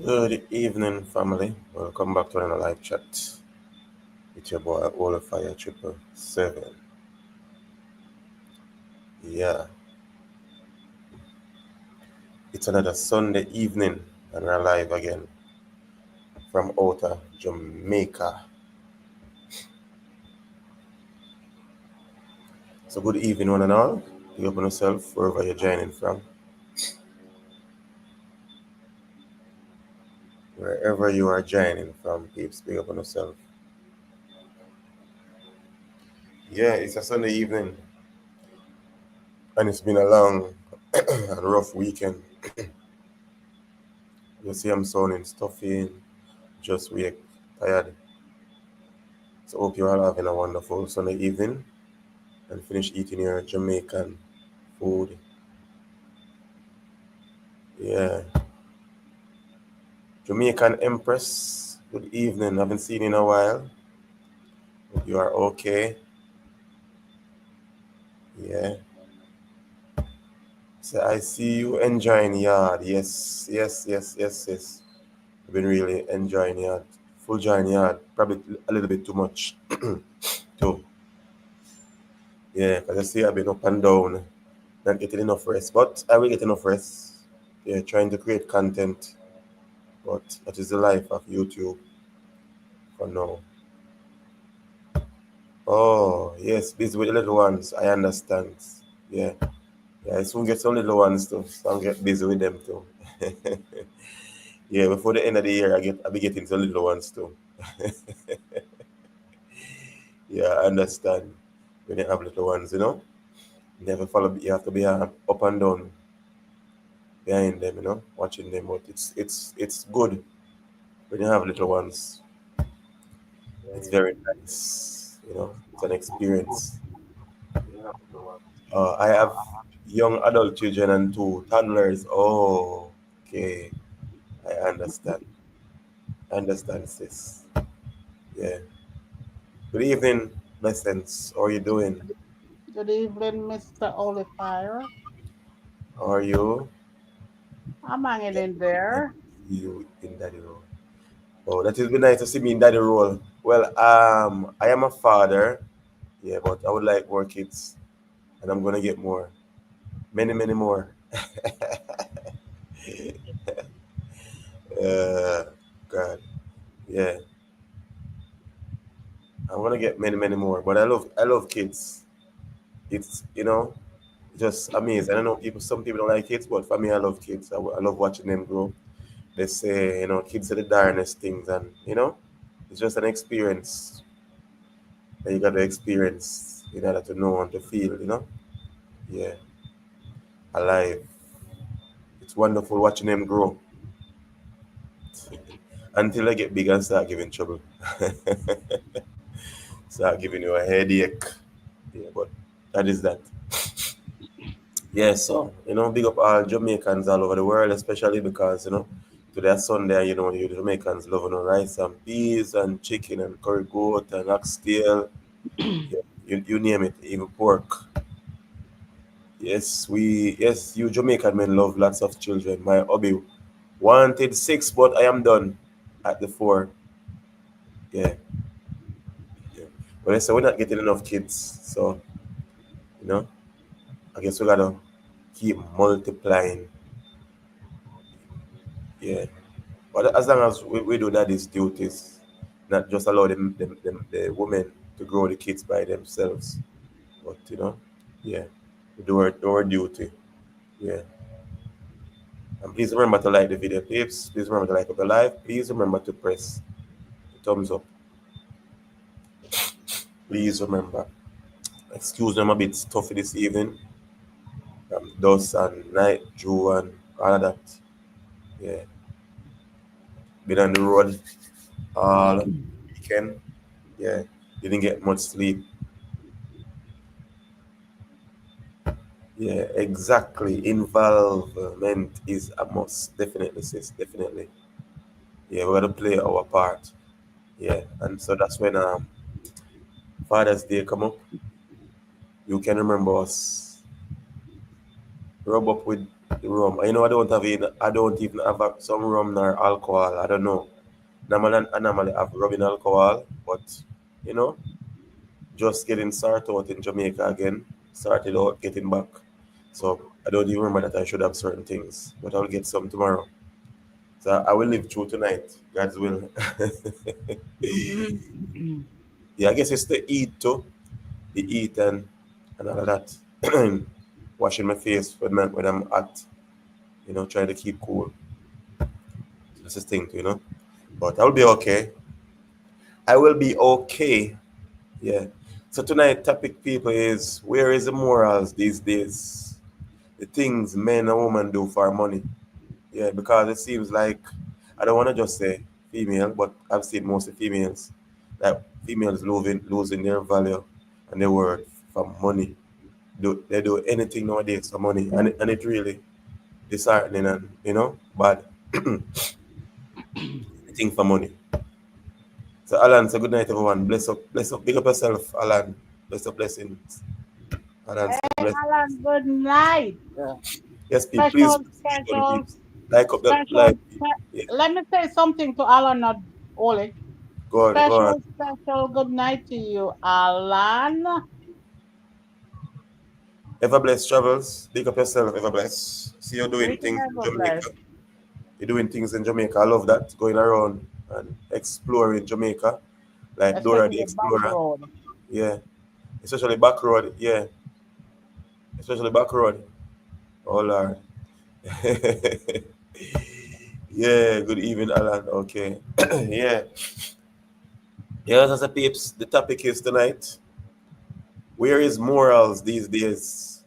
Good evening, family. Welcome back to another live chat with your boy Olafire 777. Yeah, it's another Sunday evening, and we're live again from outer Jamaica. So, good evening, one and all. You open yourself wherever you're joining from, wherever you are joining from. Peeps, big up on yourself. Yeah, it's a Sunday evening, and it's been a long and rough weekend. You see, I'm sounding stuffy, just weak, tired. So hope you're all having a wonderful Sunday evening and finish eating your Jamaican food. Yeah. Jamaican Empress, good evening. Haven't seen you in a while. Hope you are okay. Yeah. So I see you enjoying yard. Yes, yes, yes, yes, yes. I've been really enjoying yard. Full join yard. Probably a little bit too much too. Yeah, because I see I've been up and down, not getting enough rest. But I will get enough rest. Yeah, trying to create content. But that is the life of YouTube for now. Oh, yes, busy with the little ones. I understand. Yeah. Yeah, I soon get some little ones too. So I'll get busy with them too. Yeah, before the end of the year I'll be getting some little ones too. Yeah, I understand. When you have little ones, never follow you have to be up and down behind them, watching them. But it's good when you have little ones. It's very nice. It's an experience. I have young adult children and two toddlers. Oh, okay. I understand. I understand, sis. Yeah. Good evening, Blessings. How are you doing? Good evening, Mr. Oliver. How are you? I'm hanging Yeah, in nice there. to see you in Daddy role. Oh, that is be nice to see me in Daddy role. Well, I am a father. Yeah, but I would like more kids, and I'm gonna get more, many, many more. uh, God, yeah, I'm gonna get many, many more. But I love kids. It's just amazing. I know some people don't like kids, but for me, I love kids. I love watching them grow. They say, kids are the darnest things, and it's just an experience that you got to experience in order to know and to feel. Yeah, alive. It's wonderful watching them grow until they get big and start giving trouble, start giving you a headache. Yeah, but that is that. Yeah, so big up all Jamaicans all over the world, especially because today Sunday, you Jamaicans love rice and peas and chicken and curry goat and oxtail. Yeah, you name it, even pork. Yes, you Jamaican men love lots of children. My hobby wanted six, but I am done at the four. Yeah, yeah. But I say we're not getting enough kids, so you know, I guess we gotta keep multiplying. Yeah. But as long as we do daddy's duties, not just allow the women to grow the kids by themselves. But yeah, we do our duty. Yeah. And please remember to like the video, peeps. Please remember to like up the live. Please remember to press the thumbs up. Please remember. Excuse me, I'm a bit stuffy this evening. Dust and night, Drew and all of that. Yeah. Been on the road all weekend. Yeah. Didn't get much sleep. Yeah, exactly. Involvement is a must. Definitely, sis. Definitely. Yeah, we gotta play our part. Yeah. And so that's when Father's Day come up. You can remember us. Rub up with The rum. You know, I don't even have some rum or alcohol. I don't know. Normally, I normally have rubbing alcohol, but you know, just getting started out in Jamaica again, started out getting back. So I don't even remember that I should have certain things, but I'll get some tomorrow. So I will live through tonight, God's will. Yeah, I guess it's the eat too, the eat and all of that. Washing my face when I'm hot, trying to keep cool. That's the thing, But I'll be okay. I will be okay. Yeah. So tonight topic people is where is the morals these days? The things men and women do for money. Yeah, because it seems like I don't want to just say female, but I've seen mostly females. Like females losing their value and their worth for money. They do anything nowadays for money, and it really disheartening and bad. Anything for money. So Alan, so good night everyone. Bless up, big up yourself, Alan. Bless up, blessings. Alan, Hey, say bless. Alan, good night. Yes, people, please Special, share the special, peeps. Like up the special. like. Yeah, Let me say something to Alan, not Oli. go on. Special, special good night to you, Alan. Ever blessed travels. Big up yourself, ever blessed. See you doing Greeting things in ever Jamaica. blessed, You're doing things in Jamaica. I love that. Going around and exploring Jamaica. Like Dora the especially back Explorer. road. Yeah. Especially back road. Yeah. Especially back road. Oh Lord. Yeah, good evening, Alan. Okay. Yeah. Yeah, as a peeps, the topic is tonight. Where is morals these days?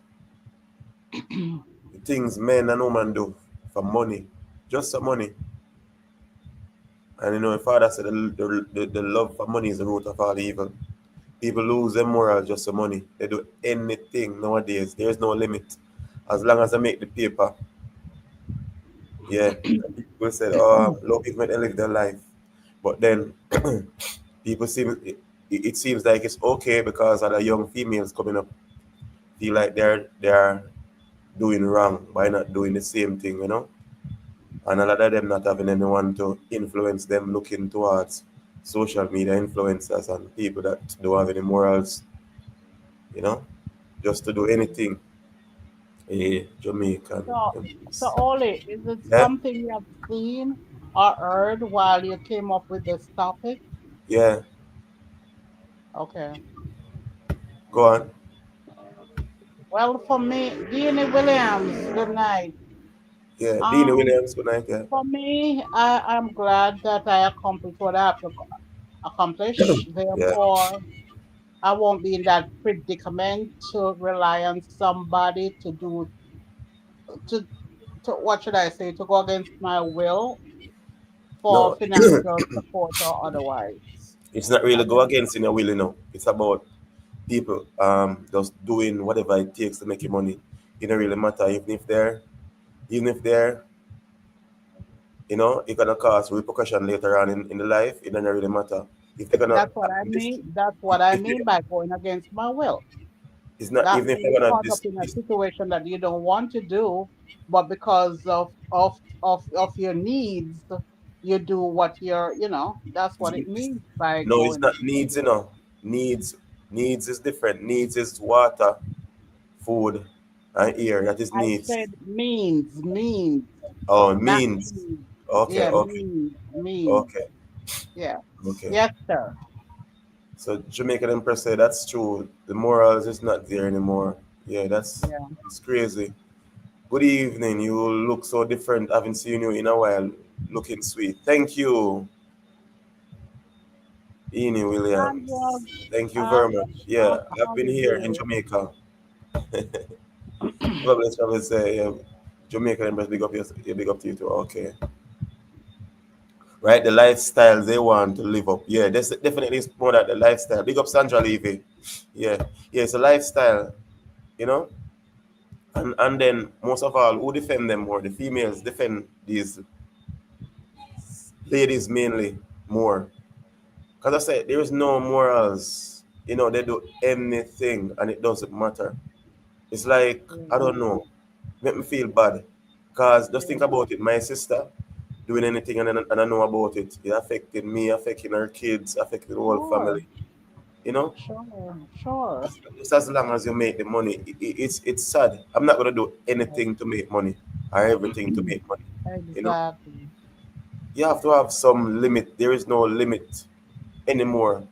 The things men and women do for money. Just for money. And your father said the love for money is the root of all evil. People lose their moral just for money. They do anything nowadays. There's no limit. As long as they make the paper, yeah. People said, oh, low people may live their life. But then people it seems like it's okay because other young females coming up feel like they're doing wrong by not doing the same thing. And a lot of them not having anyone to influence them looking towards social media influencers and people that don't have any morals, you know, just to do anything. Jamaican. So, so Oli, is it Yeah, something you have seen or heard while you came up with this topic? yeah. Okay. Go on. Well, for me, Deanie Williams, good night. Yeah, Dina Um, Williams. Good night. Yeah, for me, I'm glad that I accomplished what I have to accomplish. yeah. Therefore, I won't be in that predicament to rely on somebody to to what should I say, to go against my will for No, financial support or otherwise. it's not really I go just against in your will. It's about people just doing whatever it takes to make you money. It don't really matter even if they're it's gonna cause repercussion later on in the life. It doesn't really matter if they're gonna that's what I this. mean. That's what I If they, mean by going against my will. it's not Not even if they're being gonna caught up in a situation that you don't want to do, but because of your needs, you do what that's what it means by no, it's going not against needs. your will. Needs is different. Needs is water, food, and air. That is I needs. said means, Oh, not means. needs. Okay, Yeah, okay, means. okay, Yeah. okay. Yes, sir. So Jamaican Empress say that's true. The morals is not there anymore. Yeah, Yeah. it's crazy. Good evening. You look so different. Haven't seen you in a while. Looking sweet. Thank you, Eni Sandra, Williams. Thank you very um, much. Yeah, I've how been you here in doing? Jamaica. Lovely travel say, yeah, Jamaican Empress, big up, big up to you too. Okay. Right, the lifestyle they want to live up. Yeah, that's definitely is more that the lifestyle. Big up Sandra Levy. Yeah, yeah, it's a lifestyle, you know. And then most of all, who defend them more? The females defend these ladies mainly more. Because I said there is no morals. They do anything and it doesn't matter. It's like I Yeah. don't know. make me feel bad. Cause just think Yeah. about it, my sister doing anything and I know about it. It affected me, affecting her kids, affecting the whole Sure. family. You know, Sure. Sure. just as long as you make the money, it's sad. I'm not gonna do Yes. anything to make money or everything to make money. You know, Exactly. you have to have some limit. There is no limit anymore,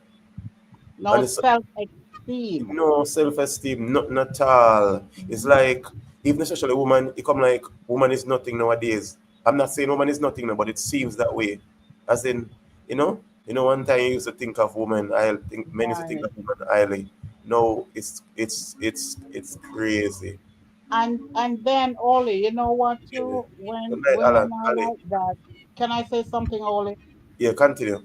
No and it's self-esteem. no self-esteem, nothing at all. It's like, even especially woman, it come like woman is nothing nowadays. I'm not saying woman is nothing now, but it seems that way. As in, one time you used to think of woman, I think men used to think Right. of woman highly. No, it's crazy. And then Oli, you know what Yeah. too? Good When night, women Alan. are Ali. like that, can I say something, Oli? Yeah, continue.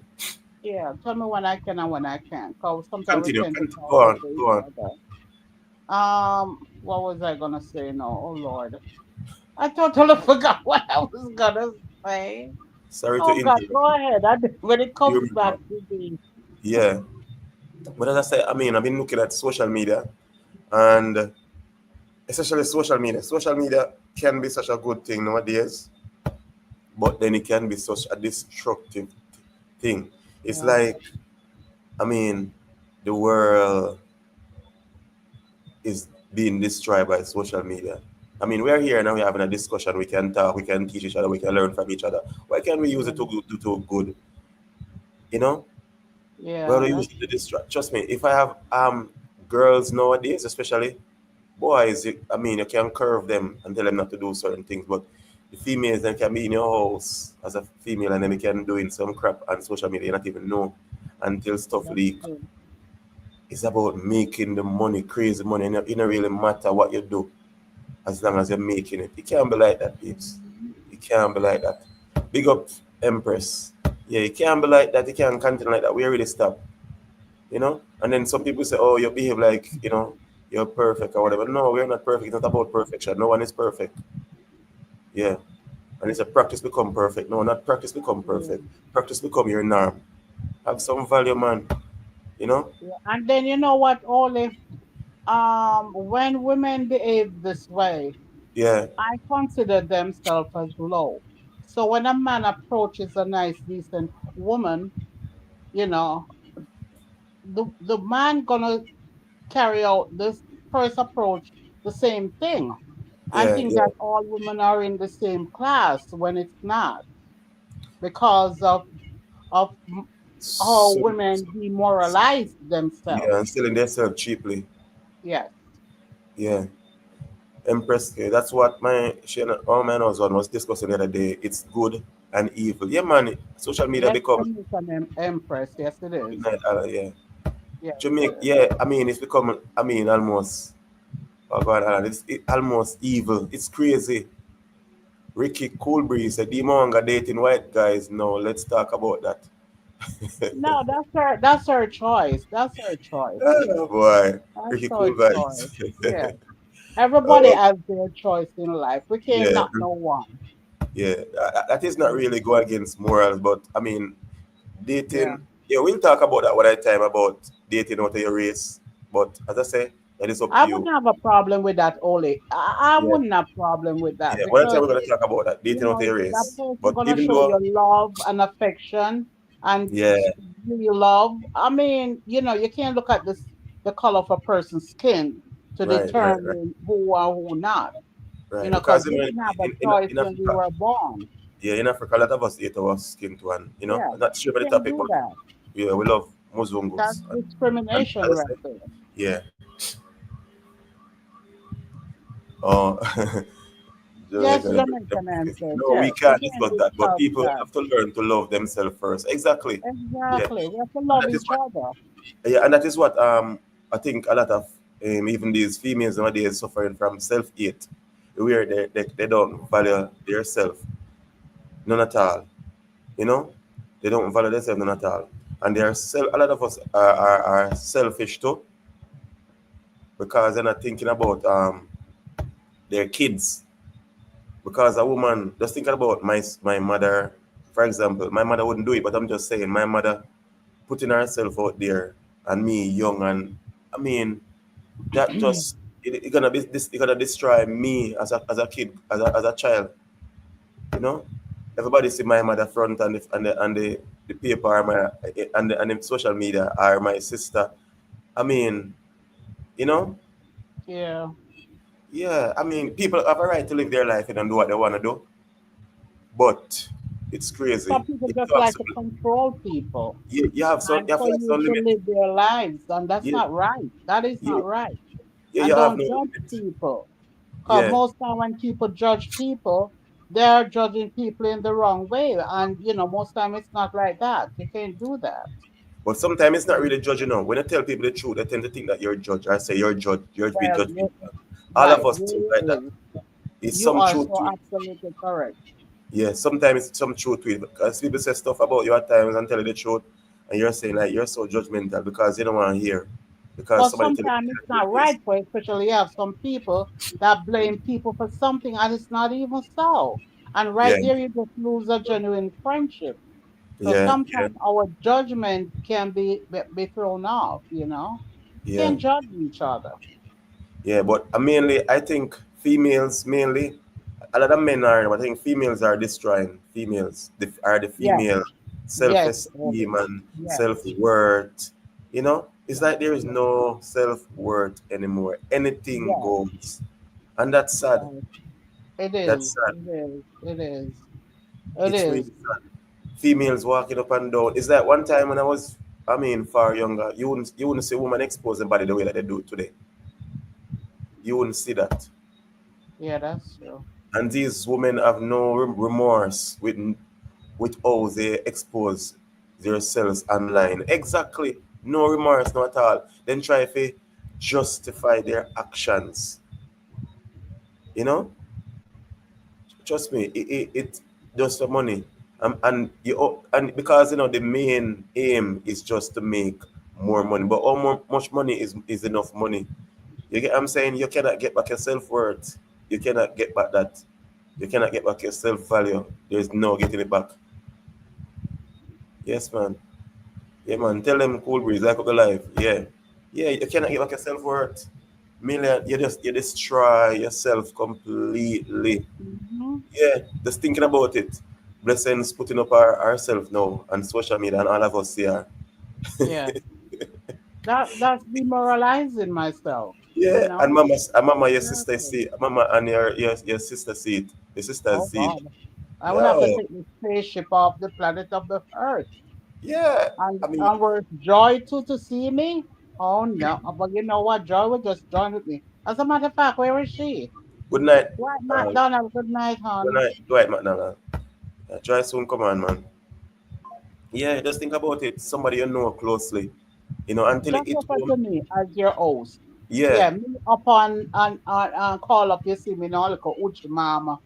Yeah, tell me when I can and when I can't. Because sometimes we Continue. tend to talk Go on. over Go each on. other. What was I gonna say now? Oh Lord. I totally forgot what I was gonna say. Sorry to Oh God, interrupt. go ahead. When it You comes back remember? to me. Yeah. But as I say, I mean, I've been looking at social media, and especially social media. Social media can be such a good thing nowadays, but then it can be such a destructive thing. It's Yeah. like, I mean, the world is being destroyed by social media. I mean, we're here now, we're having a discussion, we can talk, we can teach each other, we can learn from each other. Why can't we use Yeah. it to good? You know? Well, Yeah, we use that's it to distract. Trust me, if I have girls nowadays, especially boys, I mean, you can curve them and tell them not to do certain things, but the females then can be in your house as a female and then they can doing some crap on social media you not even know until stuff that's leak. true. It's about making the money, crazy money. It don't really matter what you do as long as you're making it. It can't be like that, babes. It can't be like that. Big up Empress. Yeah, it can't be like that. It can't continue like that. We already stop. And then some people say, oh, you behave like, you're perfect or whatever. No, we're not perfect. It's not about perfection. No one is perfect. Yeah. And it's a practice become perfect. No, not practice become Yeah. perfect. Practice become your norm. Have some value, man. You know? Yeah. And then you know what, Oli? When women behave this way, Yeah. I consider themselves as low. So when a man approaches a nice, decent woman, you know, the man gonna carry out this first approach the same thing and Yeah. think Yeah. that all women are in the same class when it's not because of how So, women demoralize yeah, themselves. and selling themselves cheaply. Yes. Yeah. Empress, that's what all my husband was discussing the other day. It's good and evil. Yeah, man. Social media Yes, become Jamaican empress. Yes, it good is. night, yeah. Yes, it Jamaica, is. yeah. I mean, it's become. I mean, almost. Oh God, Alan, almost evil. It's crazy. Ricky Coolbreeze said, "Demonga dating white guys." No, let's talk about that. No, that's her choice. That's her choice. Oh boy, That's Ricky her Cool vibes. choice. Yes. Everybody Oh has their choice in life. We can't yeah, knock no one. yeah. That is not really go against morals, but I mean, Yeah. dating. Yeah, we'll talk about that one at a time about dating out of your race. But as I say, that is up to I you. wouldn't have a problem with that, Oli. I Yeah, wouldn't have problem with that yeah. One time because we're gonna talk about that dating out of your that race. person But gonna even show though, you love and affection and yeah, real love. I mean, you can't look at the color of a person's skin to right, determine who or who not. right. Because Because we didn't have a choice in when we Africa, were born. yeah, in Africa, a lot of us hate our skin tone. Yeah, I'm not sure you about the can't topic, do but that. yeah, we love That's Muzungus. And discrimination as I right say, there. yeah. Oh, Yes, Jamaican. Jamaican answers. No, we Yes, we can't can't discuss that. But discuss people that. have to learn to love themselves first. Exactly. Yeah. Exactly. We have to And love that is each what. other. Yeah, and that is what I think a lot of even these females nowadays suffering from self hate, where they don't value their self none at all. You know, they don't value themselves none at all, and a lot of us are selfish too because they're not thinking about their kids. Because a woman, just thinking about my mother, for example, my mother wouldn't do it, but I'm just saying my mother putting herself out there and me young and I mean that just It's gonna be this. It's gonna destroy me as a kid, as a child. You know, everybody see my mother front and the paper or my and the social media are my sister. I mean, you know, Yeah. yeah. I mean, people have a right to live their life and do what they want to do, but it's crazy. Some people just like to control people You have some and you have for like you some to limit. live their lives, and that's Yeah, not right. That is yeah, not right. yeah. And You have don't no judge limit. people. Because Yeah, most time when people judge people, they're judging people in the wrong way. And most time it's not like that. You can't do that. but sometimes it's not really judging. Now, when I tell people the truth, they tend to think that you're a judge. I say you're judge. You're being Well, judgmental. All of right, us think you like that. is. It's You some are truth so to it. absolutely correct. Yeah, sometimes it's some truth to it. Because people say stuff about you at times and tell you the truth, and you're saying like you're so judgmental because you don't want to hear. Because But somebody tell sometimes you it's to not your face. right for it, especially you have some people that blame people for something and it's not even so. And Yeah, right there you just lose a genuine friendship. So yeah, yeah, sometimes our judgment can be thrown off. yeah, Can't judge each other. yeah. But mainly, I think females mainly. A lot of men are, but I think females are destroying females. Are the Yes, female yes, really. self-esteem and Yes. self-worth. It's like there is no self-worth anymore. Anything Yes. goes, and that's sad. Yes. It is. That's sad. It is. It is. It It's is. really sad. Females walking up and down. It's like one time when I mean, far younger, you wouldn't see women expose their body the way that they do it today. You wouldn't see that. Yeah, that's true. And these women have no remorse with how they expose themselves online. Exactly. No remorse, not at all. Then try to justify their actions. You know? Trust me, it just for money. And because the main aim is just to make more money. But how much money is enough money? You get what I'm saying? You cannot get back your self worth. You cannot get back that. You cannot get back your self value. There's no getting it back. Yes, man. Yeah, man. Tell them cool breeze, like up the life. Yeah. Yeah, you cannot get back your self worth. Million, you destroy yourself completely. Hmm. Yeah, just thinking about it. Blessings putting up ourselves now on social media and all of us here. Yeah. That's demoralizing myself, you Yeah, know? and mama, your sister Seriously. see it. Mama and your sister see it. Your sister Oh see it. God. I would have to Yo, take the spaceship off the planet of the Earth. yeah. And I mean, and where's Joy too to see me? Oh no. But you know what? Joy will just join with me. As a matter of fact, where is she? good night. Right, Uh, McDonald, good night, good hon. night. Dwight McDonald. Try soon, come on, man. Yeah, just think about it. Somebody you know closely. Until Just it refer home. to me as your host. Yeah. Yeah, me up on and call up, you see me now, look at Uchi mama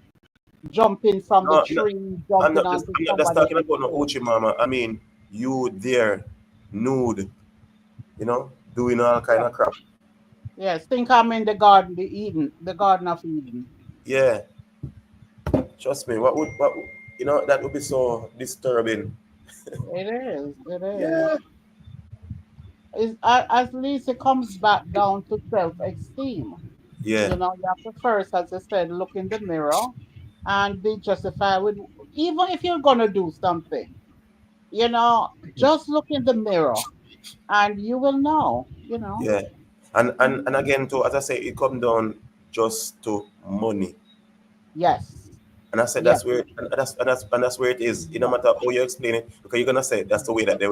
jumping from the No, no, tree, jumping onto I'm not just somebody talking else's about no face. Uchi mama. I mean, you there, nude, doing all kind Yeah. of crap. Yes, think I'm in the garden, the Garden of Eden. Yeah, trust me. That would be so disturbing. It is, it is. Yeah, At least it comes back down to self-esteem. yeah, You have to first, as I said, look in the mirror and be justified with, even if you're gonna do something, just look in the mirror and you will know. yeah. And Mhm. again, too, as I say, it come down just to money. Yes, And I said yes, that's where it is. It no yes. matter how you explain it, because you're gonna say that's the way that they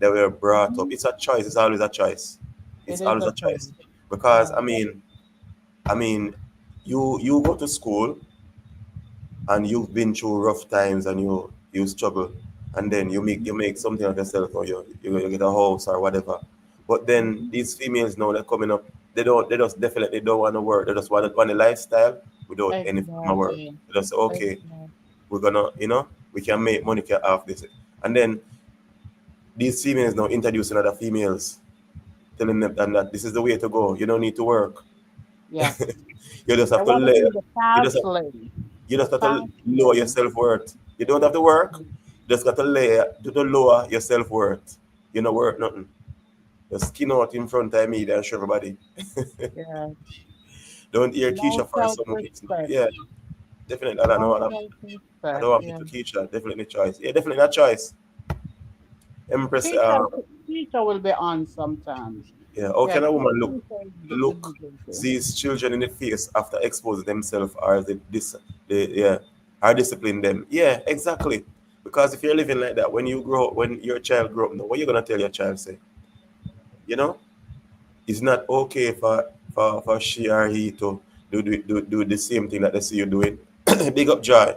were brought up. Mhm. It's a choice. It's always a choice. It It's is always a a choice. choice. Because Yeah, I mean, you go to school and you've been through rough times and you struggle, and then you make something of yourself, or you get a house or whatever. But then mhm. these females now they're coming up, they just definitely don't want to work. They just want a lifestyle without any form of work. Exactly. They just say, okay, Exactly. we're gonna, we can make money, can have this. And then these females now introducing other females, telling them that this is the way to go. You don't need to work. Yes. You just They have to want to lay. be the You just fast have, lane. you The just have to fast lower your lane. self worth. You don't have to work. You just got to lower your self worth. You know worth nothing. Just skin out in front of me and show everybody. Yeah. Don't hear No Keisha for some reason. self-respect. Yeah, definitely. I don't No know. I self-respect. don't want Yeah. to Keisha. Definitely choice. Yeah, definitely not choice. Empress. Teacher, teacher will be on sometimes. Yeah. How Yeah, can a woman teacher is look guilty. these children in the face after exposing themselves, or yeah, or discipline them? Yeah, exactly. Because if you're living like that, when you grow, when your child grow up, now what you gonna tell your child? Say, you know, it's not okay for she or he to do the same thing that they see you doing. Big up Joy.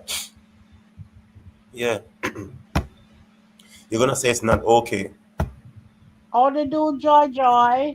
Yeah, you're gonna say it's not okay. How they do, Joy Joy?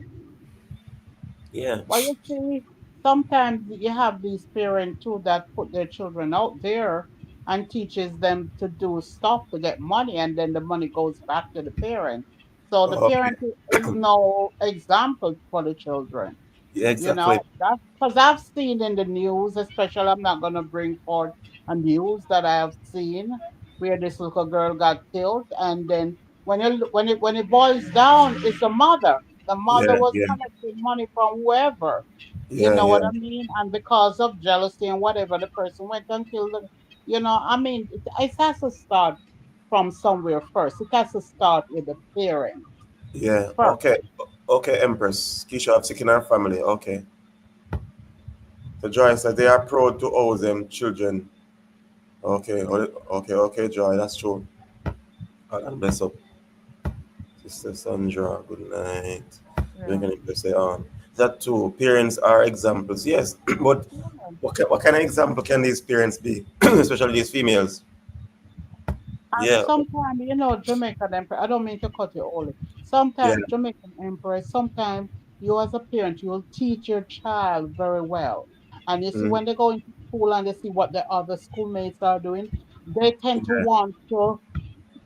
Yeah, Well, you see, sometimes you have these parents too that put their children out there and teaches them to do stuff to get money, and then the money goes back to the parent. So the okay. parent is no example for the children. Yeah, You know, exactly. that's because I've seen in the news, especially I'm not gonna bring forth a news that I have seen where this little girl got killed, and then when it boils down, it's the mother. The mother Yeah, was yeah, collecting money from whoever, you yeah, know what yeah, I mean? And because of jealousy and whatever, the person went and killed them. You know, I mean, it has to start from somewhere first. It has to start with the parent yeah. first. Okay, okay, Empress. Keisha have sick in her family. Okay. So Joy says they are proud to owe them children. Okay, okay, okay, Joy, that's true. God bless up. Sister Sandra, good night. You Yeah. can say that too. Parents are examples, yes. But what kind of example can these parents be? Especially these females. And Yeah, sometimes, Jamaican emperor, I don't mean to cut you all. yeah. Sometimes Jamaican emperor, sometimes you as a parent, you'll teach your child very well. And you see Mm, when they go into school and they see what the other schoolmates are doing, they tend to yeah, want to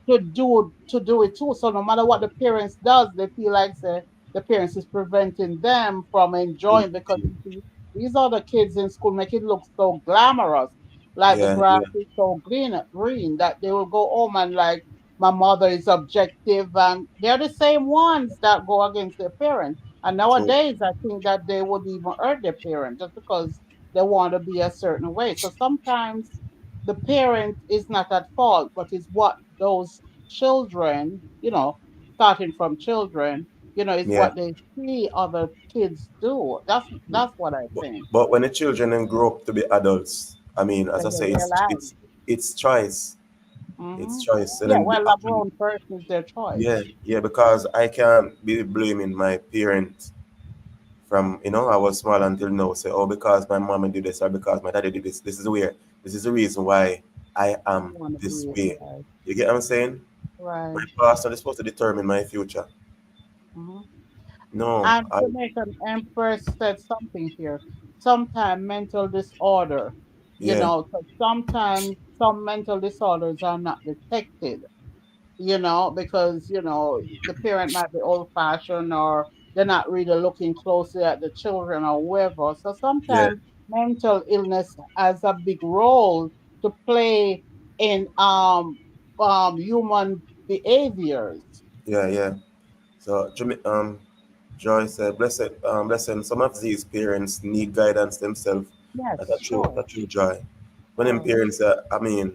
do it too. So no matter what the parents does, they feel like the parents is preventing them from mm, enjoying because you see these other kids in school make it look so glamorous, like the yeah, grass yeah. is so green that they will go home and like my mother is objective and they're the same ones that go against their parents. And True. nowadays I think that they would even hurt their parents just because they want to be a certain way. So sometimes the parent is not at fault, but it's what those children, starting from children, is Yeah. what they see other kids do. That's what I think. But when the children then grow up to be adults, I mean, as Then I they say, realize. it's choice. It's Hmm. choice. And Yeah, then well, a actually, grown person is their yeah, choice. yeah, because I can't be blaming my parent from, I was small until now, say, oh, because my mom did this or because my daddy did this. This is the reason why I You am want to this be way. right, You get what I'm saying? My right. past is supposed to determine my future. Hmm. No, And Jamaican Empress said something here. Sometimes mental disorder, yeah, 'cause sometimes some mental disorders are not detected, because, the parent might be old fashioned or they're not really looking closely at the children or whoever. So yeah, sometimes mental illness has a big role to play in human behaviors. yeah, yeah. So, Joy said, blessing, some of these parents need guidance themselves. Yes, That's a sure, true joy. When them sure. parents, I mean,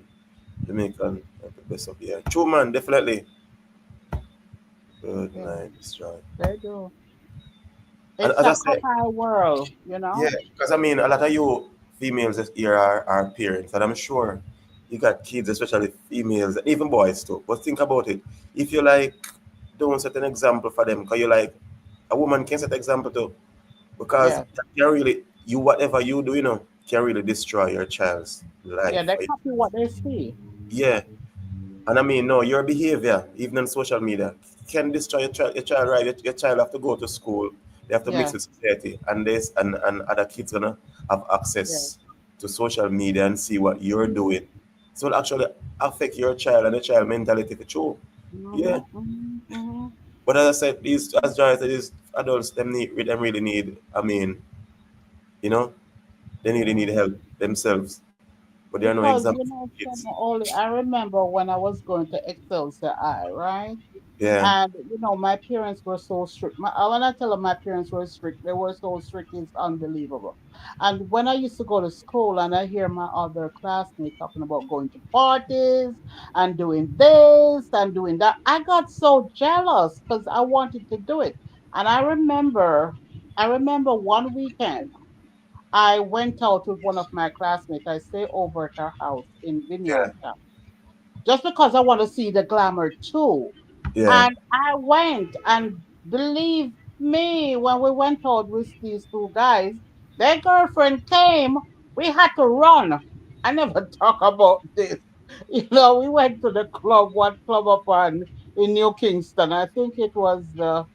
Jamaican, best up here. True man, definitely. Good Yeah, night, Joy. they do. And It's as I a said, cockeye world. yeah, because I mean, a lot of you females this here are parents, and I'm sure you got kids, especially females, and even boys too. But think about it. If you like, don't set an example for them, because you like, a woman can set example too. Because Yes. that can really, whatever you do, can really destroy your child's Yeah, life. they copy what they see. Yeah, and I mean, no, your behavior, even on social media, can destroy your child, right? Your child have to go to school, they have to mix Yeah, with society, and and other kids gonna have yeah. access to social media and see what you're doing. So it'll actually affect your child and the child mentality for sure. Yeah. Mm-hmm, mm-hmm, mm-hmm. But as I said, as Joy said, these adults them really need, I mean, you know, they Yeah. need help themselves. But there are no Because, examples for Shama kids. Oli, I remember when I was going to Excelsior I, right? Yeah. And my parents were so strict. When I tell them my parents were strict, they were so strict, it's unbelievable. And when I used to go to school and I hear my other classmates talking about going to parties and doing this and doing that, I got so jealous because I wanted to do it. And I remember one weekend I went out with one of my classmates. I stay over at her house in Yeah. Vineyard Town just because I want to see the glamour too. Yeah. And I went, and believe me, when we went out with these two guys, their girlfriend came. We had to run. I never talk about this. We went to the club, one club up in New Kingston. I think it was the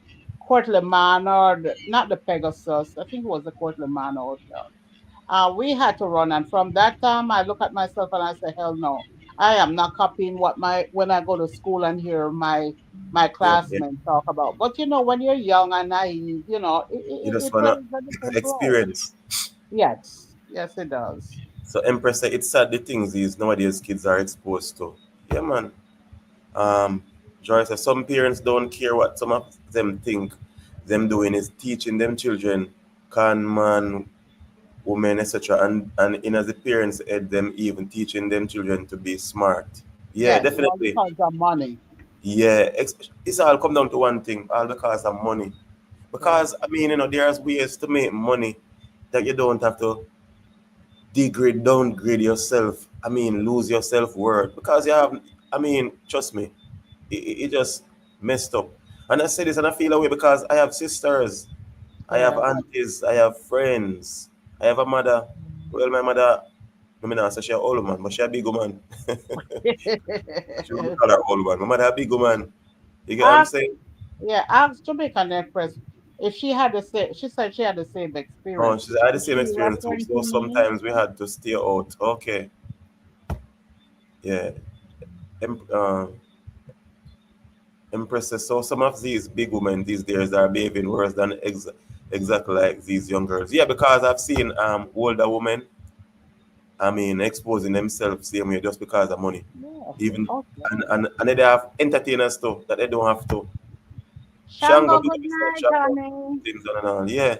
Courtly Manor, not the Pegasus. I think it was the Courtly Manor Hotel. We had to run, and from that time, I look at myself and I say, "Hell no! I am not copying what my when I go to school and hear my Yeah. Yeah. classmates talk about." But when you're young and naive, You it just wanna plays a different role. experience. Yes, yes, it does. So Empress said it's sad the things these nowadays kids are exposed to. Yeah, man. Um, Joyce said some parents don't care what some of them think them doing is teaching them children, con man, women, etc. And in as the parents ed them even teaching them children to be smart. Yeah, Yes, all definitely. because of money. Yeah, it's all come down to one thing, all because of money. Yeah, Because I mean, there's ways to make money that you don't have to degrade, downgrade yourself. I mean, lose your self worth because you have. I mean, trust me, it just messed up. And I say this, and I feel away because I have sisters, I have yeah. aunties, I have friends, I have a mother. Well, my mother, I mean, I say she a old man, but she a big woman. She would call her old man. My mother a big woman. You get what I'm ask, saying? yeah, ask Jamaican Empress if she had the same. She said she had the same Oh, experience. she said, I had the Is same she experience too. So referencing me? sometimes we had to stay out. Okay, yeah. Em- uh, Empresses. So some of these big women these days are behaving worse than exactly like these young girls. Yeah, because I've seen older women, I mean, exposing themselves same way just because of money. Yeah. Even Okay. and they have entertainers too that they don't have to. Shango, Shango, big good up yourself, night, Shango. honey. Things on and all. Yeah.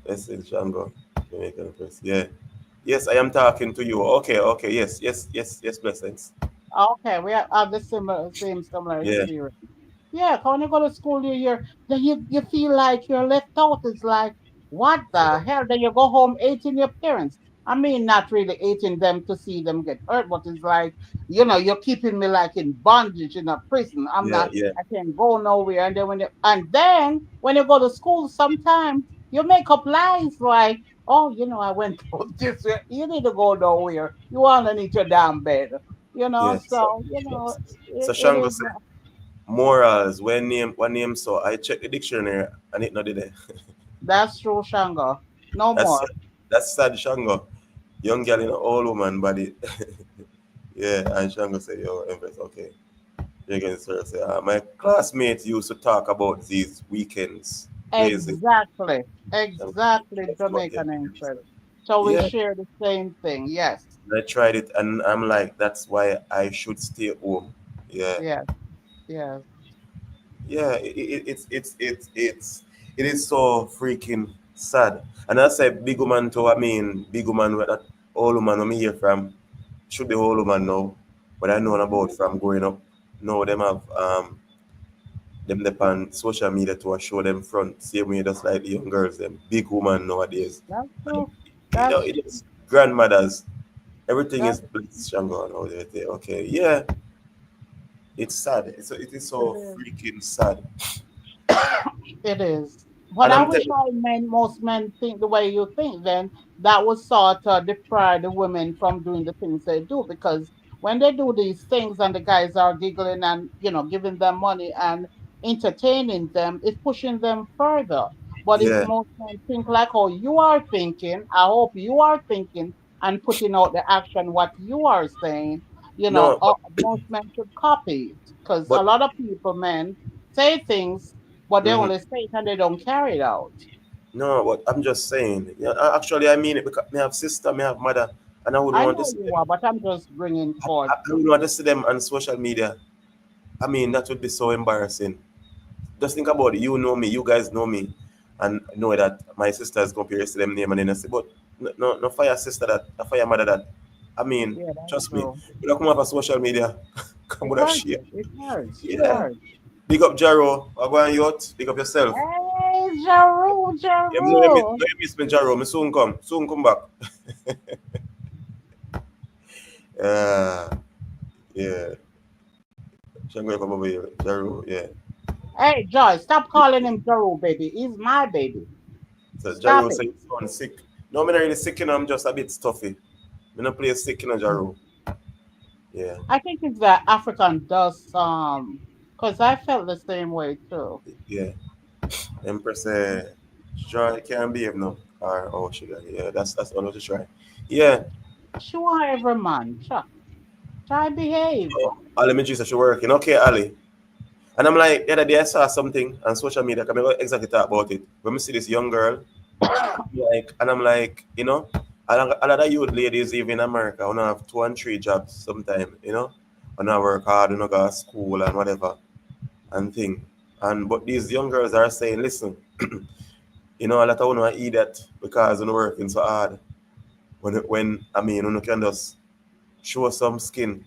This is Shango. Jamaican Press. Yeah. Yes, I am talking to you. Okay, okay. Yes, yes, yes, yes, blessings. Okay, we have the similar Yeah. experience. Yeah, 'cause when you go to school, then you feel like you're left out. It's like, what the hell? Then you go home hating your parents. I mean, not really hating them to see them get hurt, but it's like, you're keeping me like in bondage in a prison. Yeah, yeah. I can't go nowhere. And then when you go to school, sometimes you make up lies like, oh, I went out this way. You need to go nowhere. You want to need your damn bed. Yeah. So, So, so it Shango is. said morals when name so I checked the dictionary and it not there. That's true, Shango. No That's more. that's sad Shango. Young girl in an old woman body. Yeah, and Shango said, yo, Empress, okay. You can sort of say, my classmates used to talk about these weekends. Crazy. Exactly. I'm Exactly, talking about the Jamaican interest. So we yeah, share the same thing. Yes. I tried it and I'm like, that's why I should stay home. Yeah. Yes. Yes. Yeah, it is so freaking sad. And I say big woman too, I mean big woman with that old woman I'm here from should be old woman now. But I know about from growing up. No, them have them depend social media to show them front. Same way just like the young girls, them big woman nowadays. That's And true. That's it is grandmothers. Everything is that bliss stronger nowadays. Okay. Yeah, it's sad. It is it so is. freaking sad. It is. But And I I'm wish telling all most men think the way you think, then that would sort of deprive the women from doing the things they do. Because when they do these things and the guys are giggling and, giving them money and entertaining them, it's pushing them further. But if yeah. most men think like how you are thinking, I hope you are thinking and putting out the action what you are saying, No, most men should copy it. Because a but lot of people, men, say things but they mhm. only say it and they don't carry it out. No, but I'm just saying. Yeah, actually, I mean it because me have sister, me have mother, and I wouldn't I want to know see you them. are, but I'm just bringing forth. I wouldn't want to see them on social media. I mean, that would be so embarrassing. just think about it. You know me, you guys know me, and know that my sister is going to be them name and then I say, but no fire sister that, a fire mother that. I mean, Yeah, that's trust me. true. You don't come off of social media, come It with a hurts. shit. It hurts. It Yeah. hurts. Big up Jaro. I go on yacht. Big up yourself. Hey, Jaru, Yeah, Jaru. no, you miss me, Jaro. Me soon come. Soon come back. Uh, yeah. Shango Papa Jaro. Yeah. Hey, Joy, stop calling him Jaru, baby. He's my baby. So Stop Jaro it. said he's sound sick. No, I'm not really sick, I'm just a bit stuffy. Me no play sick, Jaro. Yeah. I think it's that African dust, because I felt the same way too. Yeah. Empress Joy can't behave no. Or oh should I? Yeah, that's all I to try. Yeah. She want every man. Try behave. Oh, Ali Majisa she working. Okay, Ali. And I'm like, the other day I saw something on social media, I can exactly talk about it. When we see this young girl, like, and I'm like, a lot of youth ladies, even in America, wanna have 2 and 3 jobs sometime, wanna work hard, wanna go to school and whatever and thing. And but these young girls are saying, listen, a lot of wanna eat that because you're working so hard. When I mean, you can just show some skin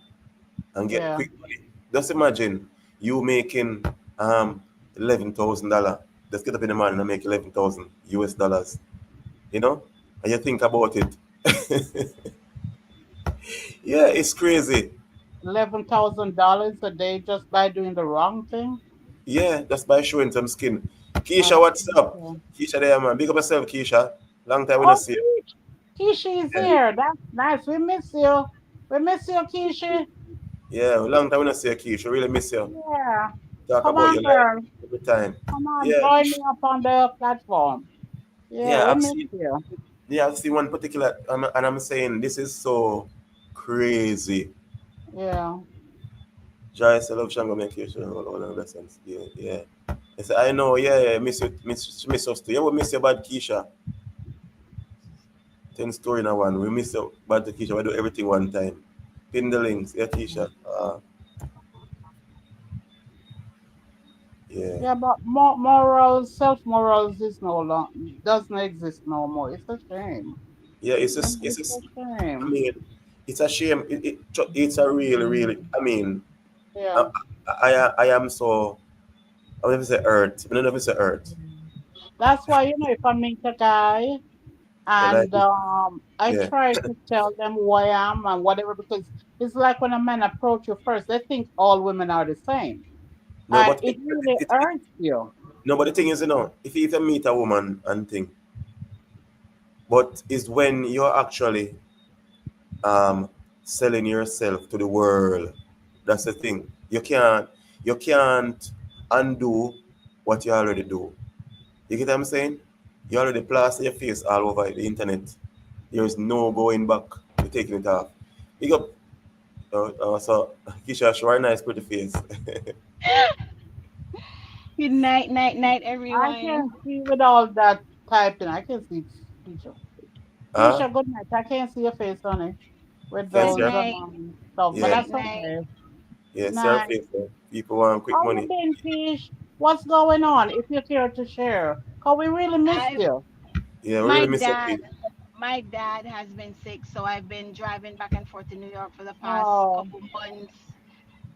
and get Yeah. quick money. Just imagine you making $11,000. Just get up in the morning and make 11,000 US dollars. And you think about it. Yeah, it's crazy. $11,000 a day just by doing the wrong thing. Yeah, just by showing some skin. Keisha, Oh, what's up? okay. Keisha there, man. Big up yourself, Keisha. Long time we not Oh, see you. Kishi is Yeah, here. That's nice. We miss you. We miss you, Kishi. yeah, long time we not see you, Keisha. Really miss you. Yeah. Talk Come about on, your life girl. every time. Come on, Yeah, join me up on the platform. Yeah, yeah, we miss you. I've seen one particular, and I'm saying this is so crazy. Yeah. Joyce, I love Shango make you sure all the lessons. Yeah, yeah. I said, I know, yeah, miss us too. Yeah, we miss you bad Keisha. 10 story in a one. We miss you bad Keisha. We do everything one time. Pin the links, yeah, Keisha. Yeah. Yeah, but morals, self morals is no long doesn't exist no more. It's a shame. Yeah, it's It's a just, I shame. mean, it's a shame. It's a really, really, I mean, I, Yeah. I am so, I don't know if it's a hurt. I don't know if it's a hurt. That's why, if I meet a guy And and I yeah. try to tell them who I am and whatever, because it's like when a man approach you first, they think all women are the same. No, And but it really hurts you. no, but the thing is, if you even meet a woman and thing, but it's when you're actually um selling yourself to the world. That's the thing. You can't undo what you already do. You get what I'm saying? You already plaster your face all over the internet. There is no going back. You're taking it off. You got so Kisha, show her nice pretty face. Good night, night, night, I everyone. can see with all that typing, I can see Keisha. Huh? Keisha, good night. I can't see your face, honey, with Can't Good see those her. night, stuff, but Yeah, night, that's night. okay. yeah, see her Night. face. People want quick How you money. been, Kish? What's going on? If you care to share, cause we really missed I you. Yeah, we my really miss her dad face. my dad has been sick, so I've been driving back and forth to New York for the past Oh, couple months.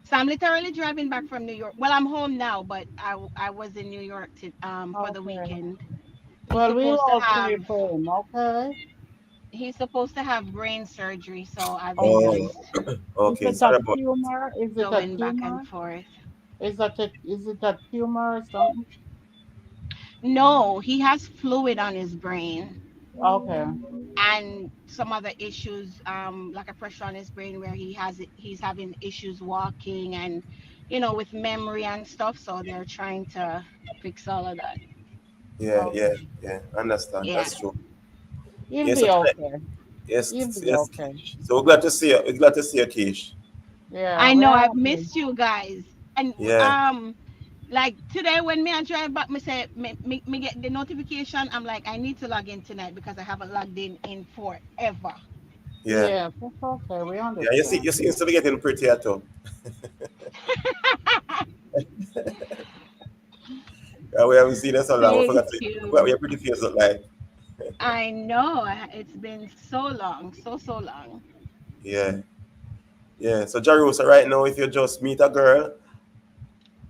So I'm literally driving back from New York. Well, I'm home now, but I was in New York for the okay. weekend. He's Well, we'll supposed to all have pray for him, okay? he's supposed to have brain surgery, so I've been Oh, just Is okay. it a Sorry about. tumor? Is it a going back and tumor? forth. Is it a tumor or something? No, he has fluid on his brain Okay. and some other issues, like a pressure on his brain where he's having issues walking and with memory and stuff. So they're trying to fix all of that. Yeah, yeah, Okay. yeah. Understand. Yeah. That's true. He'll Yes, be okay. yes, He'll be yes. okay. So we're glad to see you. We're glad to see you, Kish. Yeah, I we're know I've happy. missed you guys. And Yeah, like today when me I drive back, me say me get the notification. I'm like, I need to log in tonight because I haven't logged in forever. yeah, Yeah, that's okay. We yeah. You see, understand. you seems to be getting prettier too. We haven't seen us so long. We Thank forgot to, what you. your pretty face look like. I know it's been so long, so long. Yeah. Yeah. So Jarusa, right now, if you just meet a girl,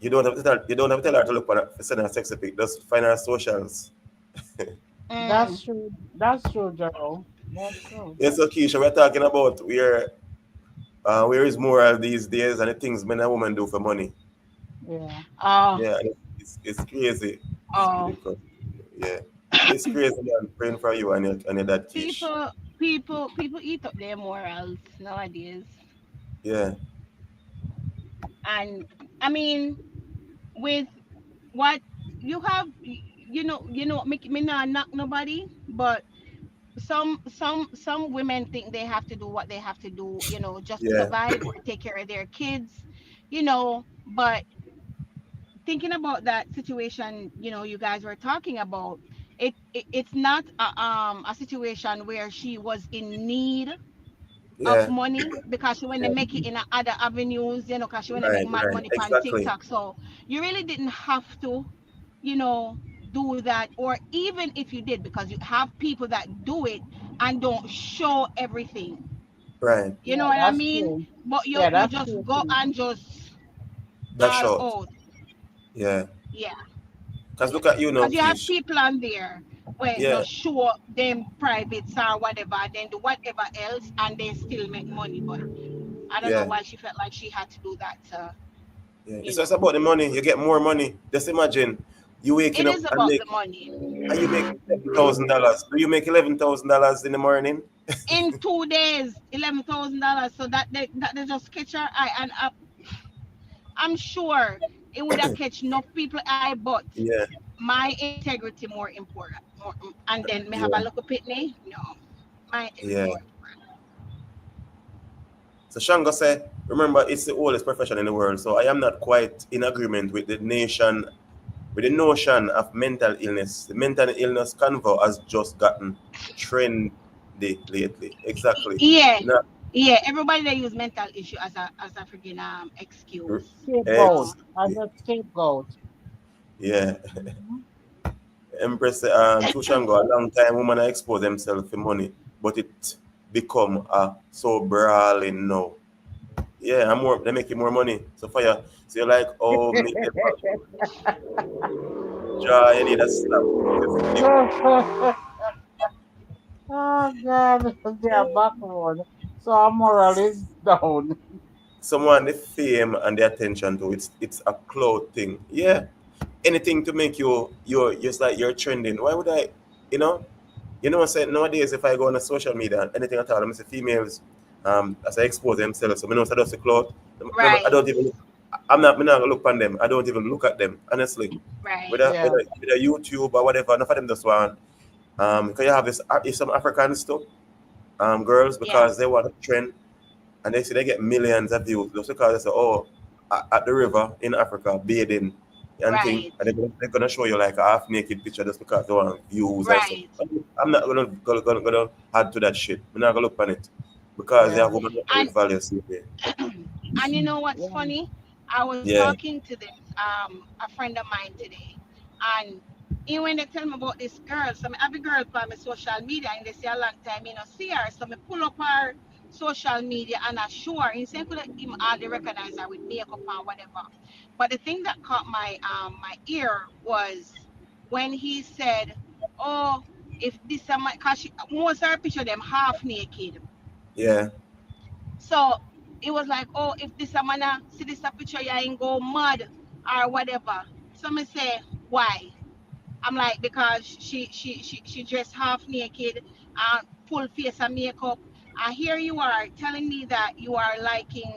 you don't have to tell her to look on her, send her a sexy pic. Just find her socials. Mm. That's true. That's true, Joe. That's true. Yeah, so Keisha, we're talking about where is moral these days and the things men and women do for money. Yeah. Oh, Yeah, and it's crazy. It's oh. ridiculous. Yeah. It's crazy, man. Praying for you and your dad Kish. People eat up their morals nowadays. Yeah. And I mean, with what you have, me not knock nobody, but some women think they have to do what they have to do, just to Yeah. survive or take care of their kids, but thinking about that situation, you guys were talking about, it's not a situation where she was in need of Yeah. money, because she want to Yeah. make it in other avenues, because she want to make Right, mad right. money on Exactly. TikTok. So you really didn't have to, you know, do that. Or even if you did, because you have people that do it and don't show everything. Right. You know Yeah, what I that's mean? true. But you Yeah, you that's just true go too. and just That's all short. out. Yeah. Yeah, Because yeah. look at you now, Because you have Kish. people on there where Yeah. just show them privates or whatever, then do whatever else, and they still make money. But I don't know Yeah. why she felt like she had to do that. Yeah. You It's just know, about the money. You get more money. Just imagine you waking it up is and about the money. you make $11,000. Do you make $11,000 in the morning? In 2 days, $11,000. So that they just catch her eye, and I'm sure it would have catch enough people eye, but Yeah. my integrity more important. And then me have a Yeah. look pitney. No, my integrity Yeah. more important. So Shango said, remember, it's the oldest profession in the world. So I am not quite in agreement with the notion of mental illness. The mental illness convo has just gotten trendy lately. Exactly. Yeah, You know, yeah. Everybody they use mental issue as a freaking r- excuse. You know. Scapegoat. As exactly. a scapegoat. Yeah. Mhm. Empress to Shango, a long time women expose themselves for money, but it become so brawling now. Yeah, I'm more they making more money. So for you, so you're like, oh me jaw, you need a slap. Oh God, they are backward. So our moral is down. Someone the fame and the attention to it's a cloud thing. Yeah. Anything to make you're just like you're trending. Why would I I say nowadays if I go on a social media anything at all, I'm say females as I expose themselves. So I know that's the cloud. I Right, don't even I'm not gonna look on them. I don't even look at them, honestly. right. Yeah. Whether YouTube or whatever, enough of them just want because you have this some Africans too, girls Yeah, because they want to trend and they say they get millions of views just because they say, oh, at the river in Africa, bathing and thing, right, and they're gonna show you like a half naked picture just because they want views and stuff. right. I'm not gonna add to that shit. I'm not gonna look on it because they have Yeah. women And with values. and you know what's Yeah. funny? I was Yeah, talking to this a friend of mine today, and when they tell me about this girl, so I have a girl on my social media, and they say a long time see her, so I pull up her social media and I show her. And say could him hardly recognize her with makeup and whatever. But the thing that caught my ear was when he said, "Oh, if this cause most of her picture them half naked." yeah, So it was like, oh, if this a man see this a picture, you ain't go mad or whatever. So me say, why? I'm like, because she dressed half naked, full face of makeup. And here you are telling me that you are liking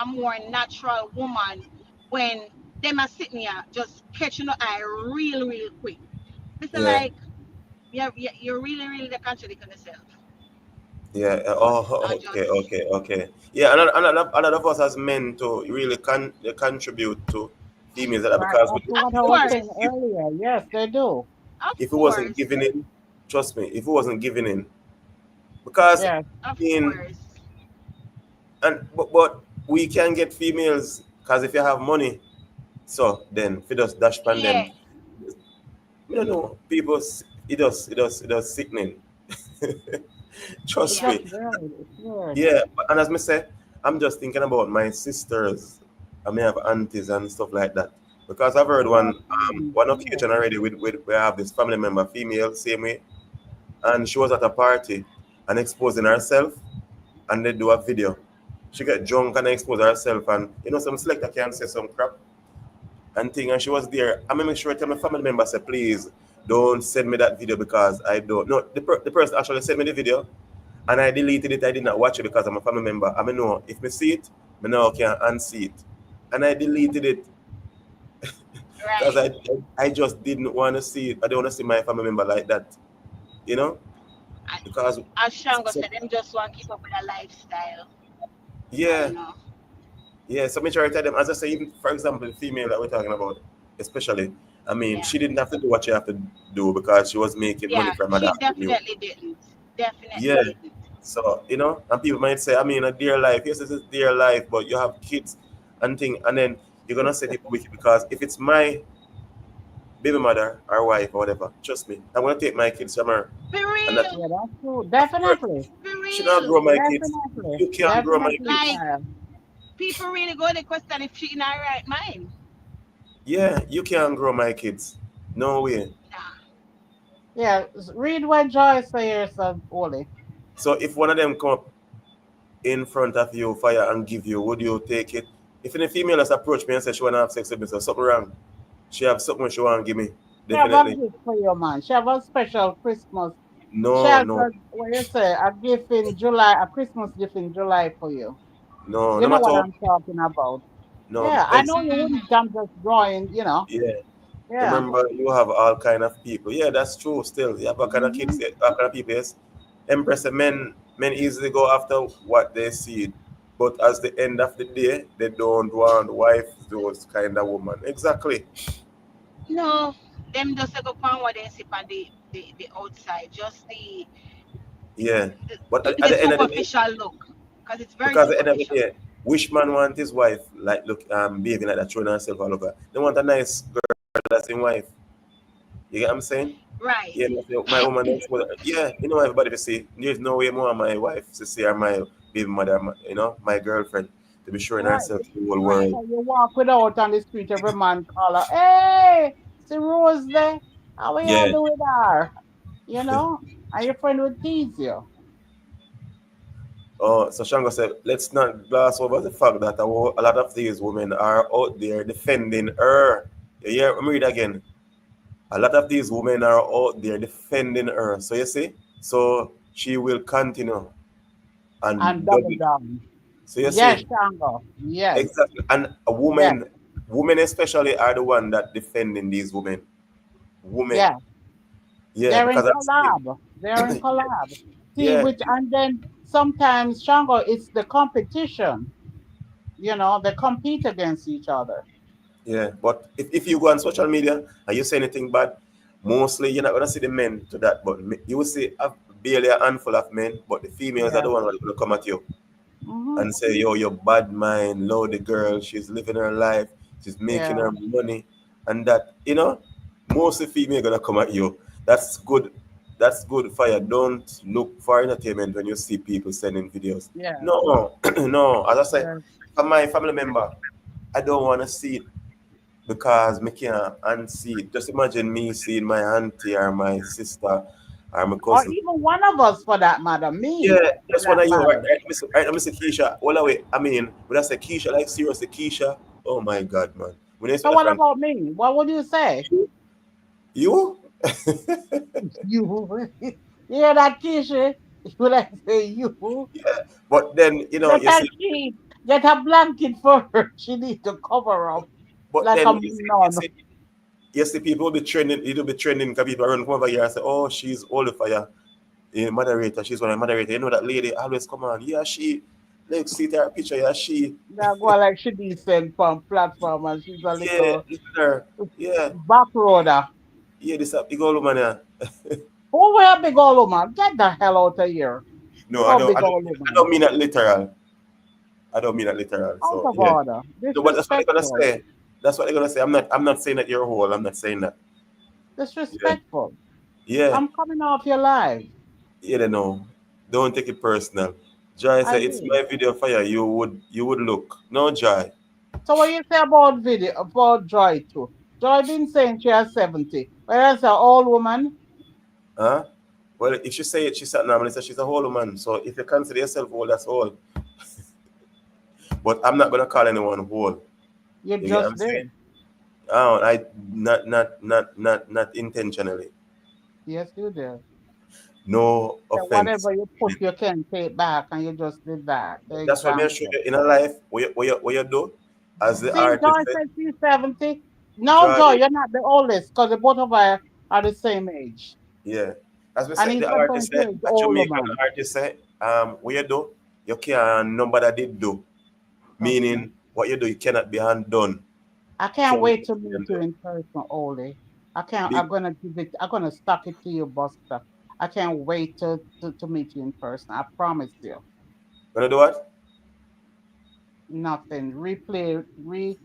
a more natural woman when them are sitting here just catching the eye real quick. It's yeah, like you're really the contradicting yourself. yeah. I Oh, okay, just okay, okay. Yeah, another of us as men to really contribute to females that Right. because That's of what I was course, saying earlier. Yes, they do. of if it wasn't course. giving in, trust me, if it wasn't giving in, because Yes. Of in course. but we can get females because if you have money, so then if you just dash pan Yeah. them, I don't know. People, it does sickening. It's Trust Yeah. just me. weird. It's weird. Yeah, and as me say, I'm just thinking about my sisters. I may have aunties and stuff like that. Because I've heard Yeah, one please. one Yeah. occasion already with where I have this family member, female, same way, and she was at a party and exposing herself, and they do a video. She get drunk and expose herself, and some selector can say some crap and thing, and she was there. I make sure I tell my family member, say, please don't send me that video because I don't. No, the person actually sent me the video, and I deleted it. I did not watch it because I'm a family member. I mean, no, if me see it, me now can unsee it, and I deleted it because Right. I just didn't want to see it. I don't want to see my family member like that, you know, And because as Shango so, said, them just want to keep up with a lifestyle. I yeah, know. yeah. So majority of them, as I say, even for example, the female that we're talking about, especially. I mean, Yeah. she didn't have to do what she have to do because she was making money Yeah. from her She doctor. definitely didn't. Definitely Yeah. didn't. So, and people might say, I mean, a dear life. Yes, it's a dear life, but you have kids and thing, and then you're gonna say people wicked because if it's my baby mother or wife or whatever, trust me, I'm gonna take my kids from her, Be and that real. Yeah, that's true. of course Definitely. Be she not real. grow my kids. Definitely. You can't grow my Definitely, kids. Like, child. people really go to question if she in her right mind. Yeah, you can't grow my kids. No way. Nah. Yeah. Read what Joy says, Oli. So if one of them come up in front of you, fire and give you, would you take it? If any female has approached me and said she wanna have sex with me, so something wrong. She have something she wanna give me. She have a Definitely. gift for you, man. She have a special Christmas. She No, has no, a, what you say, a gift in July, a Christmas gift in July for you. no, You no know matter what how, I'm talking about. no, Yeah, I know you Hmm. wouldn't jump just drawing. yeah. Yeah. Remember, you have all kind of people. Yeah, that's true. Still, you have all kind of kids, Hmm. all kind of people. Yes, Empress, men easily go after what they see, but as the end of the day, they don't want wife those kind of woman. Exactly. No, them just go on what they see on the outside, just Yeah, the, but at the the end of the day, superficial look, because it's very because at the end of the superficial. day, which man want his wife like look behaving like that, throwing herself all over? They want a nice girl that's in wife. You get what I'm saying? Right. Yeah, my woman is yeah, everybody to see. There's no way more my wife to see or my baby mother, my girlfriend to be showing Right. herself to the whole Right. world. So you walk without on the street, every man call her, hey, see Rose there? How are you Yeah. doing her? You know? And your friend would tease you. Oh, so Shango said, let's not gloss over the fact that a lot of these women are out there defending her. Yeah, let me read again. A lot of these women are out there defending her. So you see, so she will continue And and double double. down. So you Yes, see, Shango. Yes. exactly. And a Yes. women especially are the one that defending these women. Women. Yes. Yeah, They're in because I'm seeing. collab. They're in collab. See, Yeah, which, and then sometimes, Shango, it's the competition. They compete against each other. yeah. But if you go on social media and you say anything bad, mostly you're not gonna see the men to that, but you will see barely a handful of men, but the females are Yeah. the one that will come at you Hmm. and say, yo, you're bad mind, low the girl, she's living her life, she's making Yeah. her money, and that, mostly female gonna come at you. That's good. That's good for you. Don't look for entertainment when you see people sending videos. Yeah. No, no. As I say, Yeah. for my family member, I don't want to see it because me can't unsee it. Just imagine me seeing my auntie or my sister or my Or cousin. even one of us for that matter, me Yeah, for just one that of you, right? matter. Let me say Keisha. Well, wait, I mean, when I say Keisha, like seriously, Keisha. Oh my God, man. When you So expect a what friend, about me? What would you say? you? You, you hear that, Kisha? You like say you? Yeah. But then, Get you a see, sheet, get a blanket for her. She need to cover up but like a then nun. you see, people will be trending, it'll be trending because people run come over here and say, oh, she's all the fire. Moderator, she's one of the moderator. You know that lady always come on. Yeah, she. Look, see her picture. Yeah, she. That go like she decent from platform and she's a Yeah, little look at her. Yeah, back roader. yeah, this a big old woman. Yeah. Who wear big old woman? Get the hell out of here. No, I No don't. big old I woman. don't mean that literal. I don't mean that literal. Out So of yeah. order. No, but that's what they're gonna Disrespectful. say. That's what they're gonna say. I'm not saying that you're a whole. I'm not saying that. Yeah, Disrespectful. yeah, I'm coming off your live. you don't know. Don't take it personal. Joy I said it's did. my video for you. You would look. No, Joy. So what you say about video about Joy too? Joy been saying she has 70. Whereas an old woman, Huh? Well, if she say it, she said normally say she's a whole woman. So if you consider yourself old, that's old. But I'm not gonna call anyone whole. you You get what just I'm saying? did. Oh, I not intentionally. Yes, you did. No That offense. whatever you put, you can take back, and you just did that. The That's what me show example. you in a life. What you do as the See, artist Joy said, said she's 70. No, Joy. Joy, you're not the oldest because the both of us are the same age. Yeah. As we And said, he's the not going artist to said, age a older Jamaican man. artist said, what you do, you can't number that did do. Trust me. Meaning what you do, you cannot be undone. I can't So wait to meet you in person, Oli. I can't. big I'm gonna give it. I'm gonna stuck it to you, Buster. I can't wait to meet you in person. I promise you. gonna do what? Nothing. Replay. We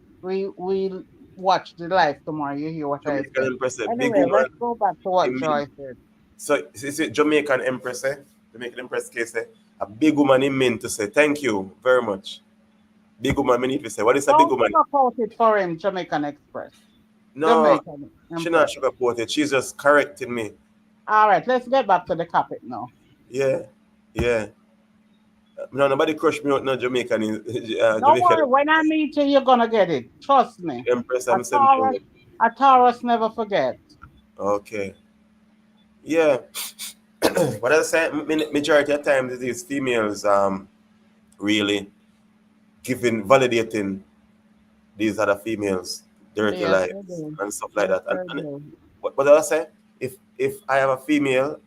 watch the live tomorrow. You hear what I Jamaican said. Empress, a big Anyway, woman. let's go back to what In mint. Joy said. So is it Jamaican Empress, Jamaican Empress case, a big woman in mint to say thank you very much. Big woman, me need to say, what is a big Don't woman? sugarcoat it for him, Jamaican Express. No, Jamaican she not Empress. sugarcoated. She's just correcting me. All right, let's get back to the topic now. Yeah, yeah. No, nobody crush me out. No Jamaican, Don't Jamaican worry, when I meet you, you're gonna get it. Trust me. Empress. A I'm saying, Taurus, a Taurus never forget. okay, yeah. But as I say, majority of times it is females really giving validating these other females dirty Yes, they lives do. and stuff like Yes, that. they And do. what I say, if I have a female,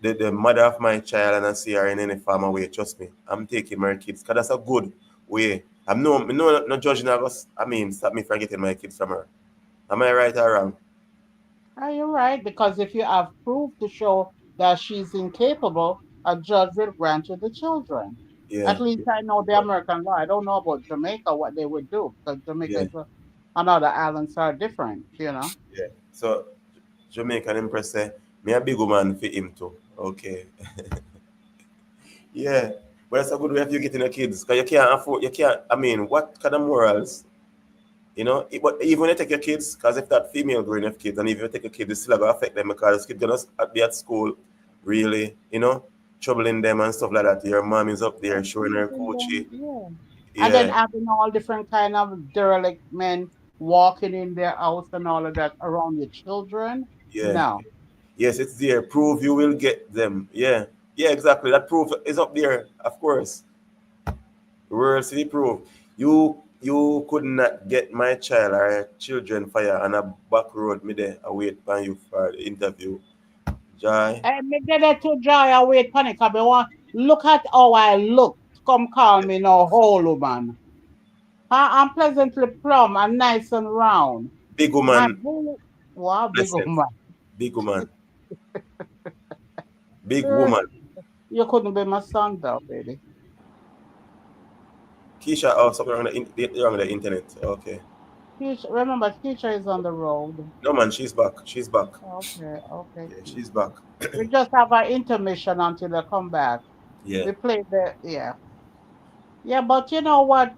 the mother of my child, and I see her in any form of way, trust me, I'm taking my kids because that's a good way. I'm no judging of us. I mean, stop me from getting my kids from her. Am I right or wrong? Are you right? Because if you have proof to show that she's incapable, a judge will grant you the children. Yeah, At least I know the but American law. I don't know about Jamaica what they would do because Jamaica yeah, is and other islands are different. yeah. So Jamaican Empress say, me a big woman for him too. Okay. Yeah. But it's a good way of you getting your kids. Because you can't afford, you can't, I mean, what kind of morals? But even when you take your kids, because if that female growing have kids, and if you take a kid, it's still going to affect them because this kid going to be at school, really, troubling them and stuff like that. Your mom is up there showing her Teasing coochie. them, yeah. And then Yeah, having all different kind of derelict men walking in their house and all of that around your children. yeah. No. Yes, it's there. Prove you will get them. Yeah, yeah, exactly. That proof is up there, of course. World City proof. You could not get my child or children fire on a back road me there. I wait for you for the interview. Joy. And me get it to joy I wait panic. I be want look at how I look. Come call me no whole woman. I'm pleasantly plump and nice and round. Big My woman, boo, wow, big blessings. woman. Big woman. Big Eh, woman. you couldn't be my son though, baby. Keisha, oh, something wrong with the internet. Okay. Remember, teacher is on the road. No, man, she's back. She's back. Okay, okay. Yeah, she's back. We just have an intermission until they come back. Yeah. We play yeah. Yeah, but you know what?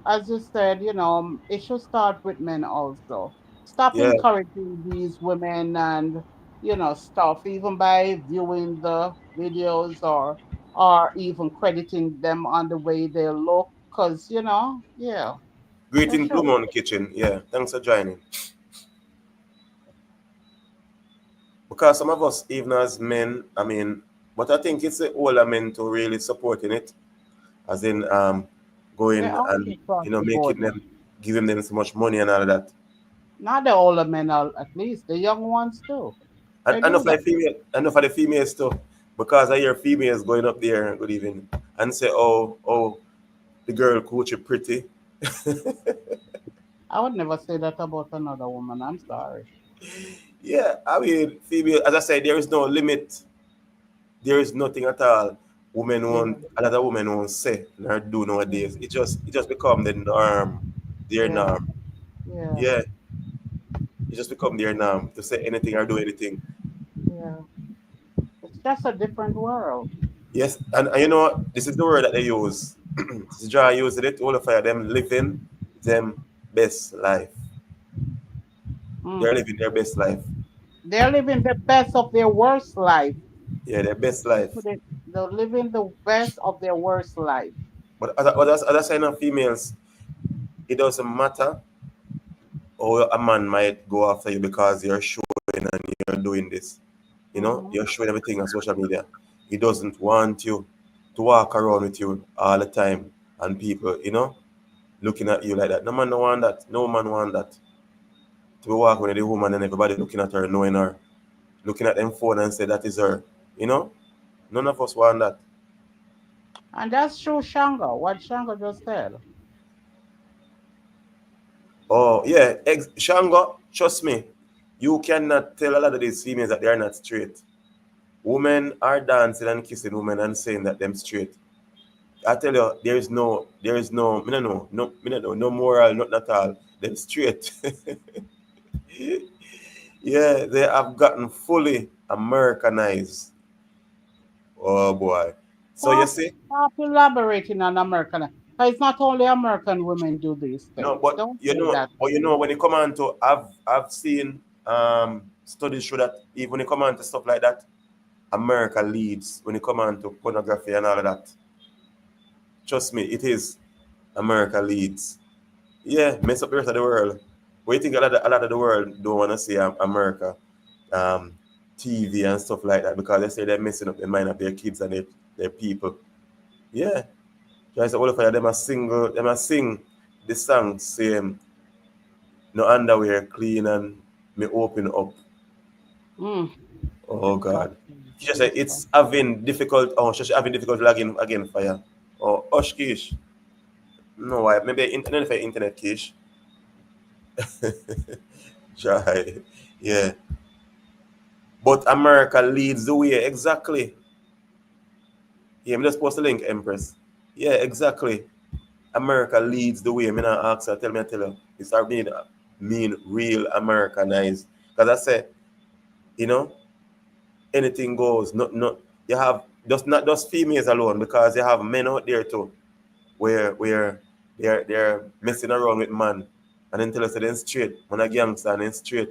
As you said, it should start with men also. Stop Yeah. encouraging these women and stuff, even by viewing the videos or even crediting them on the way they look, because yeah, they Greeting Blue should. Mountain Kitchen. Yeah. Thanks for joining. Because some of us, even as men, I mean, but I think it's the older men to really supporting it, as in They going all and across the board making now. them, giving them so much money and all of that. Not the older men, at least the young ones too. And They do that. enough for the females too, because I hear females going up there, good evening, and say, oh, the girl coochie pretty. I would never say that about another woman. I'm sorry. Yeah, I mean, female, as I said, there is no limit. There is nothing at all. Yeah, A lot of women won't say nor do nowadays. It just become the norm, their yeah, norm. yeah. Yeah, It just become their norm to say anything or do anything. Yeah. It's just a different world. Yes, and you know, this is the word that they use. This is John used it, all of them living them best life. They're Mm. living their best life. They're living the best of their worst life. Yeah, their best life. They're living the best of their worst life. But other sign of females, it doesn't matter how a man might go after you because you're showing and you're doing this. You know, Hmm. you're showing everything on social media. He doesn't want you to walk around with you all the time and people, looking at you like that. No man no want that. No man want that. To be walking with the woman and everybody looking at her, knowing her, looking at them phone and say that is her. You know? None of us want that. And that's true, Shango. What Shango just said. Oh yeah, Shango, trust me, you cannot tell a lot of these females that they are not straight. Women are dancing and kissing women and saying that them straight. I tell you, me no know, no moral, not at all. Them straight. Yeah, they have gotten fully Americanized. Oh boy. So you Stop, see, stop elaborating on American. It's not only American women do these no, things. Don't say that. but you know when you come on to, I've seen studies show that even when you come on to stuff like that, America leads when you come on to pornography and all of that. Trust me, it is America leads. Yeah, mess up the rest of the world. What you think a lot of the world don't want to see America um, TV and stuff like that because they say they're messing up the mind of their kids and their people. Yeah. Just all of them a sing the song saying no underwear clean and me open up. Mm. Oh God, God. She just say Jesus it's Christ. having difficult she's having difficult logging again fire. Oh Oshkish. No why maybe internet for internet kish. Try. Yeah. But America leads the way exactly. Yeah, I'm just post the link, Empress. Yeah, exactly. America leads the way. Me not ask her, tell her. It start being mean real Americanized. Because I say, you know, anything goes. Not you have just not just females alone because you have men out there too where they're messing around with man and then tell us that they're straight. Man a gangster and then straight.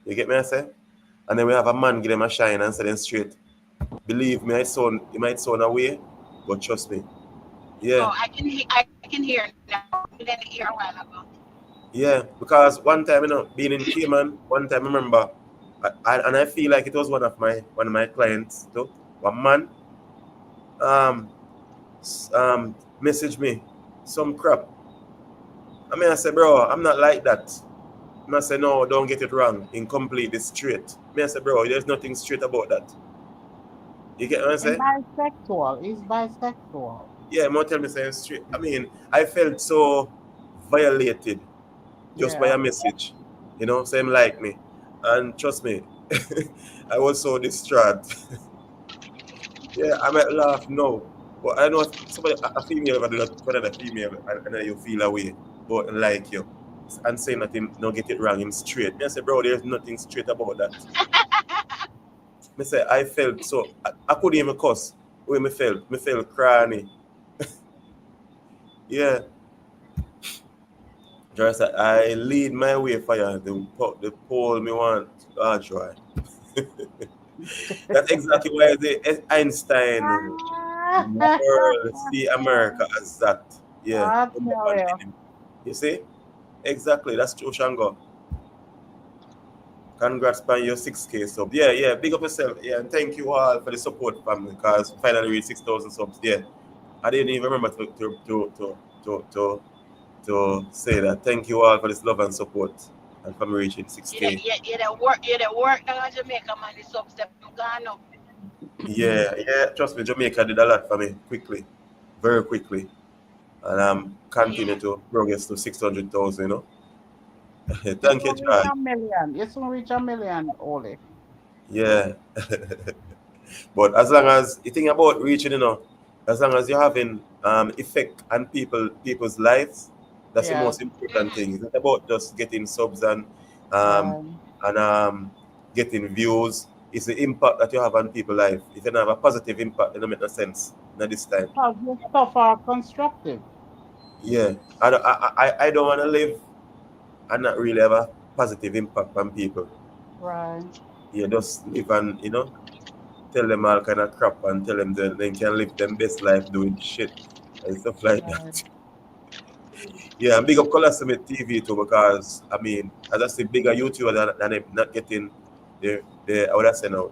You get me I say? And then we have a man give them a shine and say them straight. Believe me, it might sound away, but trust me. Yeah. Oh, I can hear now. I didn't hear a while ago. Yeah, because one time, being in Cayman, one time I remember, and I feel like it was one of my clients too. One man, um, messaged me some crap. I mean, I said, bro, I'm not like that. I say, no, don't get it wrong. Incomplete, it's straight. I said, bro, there's nothing straight about that. You get what I And say? bisexual. He's bisexual. Yeah, more tell me saying straight. I mean, I felt so violated just by Yeah. a message, saying like me. And trust me, I was so distraught. Yeah, I might laugh no, but I know somebody, a female, ever do that to another female, and then you feel away, but like you, and saying that him don't get it wrong, him straight. Me I say, bro, there's nothing straight about that. Me say, I felt so, I couldn't even cuss. The way me felt cranny. Yeah, just I lead my way for you. The pole me want. Ah, try. That's exactly why the Einstein world see America as that. Yeah. I tell you. You see? Exactly. That's true, Shango. Congrats on your 6K sub. Yeah, yeah. Big up yourself. Yeah, and thank you all for the support, family, because finally reached 6,000 subs. Yeah. I didn't even remember to say that. Thank you all for this love and support and for me reaching You know, 6K. you know, work down in Jamaica, man. The subs them gone up. Yeah, yeah. Trust me, Jamaica did a lot for me quickly, very quickly. And I'm Yeah. continue to progress to 600,000. You Thank you, soon reach Chad. a million. You soon reach a million, Oli. Yeah. But as long as you think about reaching, as long as you're having effect on people's lives, that's the Yeah. most important Mhm. thing. It's not about just getting subs and um, Right. and getting views. It's the impact that you have on people's life. If you don't have a positive impact, it don't make no sense. Not this time. Positive stuff are constructive. Yeah, I don't want to live and not really have a positive impact on people. Right. You just live and tell them all kind of crap and tell them that they can live them best life doing shit and stuff like Right. that. Yeah, and big up Color Summit TV too because I mean, as I say, bigger YouTubers than them not getting the how would I say now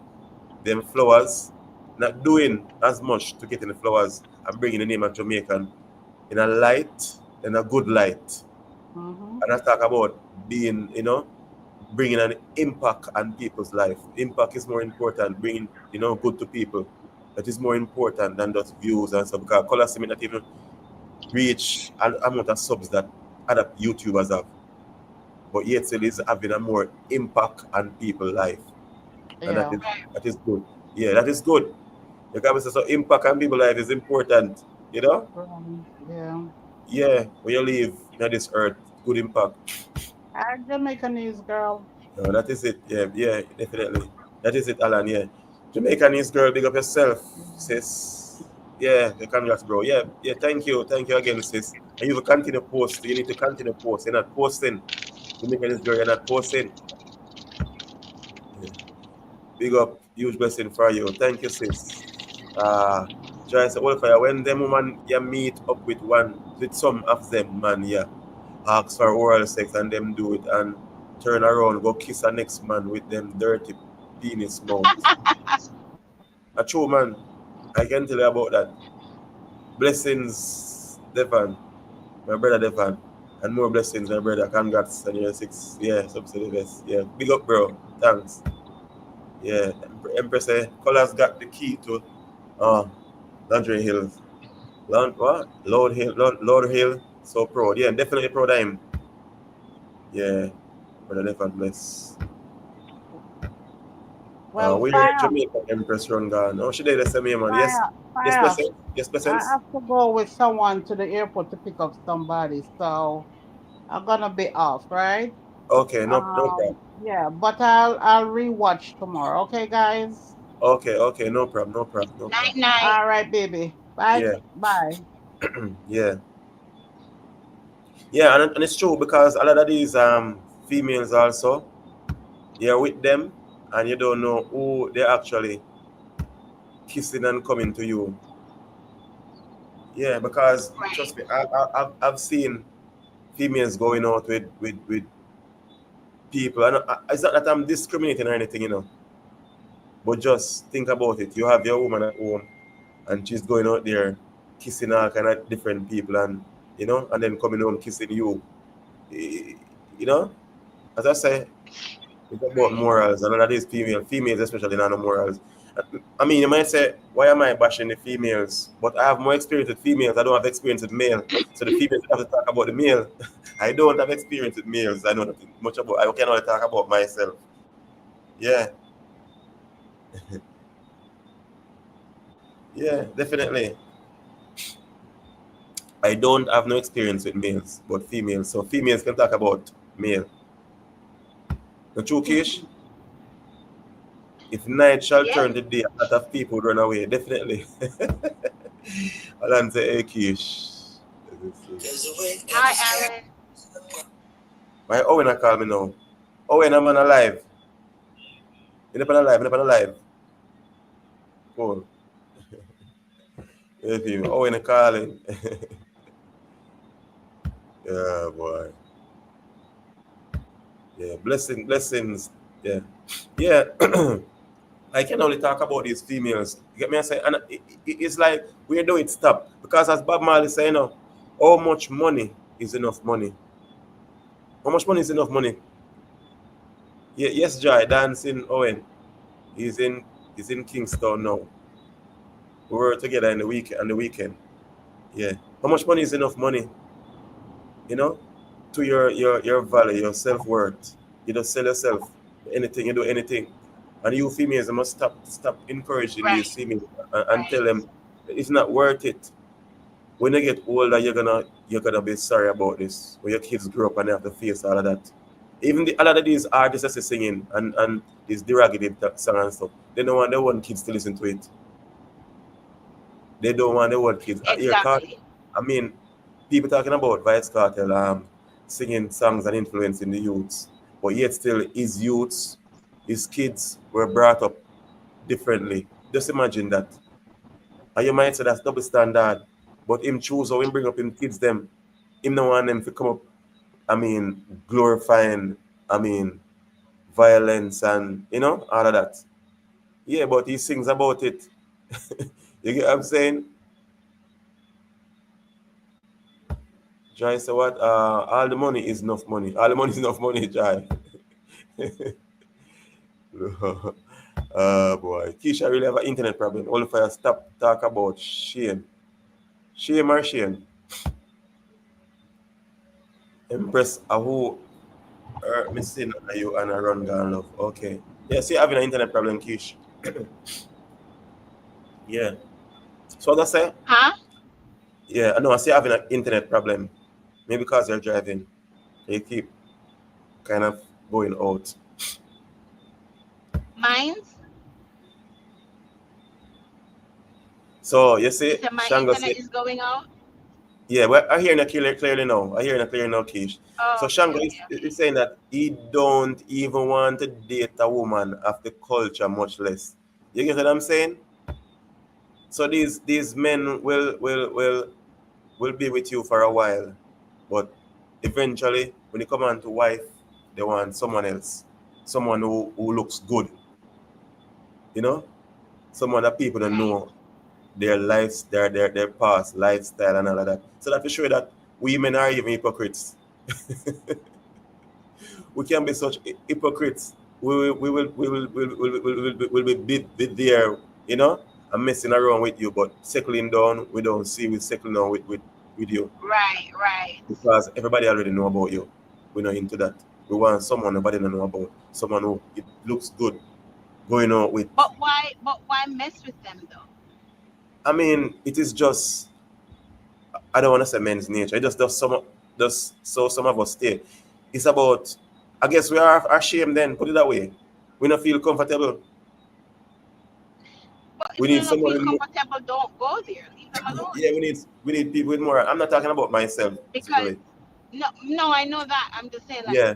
them flowers, not doing as much to get in the flowers and bringing the name of Jamaican in a light, in a good light. Mm-hmm. And I talk about being, bringing an impact on people's life. Impact is more important. Bringing, good to people. That is more important than just views and stuff. Because Color Summit not even reach an amount of subs that other YouTubers have. But yet still is having a more impact on people's life. And Yeah. that is good. Yeah, that is good. Because so impact on people's life is important. You know? Yeah. Yeah, when you live on this earth, good impact. I'm Jamaicanese girl. No, that is it. Yeah, yeah, definitely. That is it, Alan. Yeah. Jamaicanese girl, big up yourself, sis. Yeah, congrats, bro. Yeah, yeah, thank you. Thank you again, sis. And you will continue post. You need to continue post. You're not posting. Jamaicanese girl, you're not posting. Yeah. Big up, huge blessing for you. Thank you, sis. Uh Joyce Wolfire, when them woman you meet up with some of them, man, yeah. Ask for oral sex and them do it and turn around, go kiss a next man with them dirty penis mouth. A true man, I can tell you about that. Blessings, Devon, my brother Devon, and more blessings, my brother. Congrats on your six. Yeah, subsidy best. Yeah, big up, bro. Thanks. Yeah, Empress, Colors got the key to Laundry Hills. What? Lord Hill. So proud. Yeah, definitely proud of him. Yeah, brother Devon, bless. Well, Where fire, Jamaica Empress run gone? Oh, she did the same man. Yes, fire, yes, fire. blessings. Yes, I blessings. have to go with someone to the airport to pick up somebody, so I'm gonna be off, right? Okay, no problem. Yeah, but I'll rewatch tomorrow. Okay, guys. Okay, okay, no problem, no problem, no Night, problem. night. All right, baby. Bye. Yeah, Bye. yeah, yeah, and it's true because a lot of these females also, you're with them and you don't know who they're actually kissing and coming to you. Yeah, because Right. trust me, I've seen females going out with people, and it's not that I'm discriminating or anything, but just think about it. You have your woman at home and she's going out there kissing all kind of different people and and then coming home kissing you. Eh, You know, as I say, it's about Right. morals and all of these females especially not no morals. I mean, you might say, why am I bashing the females? But I have more experience with females. I don't have experience with male. So the females have to talk about the male. I don't have experience with males. I know nothing much about. I can only talk about myself. Yeah, yeah, definitely. I don't have no experience with males, but females. So females can talk about male. The true Kish, if night shall Yeah. turn to day, a lot of people run away. Definitely. Alan say, hey Kish. Hi, Aaron. My Owen I call me now. Owen, I'm on alive. You're not on alive, you're not on alive. Cool. If you Owen I calling. Yeah, boy. Yeah, blessings. Yeah. Yeah. I can only talk about these females. You get me? I say, and it's like where do it stop? Because as Bob Marley say, how much money is enough money? How much money is enough money? Yeah, yes, Joy, dancing Owen. He's in he's in Kingston now. We were together in the week on the weekend. Yeah. How much money is enough money? You know, to your value, your self worth. You don't sell yourself. Anything you do, anything. And you females, you must stop encouraging these Right. females and tell Right. them it's not worth it. When you get older, you're gonna be sorry about this. When your kids grow up and they have to face all of that. Even a lot of these artists that are singing and these derogative song and stuff, they want kids to listen to it. They don't want kids. Exactly. I mean, people talking about Vice Cartel singing songs and influencing the youths, but yet still his youths, his kids were brought up differently. Just imagine that. And you might say that's double standard, but him choose how him bring up him kids them. Him no want them to come up, I mean, glorifying, I mean, violence and all of that. Yeah, but he sings about it. You get what I'm saying? Jai said what? All the money is enough money. All the money is enough money, Jai. Boy. Keisha really have an internet problem. All of us stop talk about shame. Shame or shame? Empress who missing you and a run down love. Okay. Yeah, see having an internet problem, Keish. Yeah. So what I say? Huh? Yeah, I know I see having an internet problem. Maybe because you're driving. You keep kind of going out. Mine's? So you see, So my Shango internet say, is going out? yeah, well, I hear it clearly now. I hear it clearly now, Keish. Oh, So okay, Shango okay, okay. is saying that he don't even want to date a woman of the culture, much less. You get what I'm saying? So these men will be with you for a while, but eventually, when you come on to wife, they want someone else, someone who looks good, you know, someone that people don't Right. know their lives, their past lifestyle and all of that. So that we show that women are even hypocrites. We can be such hypocrites. We will be there, and messing around with you, but settling down, we don't see we settling down with you Right, right. because everybody already know about you. We're not into that. We want someone nobody don't know about, someone who it looks good going on with. But why mess with them though? I mean, it is just I don't want to say men's nature. It just does some of us stay. It's about I guess we are ashamed then, put it that way. We don't feel comfortable. But We if you need don't feel someone comfortable, don't go there. Leave them alone. yeah, we need people with more. I'm not talking about myself, Because especially. no, I know that. I'm just saying like Yeah.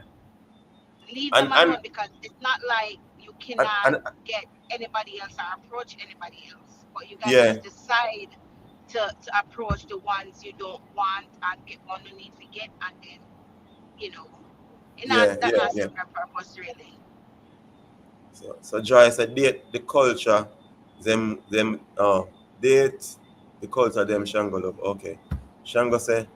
leave them And alone because it's not like you and, cannot and get anybody else or approach anybody else. But you gotta yeah, just decide to approach the ones you don't want and get one you need to get and then, you know, yeah, that yeah, not yeah. serve a purpose really. So Joyce said date the culture, them date the culture them Shango love. Okay. Shango said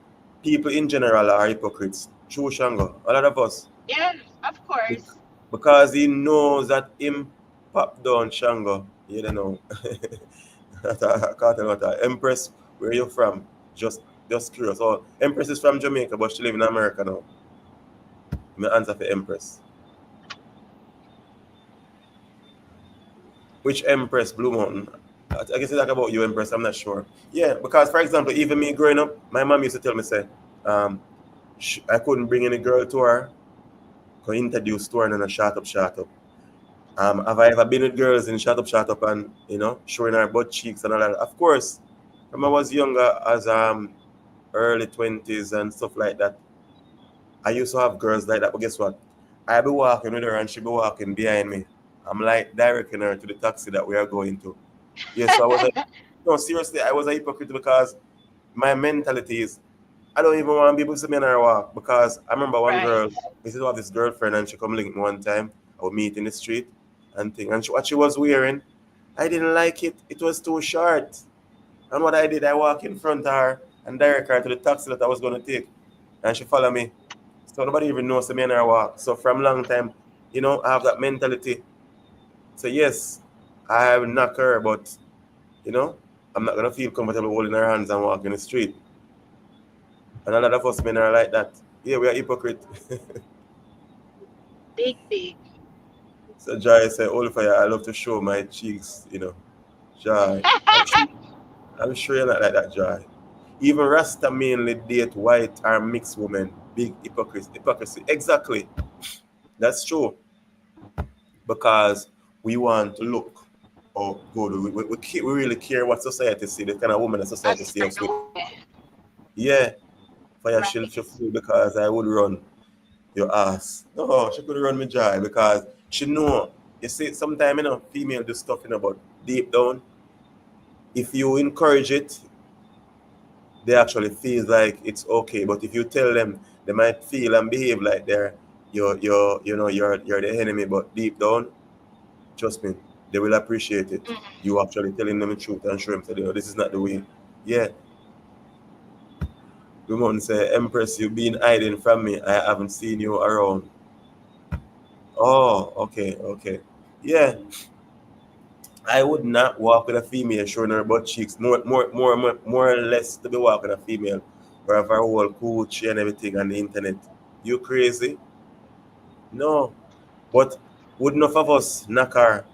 people in general are hypocrites. True Shango. A lot of us. Yes, of course. Because he knows that him pop down Shango. You don't know. I can't tell what that. Empress, where you from? Just curious. Oh, Empress is from Jamaica, but she live in America now. My answer for Empress. Which Empress? Blue Mountain. I guess it's like about you, Empress. I'm not sure. Yeah, because for example, even me growing up, my mom used to tell me say, um, I couldn't bring any girl to her, could introduce to her and a shut up. Have I ever been with girls in shut up and showing her butt cheeks and all that? Of course. When I was younger, as early 20s and stuff like that, I used to have girls like that. But guess what? I be walking with her and she be walking behind me. I'm like directing her to the taxi that we are going to. Yeah, so I was no seriously, I was a hypocrite because my mentality is I don't even want people to see me in her walk because I remember one Right. girl, I used to have this girlfriend and she come link me one time. I would meet in the street and thing. And what she was wearing, I didn't like it. It was too short. And what I did, I walk in front of her and direct her to the taxi that I was going to take. And she follow me. So nobody even knows me in her walk. So from long time, I have that mentality. So yes, I will knock her, but I'm not gonna feel comfortable holding her hands and walking the street. And a lot of us men are like that. Yeah, we are hypocrite. Big. So Joy said, Olufaya, I love to show my cheeks. Joy. I'm sure you're not like that, Joy. Even Rasta mainly date white or mixed women. Big hypocrisy. Exactly. That's true because we want to look good. We really care what society see, the kind of woman that A society see us with. certain way. Yeah, fire Right. she'll feel because I would run your ass. No, she could run me dry because she know. You see, sometimes female do stuff but deep down, if you encourage it, they actually feel like it's okay. But if you tell them, they might feel and behave like you're the enemy. But deep down, trust me, they will appreciate it. Mhm. You actually telling them the truth and show them that this is not the way. Yeah, we won't say, Empress, you've been hiding from me. I haven't seen you around. Oh, okay, okay. Yeah, I would not walk with a female showing her butt cheeks. More or less to be walking a female or have her whole coochie and everything on the internet. You crazy? No. But would enough of us knock her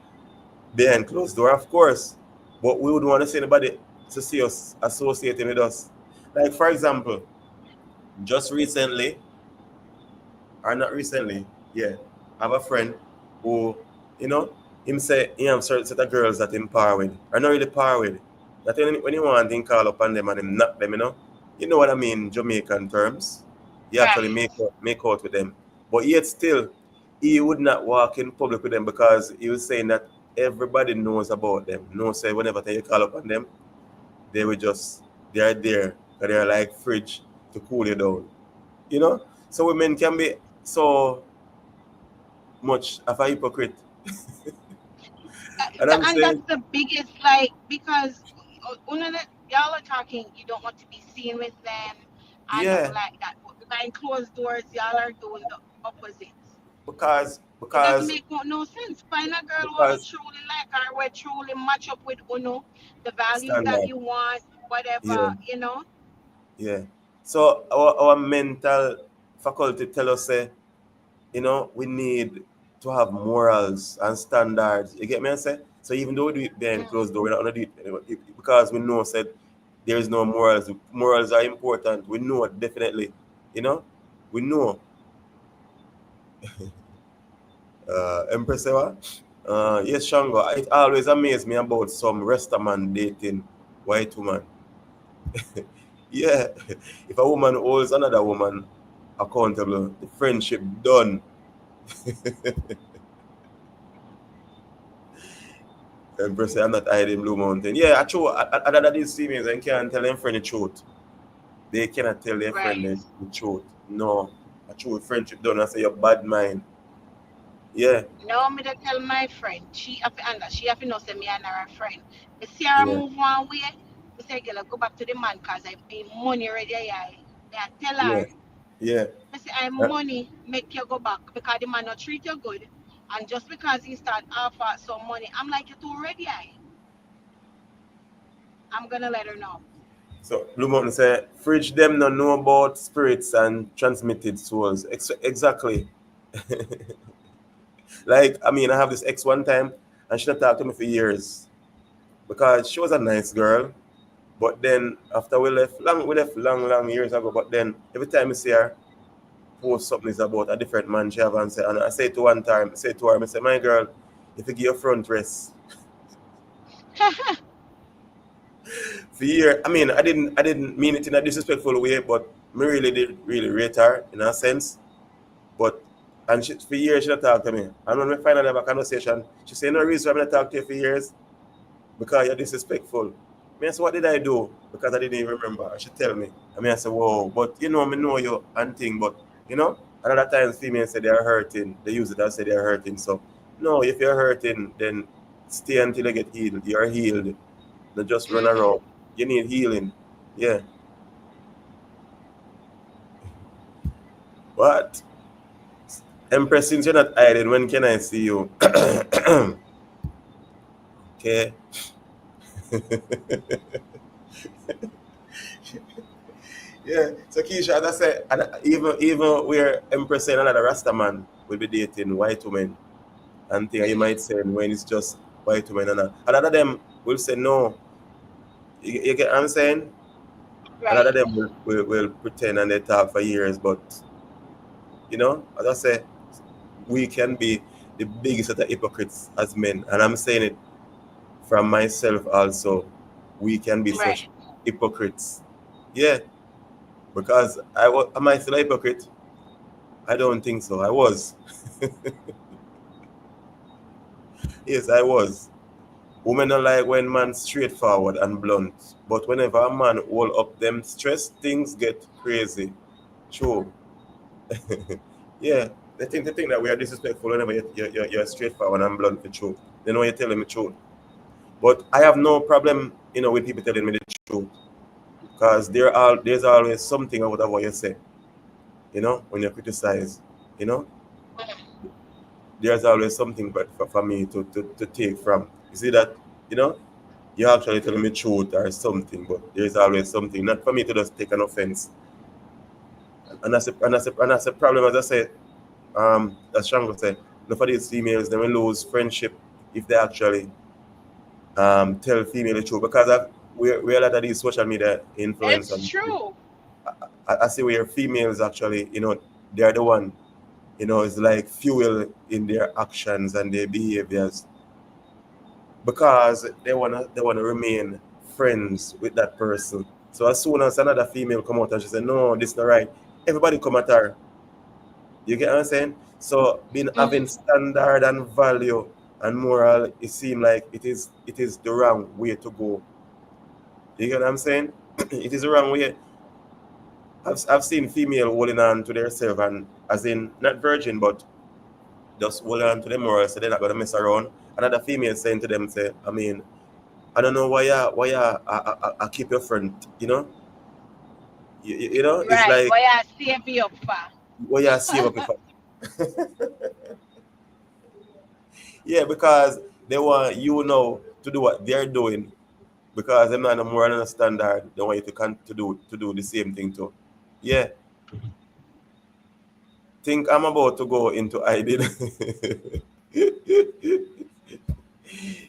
behind closed door? Of course. But we would want to see anybody to see us associating with us. Like for example, just recently, or not recently, yeah, I have a friend who, you know, him say he have certain set of girls that him par with, or not really par with. That when he want him call up on them and him knock them, you know what I mean, Jamaican terms. He actually Right. make out with them, but yet still, he would not walk in public with them because he was saying that everybody knows about them. No, say whenever you call up on them, they will just they are there, 'cause they are like fridge to cool you down. You know, so women can be so much of a hypocrite. And I'm And that's saying, the biggest, like, because y'all are talking, you don't want to be seen with them and nothing yeah, like that. But behind closed doors, y'all are doing the opposite. because It doesn't because make no sense. Find a girl who will because truly like her, will truly match up with the values that standard. you want, whatever, Yeah, you know. yeah. So our mental faculty tell us say, we need to have morals and standards. You get me? I say. So even though we do it behind Mm. closed door, we're not gonna do it because we know said there is no morals. Morals are important. We know it definitely. You know, we know. Empress Ewa? Yes, Shango. It always amazes me about some Rasta man dating white woman. Yeah, if a woman holds another woman accountable, the friendship done. Empress, I'm not hiding Blue Mountain. Yeah, actually, other these females and can't tell them friend the truth. They cannot tell their friend Right. the truth. No, actually, friendship done. I say your bad mind. Yeah, Now me dey tell my friend, she have to know say me and her a friend. Me see her yeah, move one way, me say girl go back to the man cause I money already. I tell yeah, her, yeah. me say I Uh, money make you go back because the man not treat you good. And just because he start offer some money, I'm like you too ready. I'm gonna let her know. So Blue Mountain say, fridge them no know about spirits and transmitted souls. Exactly. Like, I mean, I have this ex one time, and she not talked to me for years because she was a nice girl. But then after we left long years ago. But then every time I see her post something is about a different man she have answered, and I say to one time, I say to her, I say, my girl, if you give your front rest for year, I mean, I didn't mean it in a disrespectful way, but me really did really rate her in a sense. But and for years she not talk to me. And when we finally have a conversation, she say no reason why I'm not talk to you for years because you're disrespectful. Me I say, what did I do? Because I didn't even remember. She tell me. I mean I say, whoa, but me know you and thing, but another times females say they're hurting. They use it and say they're hurting. So no, if you're hurting, then stay until you get healed. You're healed. Not just run Mhm. around. You need healing. Yeah. But Empress, since you're not hiding, when can I see you? Okay. Yeah. So Keisha, as I said, even we're Empress and another Rasta man will be dating white women and thing, you might Mhm. say when it's just white women and another them will say no. You get what I'm saying? Another Right. them will pretend and they talk for years, but as I say, we can be the biggest of the hypocrites as men. And I'm saying it from myself also. We can be Right. such hypocrites. Yeah, because am I still a hypocrite? I don't think so. I was. Yes, I was. Women don't like when man straightforward and blunt. But whenever a man hold up them stress, things get crazy. True. Yeah. They think that we are disrespectful whenever you're straightforward and blunt the truth. They know you're telling the truth. But I have no problem, with people telling me the truth. Because there's always something out of what you say, when you criticize, you know, there's always something for me to take from. You see that, you know, you're actually telling me truth or something, but there's always something, not for me to just take an offense. And that's a problem, as I said, as Shango said, look for these females, they will lose friendship if they actually tell female the truth. Because we're a lot of these social media It's influencers. true. I see where females actually, they're the one, it's like fuel in their actions and their behaviors because they wanna remain friends with that person. So as soon as another female come out and she say, no, this not right, everybody come at her. You get what I'm saying? So being having Mm-hmm. standard and value and moral, it seems like it is the wrong way to go. You get what I'm saying? It is the wrong way. I've seen female holding on to their self and as in not virgin but just holding on to them morals so they're not gonna mess around. Another female saying to them, say, I mean, I don't know why I keep your friend, it's Right. like Boy, I save you up why you save up if yeah, because they want to do what they're doing because they're not more than a standard. They want you to do the same thing too. Yeah, think I'm about to go into hiding.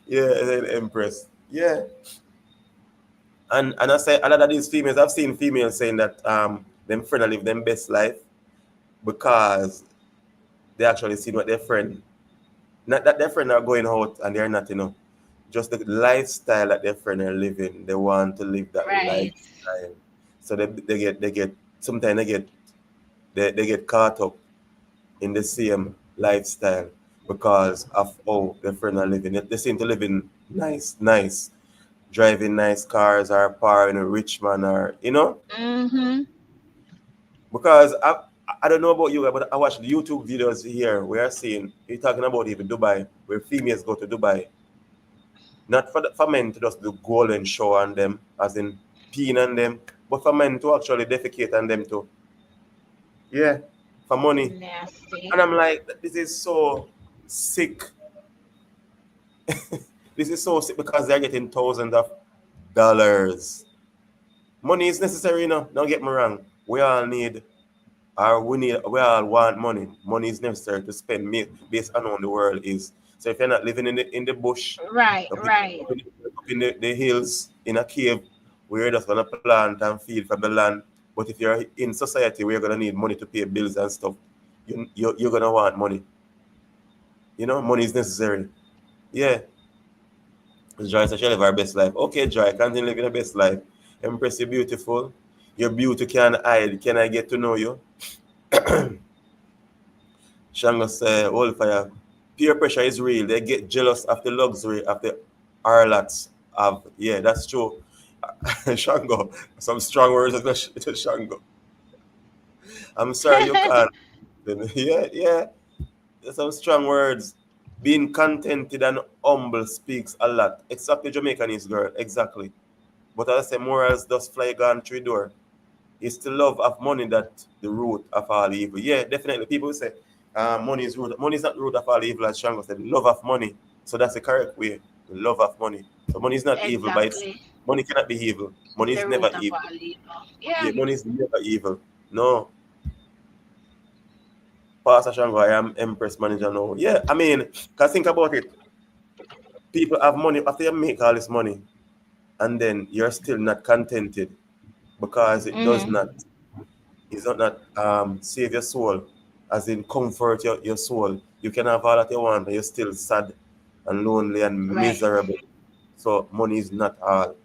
Yeah, and then Empress. Yeah, and I say a lot of these females. I've seen females saying that them friend live them best life because they actually see what their friend, not that their friend are going out and they're not, just the lifestyle that their friend are living. They want to live that right. lifestyle. So they get sometimes they get caught up in the same lifestyle because of how their friend are living. They seem to live in nice, driving nice cars or power in a rich man or Mm-hmm. because I don't know about you, but I watch the YouTube videos here. We are seeing you're talking about even Dubai, where females go to Dubai, not for men to just do golden show on them, as in peeing on them, but for men to actually defecate on them too. Yeah, for money. Nasty. And I'm like, this is so sick. This is so sick because they're getting thousands of dollars. Money is necessary, Don't get me wrong. We all want money. Money is necessary to spend based on how the world is. So if you're not living in the bush, Right, up in, right. up in the hills, in a cave, where you're just gonna plant and feed from the land. But if you're in society where you're gonna need money to pay bills and stuff, you're gonna want money. Money is necessary. Yeah. Joy said she live her best life. Okay, Joy, continue living your best life. Empress, you're beautiful. Your beauty can't hide. Can I get to know you? Shango say, Wildfire, peer pressure is real. They get jealous of the luxury of the harlots have. Yeah, that's true. Shango, some strong words to Shango. I'm sorry you can't. Yeah, yeah, there's some strong words. Being contented and humble speaks a lot. Exactly, Jamaicanese girl. Exactly. But as I say, morals does fly gone through the door. It's the love of money that the root of all evil. Yeah, definitely. People say money is root. Money is not the root of all evil, as Shango said. Love of money. So that's the correct way. The love of money. So money is not evil, but Exactly. money cannot be evil. Money is The never root of evil. all evil. Yeah. Yeah, money is never evil. No, Pastor Shango, I am Empress manager now. Yeah, I mean, cause think about it. People have money after you make all this money, and then you're still not contented because it does Mm-hmm. not. It's not save your soul. as in comfort your soul. You can have all that you want, and you're still sad and lonely and Right. miserable. So money is not all.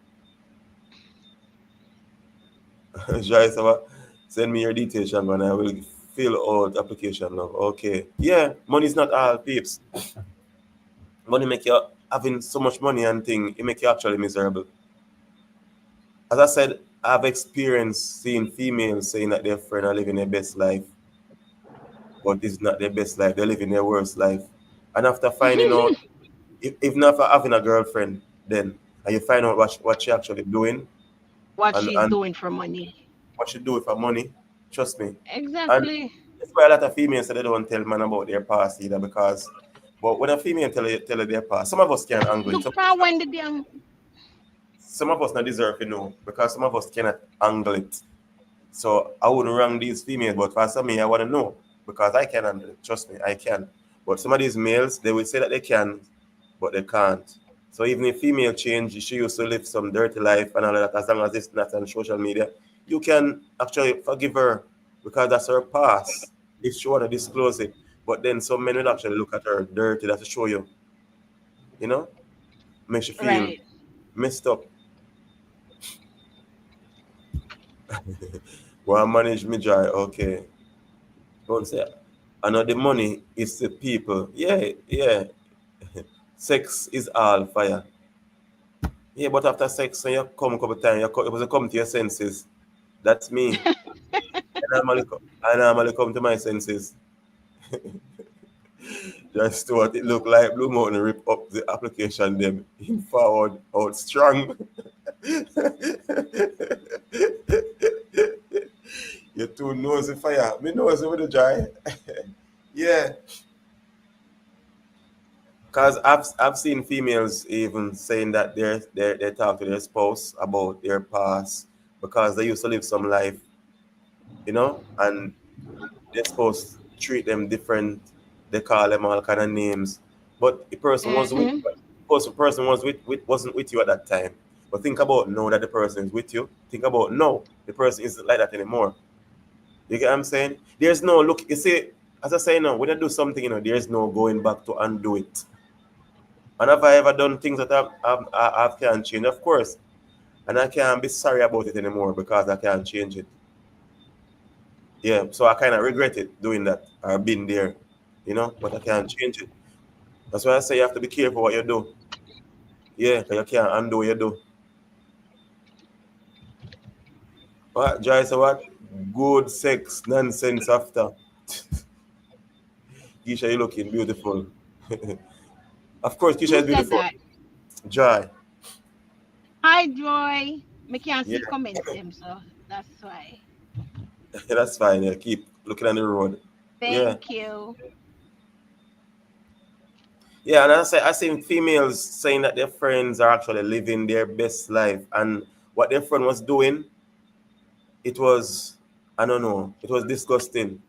Joyce, send me your details, and I will fill out application now. Okay. Yeah, money is not all, peeps. Money make you having so much money and thing, it make you actually miserable. As I said, I've experienced seeing females saying that their friend are living their best life, but it's not their best life. They're living their worst life. And after finding out, if not for having a girlfriend, then and you find out what she actually doing What she's and doing for money. what she do with her money, trust me. And Exactly. that's why a lot of females say they don't tell man about their past either because, but when a female tell you their past, some of us can angle it. Look for when the damn Some of us not deserve to know because some of us cannot angle it. So I wouldn't wrong these females, but for some me, I want to know because I can handle it. Trust me, I can. But some of these males, they will say that they can, but they can't. So even if female change, she used to live some dirty life and all of that, as long as it's not on social media, you can actually forgive her because that's her past if she want to disclose it. But then some men will actually look at her dirty that to show you, you know, makes you feel right. messed up. Well, I manage me joy, okay. Don't say, I know the money is the people. Yeah, yeah. Sex is all fire. Yeah, but after sex, when you come a couple times, you come to your senses. That's me. I normally come to my senses. Just to what it look like. Blue Mountain rip up the application them in forward out strong. You're too nosy fire. Me nosy with the dry. Yeah. Because I've seen females even saying that they talk to their spouse about their past because they used to live some life, and they're supposed to treat them different. They call them all kind of names, but the person was with, Mm-hmm. suppose the person was with wasn't with you at that time. But think about now that the person is with you. Think about no, the person isn't like that anymore. You get what I'm saying? There's no look. You see, as I say now, when I do something, there's no going back to undo it. And have I ever done things that I can't change? Of course. And I can't be sorry about it anymore because I can't change it. Yeah, so I kind of regret it doing that or being there, but I can't change it. That's why I say you have to be careful what you do. Yeah, 'cause you can't undo what you do. What, Joy, so what? Good sex, nonsense after. Keisha, you looking beautiful. Of course, Keisha Who is said beautiful. that? Joy. Hi, Joy. Me can't Yeah, see comments them, so that's why. that's fine. Yeah, keep looking on the road. Yeah. Thank you. Yeah, and I seen females saying that their friends are actually living their best life, and what their friend was doing, it was, I don't know, it was disgusting.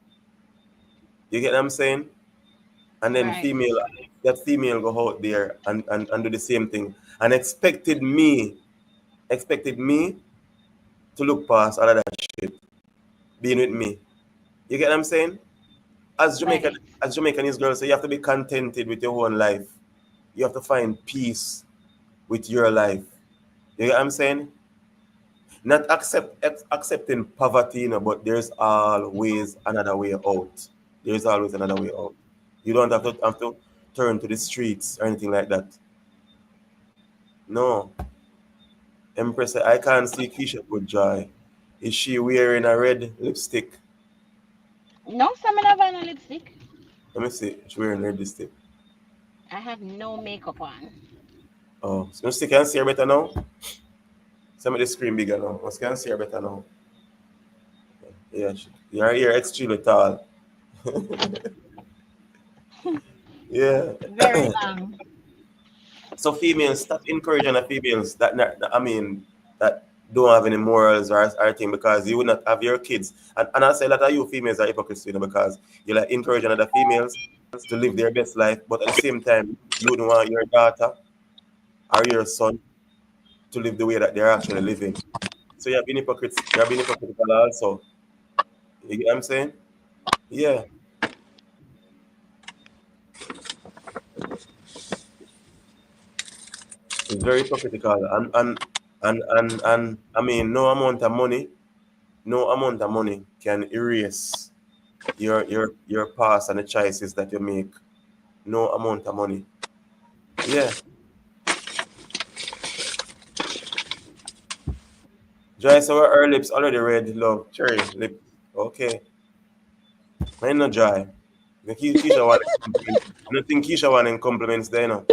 You get what I'm saying? And then Right. that female go out there and do the same thing, and expected me to look past all of that shit, being with me. You get what I'm saying? As Jamaican, Right. as Jamaicanese girls say, you have to be contented with your own life. You have to find peace with your life. You get what I'm saying? Not accepting poverty, but there's always another way out. There's always another way out. You don't have to turn to the streets or anything like that. No. Empress, I can't see Keisha good joy. Is she wearing a red lipstick? No, some have on a lipstick. Let me see. She's wearing red lipstick. I have no makeup on. Oh, so you can see her better now? Some of the screen bigger now. You can see her better now. Yeah, your hair extremely tall. Yeah. Very long. So females, stop encouraging the females that don't have any morals or thing because you will not have your kids. And I say a lot of you females are hypocrites, because you like encouraging other females to live their best life, but at the same time, you don't want your daughter or your son to live the way that they're actually living. So you're being hypocrites. You're being hypocritical also. You get what I'm saying? Yeah. It's very hypocritical. And I mean, no amount of money can erase your past and the choices that you make. No amount of money. Yeah. Joy, so her lips already red, love. Cherry lip. Okay. Mine no dry. Keisha want compliment. I don't think Keisha want compliments there, you know.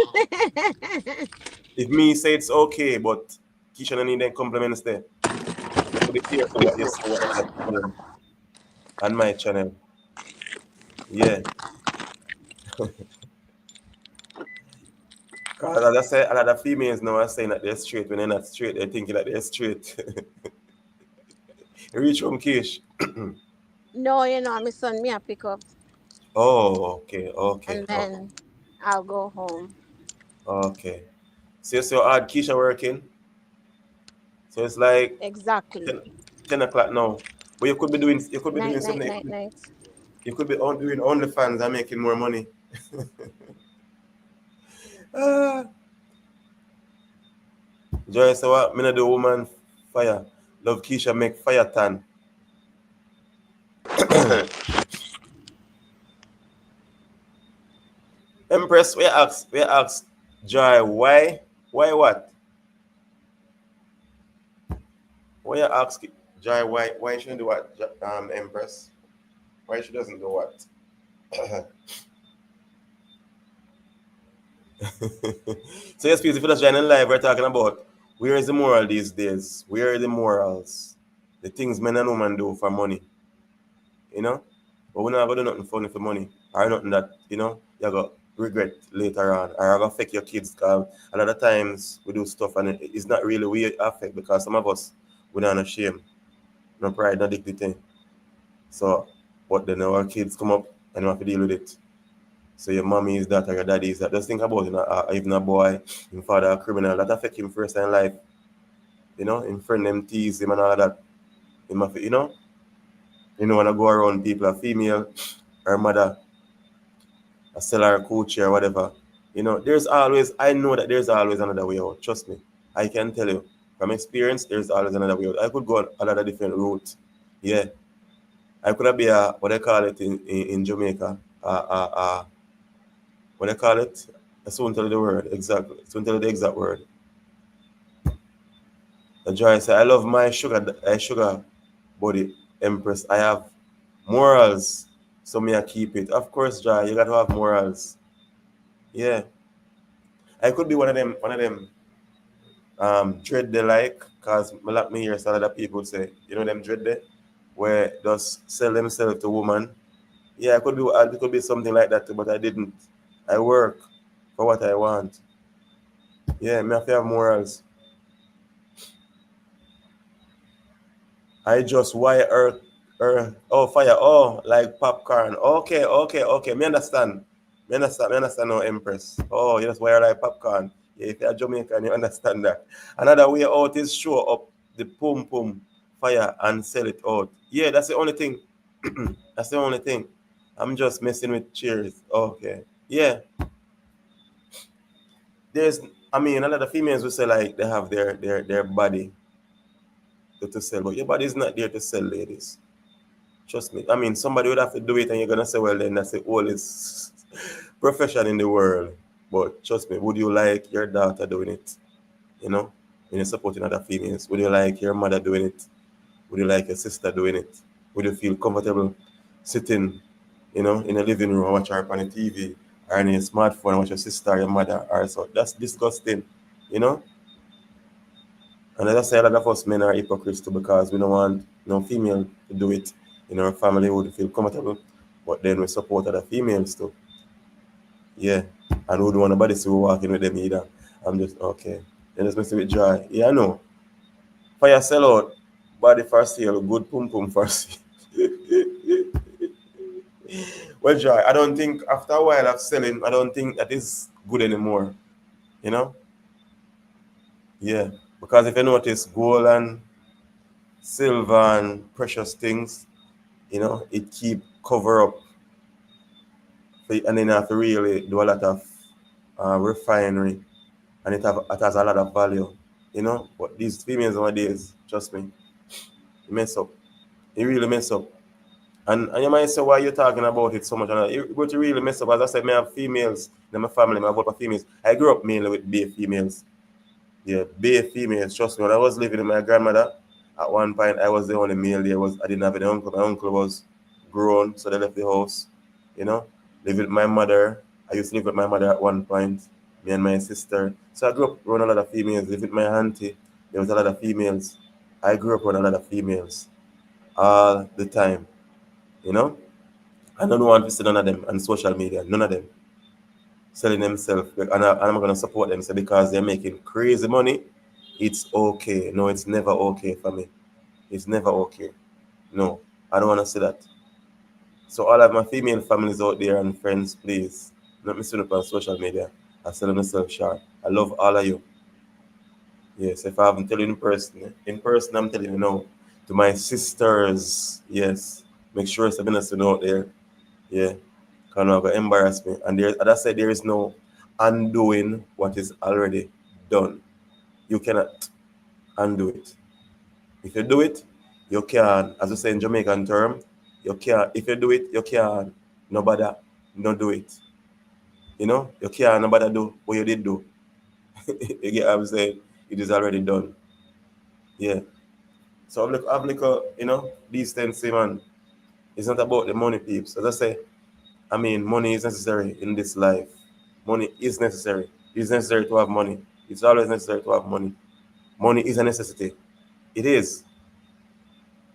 If me say it's okay, but Keisha don't need any compliments there. You have to be careful what you say on that channel, on my channel. Yeah. Because as I say, a lot of females now are saying that they're straight when they're not straight. They're thinking that they're straight. You reach home, Kish. No, my son, me I pick up Oh, okay, okay, and okay, then I'll go home. okay. So hard Keisha working. So it's like Exactly. 10, 10 o'clock now. But you could be Night, doing night, something. night, night. You could be doing OnlyFans and making more money. Ah. Joy, so what? Me not do woman fire. Love Keisha make fire tan. Empress, we ask Joy, why what? Why you ask Joy why she do what, Empress? Why she doesn't do what? So yes, please, if you're just joining live, we're talking about where is the moral these days? Where are the morals? The things men and women do for money, you know? But we're not gonna do nothing funny for money. Or nothing that, you got regret later on. Or gonna affect your kids. Cause a lot of times we do stuff and it's not really we affect because some of us we don't shame, no pride, no dignity. So but then our kids come up and we have to deal with it. So your mommy is that or your daddy is that. Just think about even a boy, his father a criminal, that affect him first in life. Him friend them tease him and all that. Him have to, wanna go around people, a female, her mother, a seller, a coach or whatever. I know that there's always another way out. Trust me. I can tell you. From experience, there's always another way out. I could go on another different route. Yeah. I could have be what they call it in Jamaica, what they call it? I soon tell you the word exactly. Soon tell you the exact word. The joy say, I love my sugar body, Empress. I have morals, so me I keep it. Of course, Joy, you got to have morals. Yeah, I could be one of them dread they like, cause me like me hear some other people say, them dread they, where just sell themselves to woman. Yeah, it could be something like that too, but I didn't. I work for what I want. Yeah, me have to have morals. I just wire fire, like popcorn. Okay, okay, okay. Me understand. Me understand now, Empress. Oh, you just wire like popcorn. Yeah, if you're Jamaican, you understand that. Another way out is show up the pum pum fire and sell it out. Yeah, that's the only thing. That's the only thing. I'm just messing with cheers. Okay. Yeah. There's I mean a lot of females will say like they have their body to sell, but your body is not there to sell, ladies. Trust me. I mean, somebody would have to do it, and you're gonna say, "Well, then that's the oldest profession in the world." But trust me, would you like your daughter doing it? You know, when you're supporting other females, would you like your mother doing it? Would you like your sister doing it? Would you feel comfortable sitting, in a living room and watch her on the TV, or in your smartphone and watch your sister or your mother or so? That's disgusting, you know. And as I say, a lot of us men are hypocrites too because we don't want no female to do it in our family would feel comfortable. But then we support other females too. Yeah. And we don't want nobody to walk in with them either. I'm just okay. Then just messing with joy. Yeah, I know. Fire sell out, body for sale, good pum pum for sale. Well, joy, I don't think after a while of selling, I don't think that is good anymore. You know? Yeah. Because if you notice gold and silver and precious things, it keep cover up and then you have to really do a lot of refinery and it has a lot of value, you know. But these females nowadays, trust me, you mess up. You really mess up. And you might say, why you talking about it so much? But you really mess up. As I said, I have females in my family, I vote for females. I grew up mainly with bare females. Yeah, bare females. Trust me, when I was living with my grandmother, at one point I was the only male there. I didn't have any uncle. My uncle was grown, so they left the house. You know, live with my mother. I used to live with my mother at one point, me and my sister. So I grew up around a lot of females. Live with my auntie. There was a lot of females. I grew up around a lot of females all the time. You know, I don't want to see none of them on social media. None of them selling themselves, and I'm gonna support them. So because they're making crazy money, it's okay. No, it's never okay for me. It's never okay. No, I don't want to see that. So all of my female families out there and friends, please, not me up on social media. I sell myself short. I love all of you. Yes, if I haven't tell you in person, I'm telling you now. To my sisters, yes, make sure something else out there. Yeah, because not gonna embarrass me. And there, as I said, there is no undoing what is already done. You cannot undo it. If you do it, you can. As we say in Jamaican term, you can. If you do it, you can. Nobody, don't do it. You know, you can't. Nobody do what you did do. You get what I'm saying? It is already done. Yeah. So I've look, you know, decency, man. It's not about the money, peeps. As I say, I mean, money is necessary in this life. Money is necessary. It's necessary to have money. It's always necessary to have money. Money is a necessity. It is.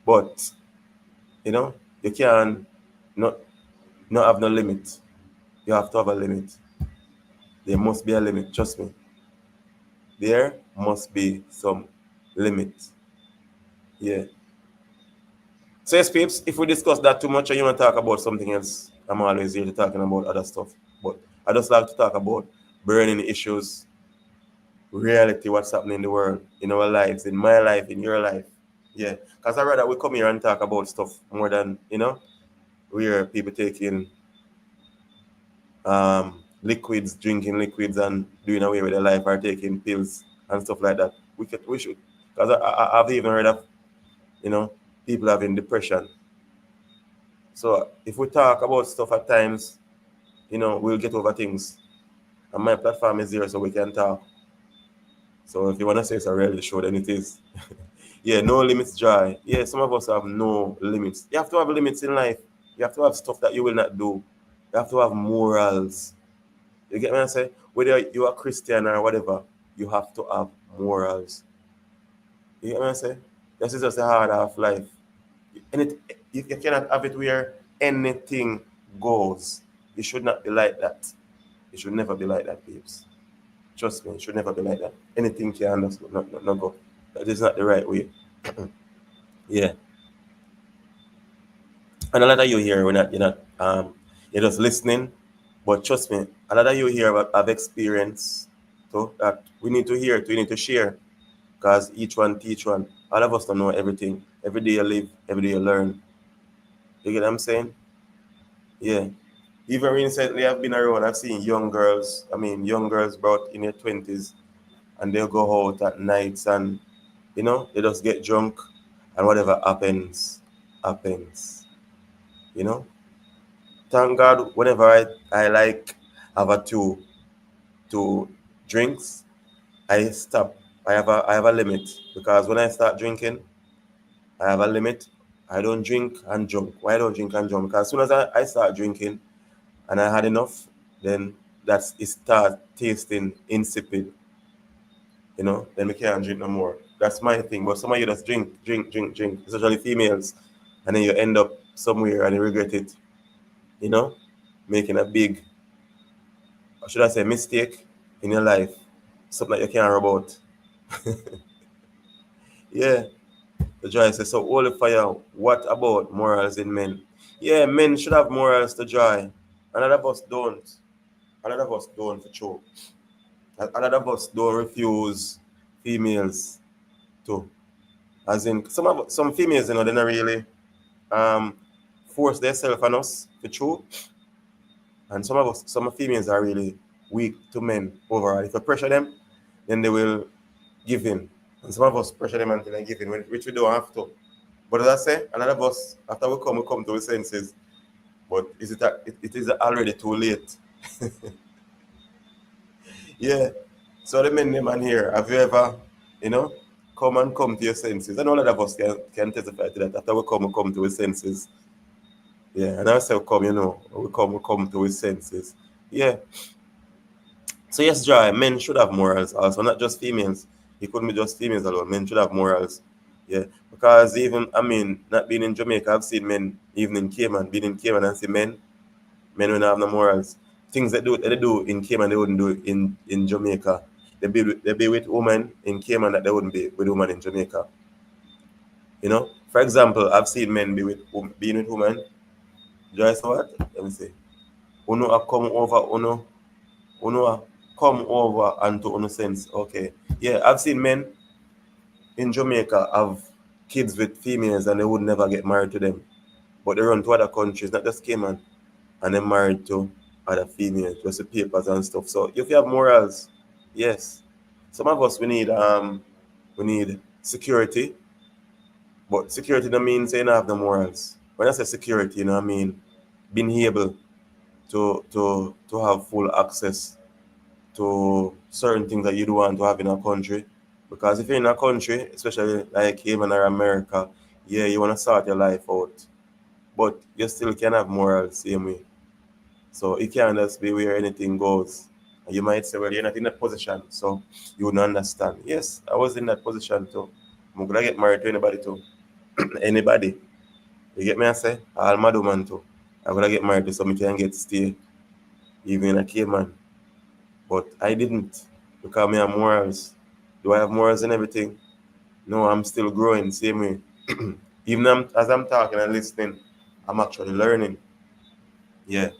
But, you know, you can not, not have no limit. You have to have a limit. There must be a limit. Trust me. There must be some limit. Yeah. So yes, peeps, if we discuss that too much and you want to talk about something else, I'm always here to talking about other stuff. But I just like to talk about burning issues, reality, what's happening in the world, in our lives, in my life, in your life. Yeah. Because I rather we come here and talk about stuff more than, you know, where people taking liquids, drinking liquids and doing away with their life or taking pills and stuff like that. We should. Because I've even heard of, you know, people having depression. So if we talk about stuff at times, you know, we'll get over things. And my platform is here so we can talk. So if you want to say it's a reality show, then it is. Yeah, no limits, joy. Yeah, some of us have no limits. You have to have limits in life. You have to have stuff that you will not do. You have to have morals. You get me? I say, whether you are Christian or whatever, you have to have morals. You get me? I say, this is just the hard of life. And you cannot have it where anything goes. It should not be like that. It should never be like that, babes. Trust me, it should never be like that. Anything can not go. That is not the right way. Yeah. And a lot of you here, you're just listening. But trust me, a lot of you here have experience. So that we need to hear it, we need to share. Because each one teach one. All of us don't know everything. Every day you live, every day you learn. You get what I'm saying? Yeah. Even recently I've been around, I've seen young girls, about in their 20s, and they'll go out at nights and, you know, they just get drunk and whatever happens, happens. You know? Thank God whenever I like have a two drinks, I stop. I have a limit because when I start drinking, I have a limit. I don't drink and drunk. Why don't drink and drunk? Because as soon as I start drinking and I had enough, then it start tasting insipid. You know, then we can't drink no more. That's my thing. But some of you just drink, especially females, and then you end up somewhere and you regret it. You know, making a big, or should I say, mistake in your life, something that you can't about. Yeah, the joy says, so holy fire, what about morals in men? Yeah, men should have morals to joy. A lot of us don't. A lot of us don't for sure. A lot of us don't refuse females too. As in some females, you know, they're not really um force themselves on us for true. And some females are really weak to men overall. If you pressure them, then they will give in. And some of us pressure them until they give in, which we don't have to. But as I say, a lot of us, after we come to our senses, but it is already too late. Yeah. So the men them on here, have you ever, you know, come to your senses? And all of us can testify to that. After we come to our senses. Yeah, and I say come, we come to our senses. Yeah. So yes, Joy, men should have morals also, not just females. It couldn't be just females alone. Men should have morals. Yeah. Because even not being in Jamaica, I've seen men even in Cayman, being in Cayman and see men don't have no morals. Things they do in Cayman they wouldn't do in Jamaica. They be with women in Cayman that they wouldn't be with women in Jamaica. For example, I've seen men being with women. Just what? Let me see. Uno a come over, uno a come over and to uno sense. Okay. Yeah, I've seen men in Jamaica have kids with females and they would never get married to them. But they run to other countries, not just Cayman, and they're married to other females, just the papers and stuff. So if you have morals, yes. Some of us we need security, but security don't mean saying I have the morals. When I say security, I mean being able to have full access to certain things that you do want to have in a country. Because if you're in a country, especially like Cayman or America, yeah, you want to start your life out. But you still can have morals same way. So it can't just be where anything goes. And you might say, well, you're not in that position, so you wouldn't understand. Yes, I was in that position too. I'm gonna get married to anybody too. Anybody. You get me I say? All my man too. I'm gonna get married to somebody can get stay even in a Cayman. But I didn't because I have morals. Do I have morals and everything? No, I'm still growing, same way. Even as I'm talking and listening, I'm actually learning. Yeah.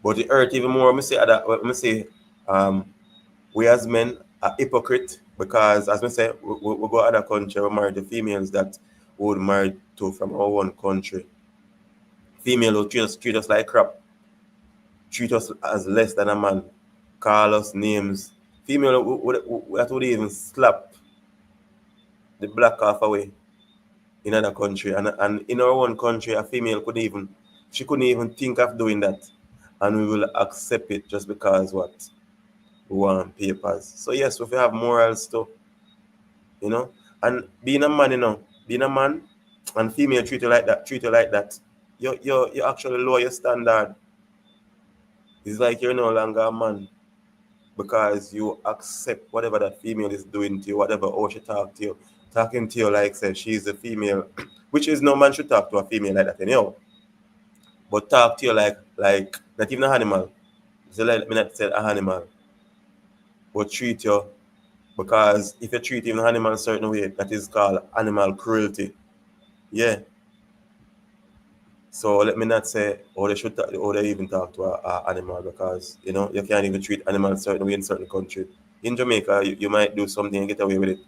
But it hurt even more. Let me say, we as men are hypocrite because, as I say, we go other country, we marry the females that we would marry to from our own country. Female will treat us like crap, treat us as less than a man, call us names. Female that would even slap the black half away in another country. And in our own country, a female she couldn't even think of doing that. And we will accept it just because what? We want papers. So yes, if you have morals too, and being a man, being a man and female treat you like that, you actually lower your standard. It's like you're no longer a man because you accept whatever that female is doing to you, whatever how she talk to you, talking to you like say she's a female, which is no man should talk to a female like that anyhow. But talk to you like not even an animal. So let me not say an animal. But treat you because if you treat even an animal a certain way, that is called animal cruelty. Yeah. So let me not say or they even talk to a animal because you can't even treat animals certain way in certain countries. In Jamaica you might do something and get away with it.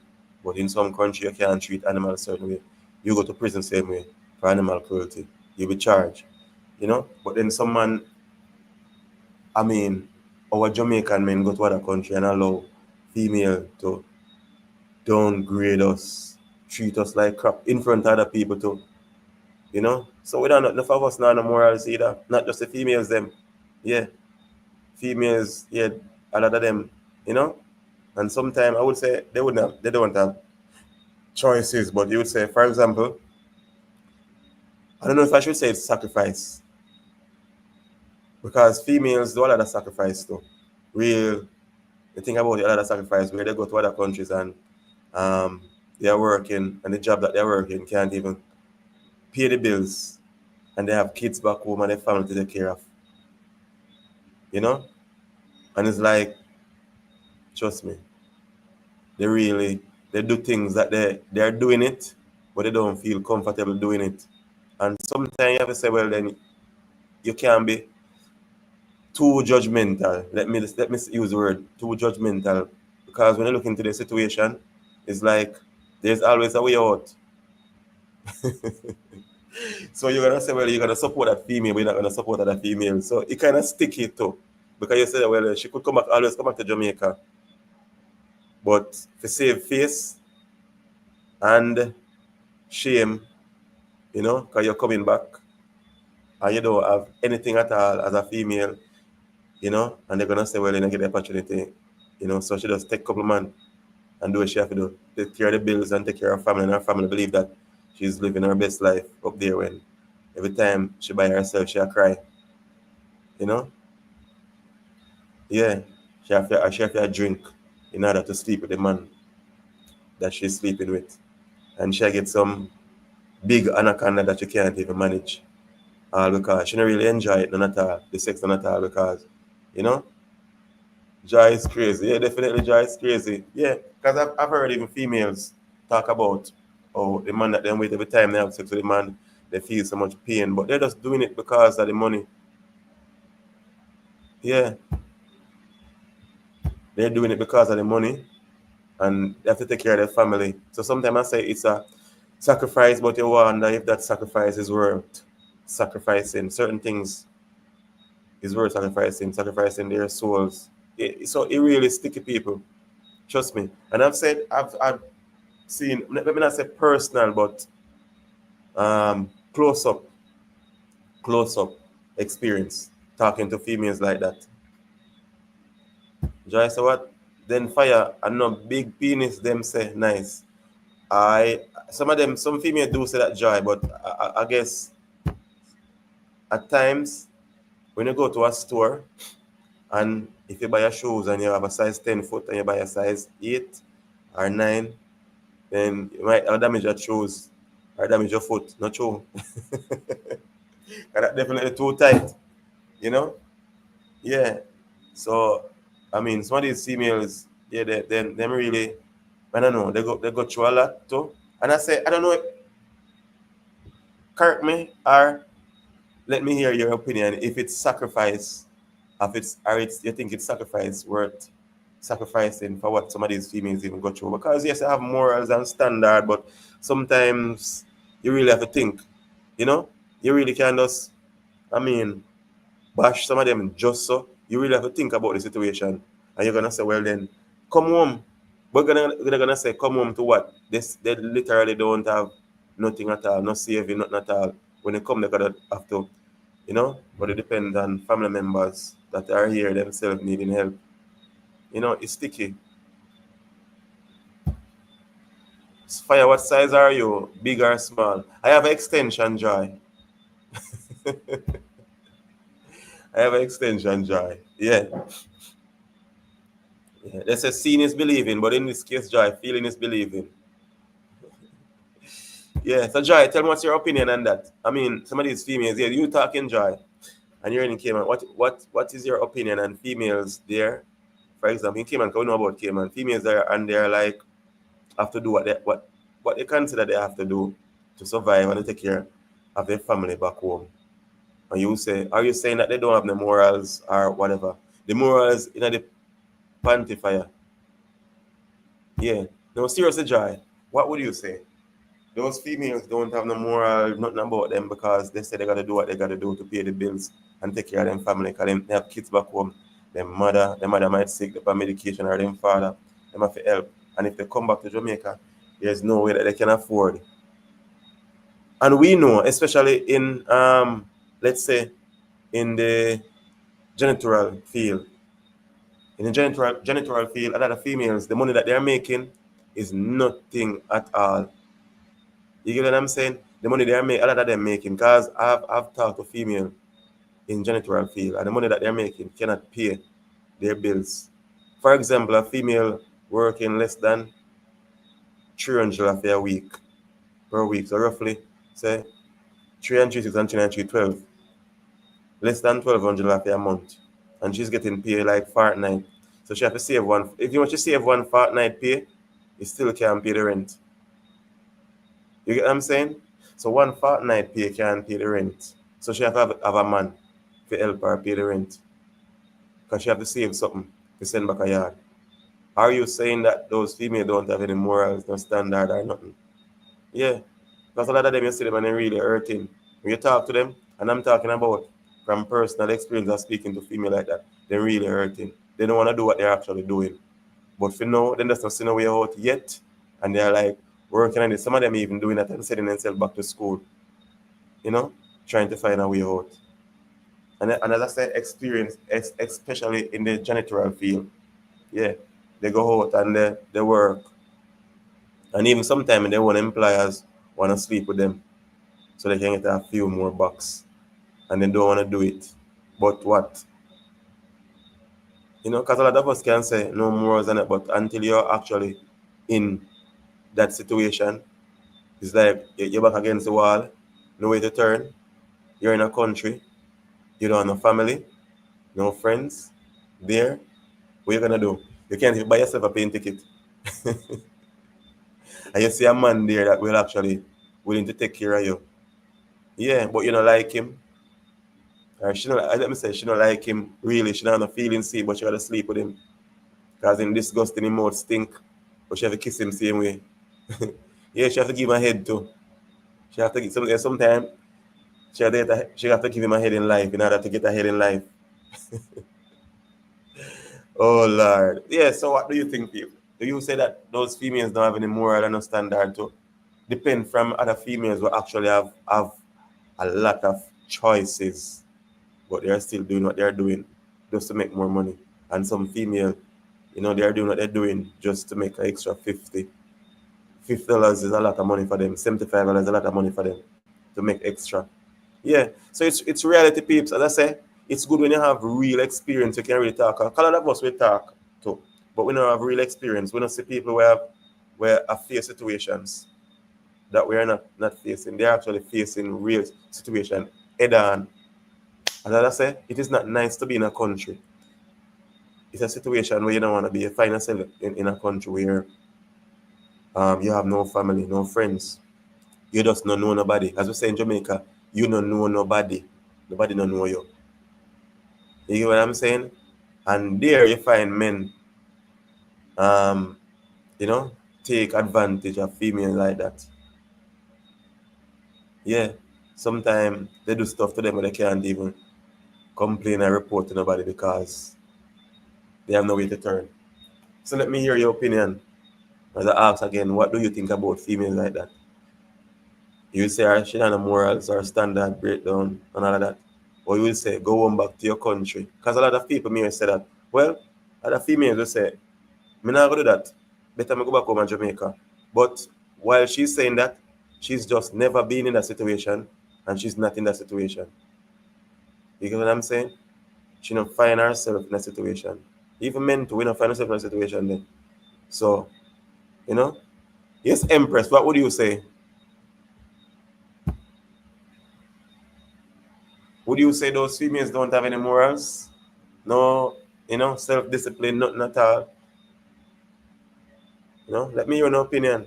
But in some country you can't treat animals certain way. You go to prison same way for animal cruelty. You'll be charged. But then some man our Jamaican men go to other country and allow female to downgrade us, treat us like crap in front of other people too. So we don't know enough of us now no morals either. Not just the females them. Yeah. Females, yeah, a lot of them, And sometimes I would say they don't have choices, but you would say, for example, I don't know if I should say it's sacrifice. Because females do a lot of sacrifice too. They think about a lot of sacrifice where they go to other countries and they are working and the job that they're working can't even pay the bills and they have kids back home and their family to take care of. And it's like, trust me, they do things that they're doing it, but they don't feel comfortable doing it. And sometimes you have to say, well, then you can't be too judgmental. Let me use the word too judgmental, because when you look into the situation, it's like there's always a way out. So you're gonna say, well, you're gonna support that female, but you're not gonna support that female. So it kind of sticky too. because you said, well, she could always come back to Jamaica. But to save face and shame, you know, because you're coming back and you don't have anything at all as a female, you know, and they're going to say, well, you don't get the opportunity, you know, so she just take a couple of months and do what she have to do. Take care of the bills and take care of her family, and her family believe that she's living her best life up there when every time she by herself, she'll cry, you know? Yeah, she have to drink in order to sleep with the man that she's sleeping with. And she'll get some big anaconda that you can't even manage. All because she don't really enjoy it none at all, the sex none at all because, you know, joy is crazy. Yeah, definitely joy is crazy. Yeah, because I've heard even females talk about the man that they wait every time they have sex with the man, they feel so much pain, but they're just doing it because of the money. Yeah, they're doing it because of the money and they have to take care of their family. So sometimes I say it's a sacrifice, but you wonder if that sacrifice is worth sacrificing. Certain things is worth sacrificing their souls. So it really sticky people. Trust me. And I've seen, let me not say personal, but close up experience talking to females like that. Joy, so what? Then fire and no big penis, them say nice. Some females do say that joy, but I guess at times when you go to a store and if you buy your shoes and you have a size 10 foot and you buy a size 8 or 9, then you might damage your shoes or damage your foot. Not true. That's definitely too tight, you know? Yeah. So, I mean, some of these females, yeah, them really, I don't know, they go through a lot too. And I say, I don't know, correct me or let me hear your opinion if it's sacrifice, if you think it's sacrifice worth sacrificing for what some of these females even go through. Because yes, I have morals and standard, but sometimes you really have to think, you know, you really can just, I mean, bash some of them just so. You really have to think about the situation, and you're gonna say, well then, come home. But they're gonna say, come home to what? They literally don't have nothing at all, no saving, nothing at all. When they come, they're gonna have to, you know. But it depends on family members that are here themselves needing help. You know, it's sticky. Fire, what size are you? Big or small? I have an extension, Joy. I have an extension, Joy. Yeah. Yeah. They say seeing is believing, but in this case, Joy, feeling is believing. Yeah. So, Joy, tell me what's your opinion on that. I mean, some of these females, yeah, you talking, Joy, and you're in Cayman. What is your opinion on females there? For example, in Cayman, because we know about Cayman, females there and they're like have to do what they consider they have to do to survive and to take care of their family back home. And you say, are you saying that they don't have the morals or whatever? The morals in the panty fire. Yeah. No, seriously, Joy, what would you say? Those females don't have no moral, nothing about them because they say they gotta do what they gotta do to pay the bills and take care of them family because they have kids back home. Their mother might sick, they have medication or their father, they have to help. And if they come back to Jamaica, there's no way that they can afford. And we know, especially in let's say in the genital field. In the genital field, a lot of females, the money that they're making is nothing at all. You get what I'm saying? The money they're making, a lot of them making, because I've talked to female in genital field, and the money that they're making cannot pay their bills. For example, a female working less than 300 a week per week, so roughly say 306 and 312, less than 1,200 a month, and she's getting paid like fortnight. So she have to save one. If you want to save one fortnight pay, you still can't pay the rent. You get what I'm saying? So one fortnight pay can't pay the rent. So she have to have a man to help her pay the rent. Because she have to save something to send back a yard. Are you saying that those females don't have any morals, no standard or nothing? Yeah. Because a lot of them you see them and they're really hurting. When you talk to them, and I'm talking about from personal experience of speaking to female like that, they're really hurting. They don't want to do what they're actually doing. But for now, then there's not seen a way out yet. And they're like working on it. Some of them even doing that and sending themselves back to school, you know, trying to find a way out. And as I said, experience, especially in the janitorial field. Yeah, they go out and they work. And even sometimes their own employers want to sleep with them so they can get a few more bucks. And they don't want to do it. But what? You know, because a lot of us can say no more than it, but until you're actually in that situation, it's like you're back against the wall, no way to turn. You're in a country, you don't have no family, no friends there. What you gonna do? You can't even buy yourself a plane ticket. And you see a man there that will actually willing to take care of you. Yeah, but you don't like him. Or she don't, let me say, she don't like him really. She don't have no feeling see, but she gotta sleep with him. Because him disgusting, him mouth stink. But she have to kiss him same way. Yeah, she have to give him a head too. She have to give sometimes she have to give him a head in life in order to get a head in life. Oh Lord. Yeah, so what do you think, people? Do you say that those females don't have any moral and no standard to depend from other females who actually have a lot of choices, but they're still doing what they're doing just to make more money? And some female, you know, they're doing what they're doing just to make an extra $50 is a lot of money for them. $75 is a lot of money for them to make extra. Yeah, so it's reality, peeps. As I say, it's good when you have real experience. You can really talk. A lot of us we talk too, but we don't have real experience. We don't see people where are face situations that we are not facing. They're actually facing real situation head on. And as I say, it is not nice to be in a country. It's a situation where you don't want to be. You find yourself in a country where you have no family, no friends. You just don't know nobody. As we say in Jamaica, you don't know nobody. Nobody don't know you. You get what I'm saying? And there you find men, you know, take advantage of females like that. Yeah. Sometimes they do stuff to them but they can't even complain and report to nobody because they have no way to turn. So let me hear your opinion. As I ask again, what do you think about females like that? You will say she has no morals or standard breakdown and all of that. Or you will say go home back to your country. Because a lot of people may say that. Well, other females will say, I'm not going to do that. Better me go back home to Jamaica. But while she's saying that, she's just never been in that situation and she's not in that situation. You get what I'm saying? She don't find herself in that situation. Even men too, we don't find ourselves in a situation then. So, you know? Yes, Empress, what would you say? Would you say those females don't have any morals? No, you know, self-discipline, nothing at all. You know, let me hear an opinion.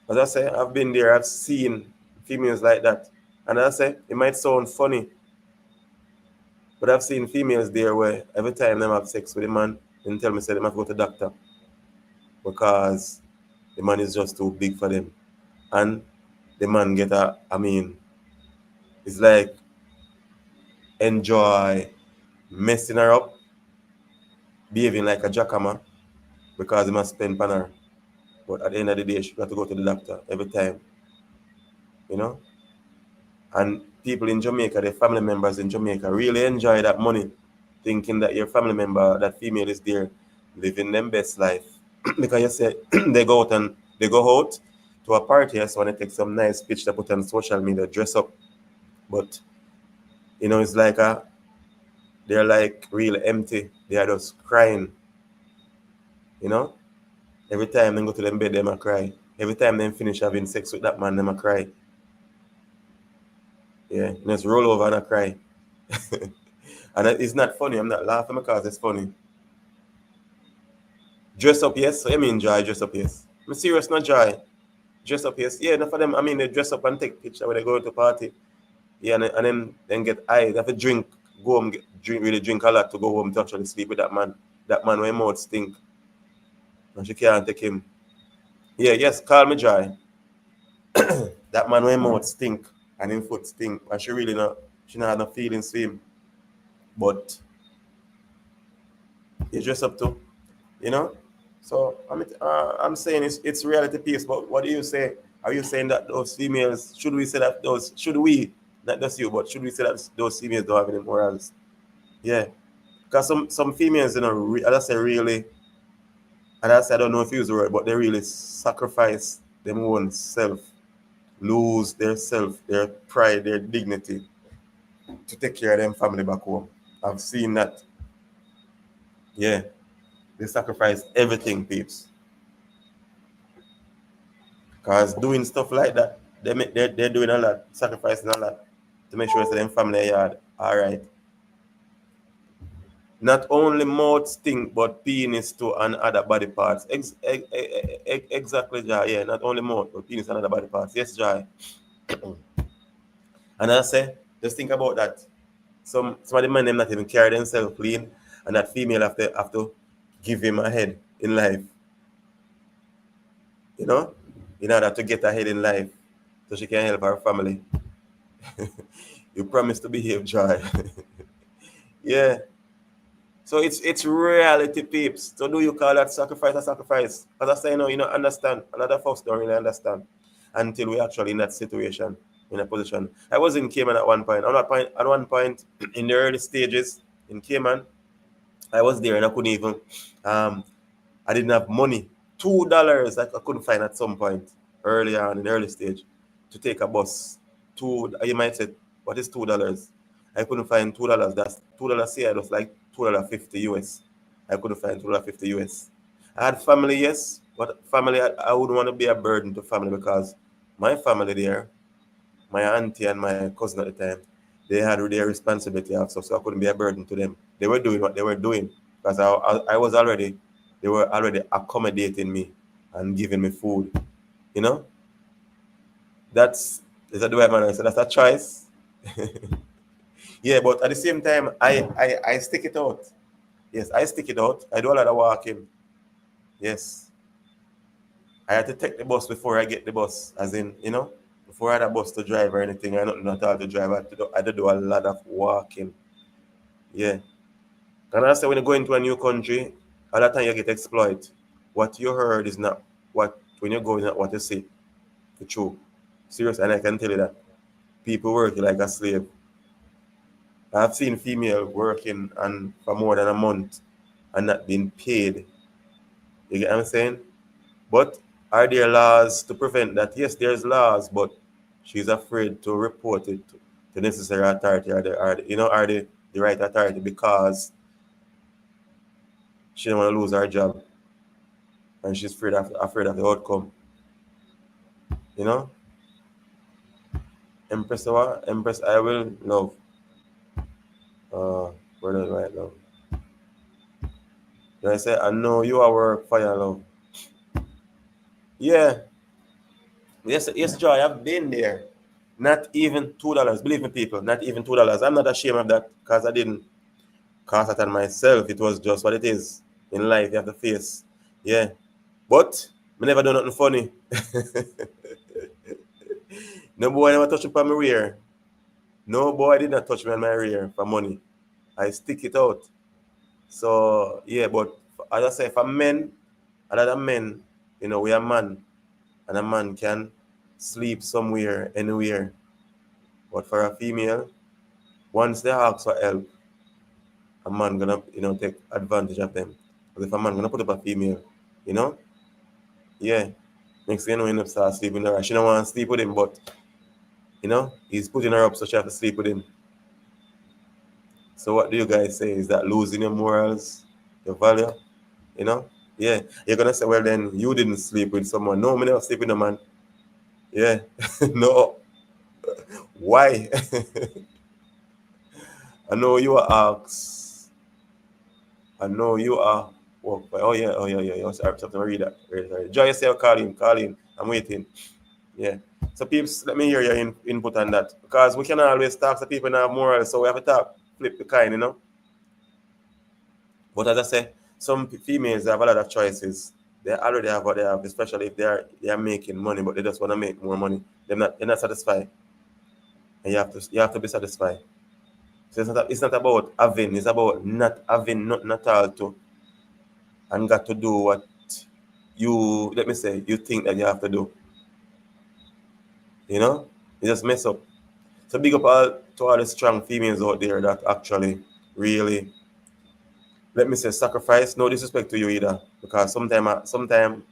As I say, I've been there, I've seen females like that. And as I say, it might sound funny, but I've seen females there where every time they have sex with a man, they tell me say they have to go to the doctor because the man is just too big for them. And the man get it's like enjoy messing her up, behaving like a jackhammer because he must spend on her. But at the end of the day, she got to go to the doctor every time. You know? And people in Jamaica, their family members in Jamaica, really enjoy that money, thinking that your family member, that female is there, living them best life. Because you say they go out to a party, so when they take some nice picture to put on social media, dress up. But you know, it's like they're like real empty. They are just crying. You know? Every time they go to them bed, them a cry. Every time they finish having sex with that man, them a cry. Yeah, just roll over and I cry. And it's not funny. I'm not laughing because it's funny. Dress up, yes. So I mean, joy, dress up, yes. I'm serious, not joy. Dress up, yes. Yeah, enough of them. I mean, they dress up and take picture when they go to party. Yeah, and then get high. They have to drink, go home, really drink a lot to go home to actually sleep with that man. That man when mouth stink. And she can't take him. Yeah, yes, call me joy. That man when mouth stink and him foot stink. And she not have no feelings for him. But you dress up to, you know. So I'm saying it's reality piece. But what do you say? Are you saying that those females, should we, not just you, but should we say that those females don't have any morals? Yeah, because some females, you know, as I say, really, and I don't know if you use the word, but they really sacrifice them own self, lose their self, their pride, their dignity to take care of them family back home. I've seen that. Yeah, they sacrifice everything, peeps. Because doing stuff like that, they're doing a lot, sacrificing a lot to make sure that them family yard all right. Not only mouth stink, but penis too and other body parts. Exactly, Jai. Yeah, not only mouth, but penis and other body parts. Yes, Jai. And I say, just think about that. Some of the men them not even carry themselves clean, and that female have to give him a head in life, you know, in order to get ahead in life, so she can help her family. You promise to behave, Joy. Yeah. So it's reality, peeps. So do you call that sacrifice a sacrifice? As I say, you know, understand. A lot of folks don't really understand until we actually in that situation, in a position. I was in Cayman at one point. At one point in the early stages in Cayman, I was there and I couldn't even I didn't have money. $2 I couldn't find at some point earlier on in the early stage to take a bus. You might say, what is $2? I couldn't find $2. That's $2 here. It was like $2.50 US. I couldn't find $2.50 US. I had family, yes, but family, I wouldn't want to be a burden to family because my family there, my auntie and my cousin at the time, they had their responsibility also, so I couldn't be a burden to them. They were doing what they were doing because I was already, they were already accommodating me and giving me food, you know. Is that the way man? So that's a choice. Yeah, but at the same time, I stick it out. Yes, I stick it out. I do a lot of walking. Yes, I had to take the bus before I get the bus, as in, you know, before I had a bus to drive or anything, I not all to drive. I had to do a lot of walking. Yeah. And I say when you go into a new country, a lot of time you get exploited. What you heard is not what when you go is not what you see. The truth. Serious, and I can tell you that. People work like a slave. I've seen female working and for more than a month and not being paid. You get what I'm saying? But are there laws to prevent that? Yes, there's laws, but she's afraid to report it to the necessary authority or the right authority because she don't want to lose her job and she's afraid of the outcome. You know? Empress what? Empress I will love. Where does right love? Did I say I know you are work for your love? Yeah. Yes, Joy, I've been there. Not even $2. Believe me, people, not even $2. I'm not ashamed of that because I didn't cost it on myself. It was just what it is. In life, you have to face. Yeah. But I never do nothing funny. No boy never touch upon my rear. No boy did not touch me on my rear for money. I stick it out. So yeah, but as I say, for men, other men, you know, we are man, and a man can sleep somewhere, anywhere. But for a female, once they ask for help, a man gonna, you know, take advantage of them. Because if a man gonna put up a female, you know, yeah, next thing you know, he end up start sleeping with her. She don't want to sleep with him, but you know, he's putting her up so she have to sleep with him. So what do you guys say? Is that losing your morals, your value? You know? Yeah. You're gonna say, well then you didn't sleep with someone. No, me never sleep with a man. Yeah. No. Why? I know you are asked. I know you are oh yeah. Oh, sorry, something to read that. Sorry. Joy yourself, call in. I'm waiting. Yeah. So peeps, let me hear your input on that. Because we cannot always talk to people in our morals, so we have to talk, flip the kind, you know. But as I say, some females have a lot of choices. They already have what they have, especially if they are making money, but they just want to make more money. They're not satisfied. And you have to be satisfied. So it's not about having, it's about not having nothing at all to and got to do what you, let me say, you think that you have to do. You know? You just mess up. So big up all to all the strong females out there that actually really, let me say, sacrifice. No disrespect to you either. Because sometimes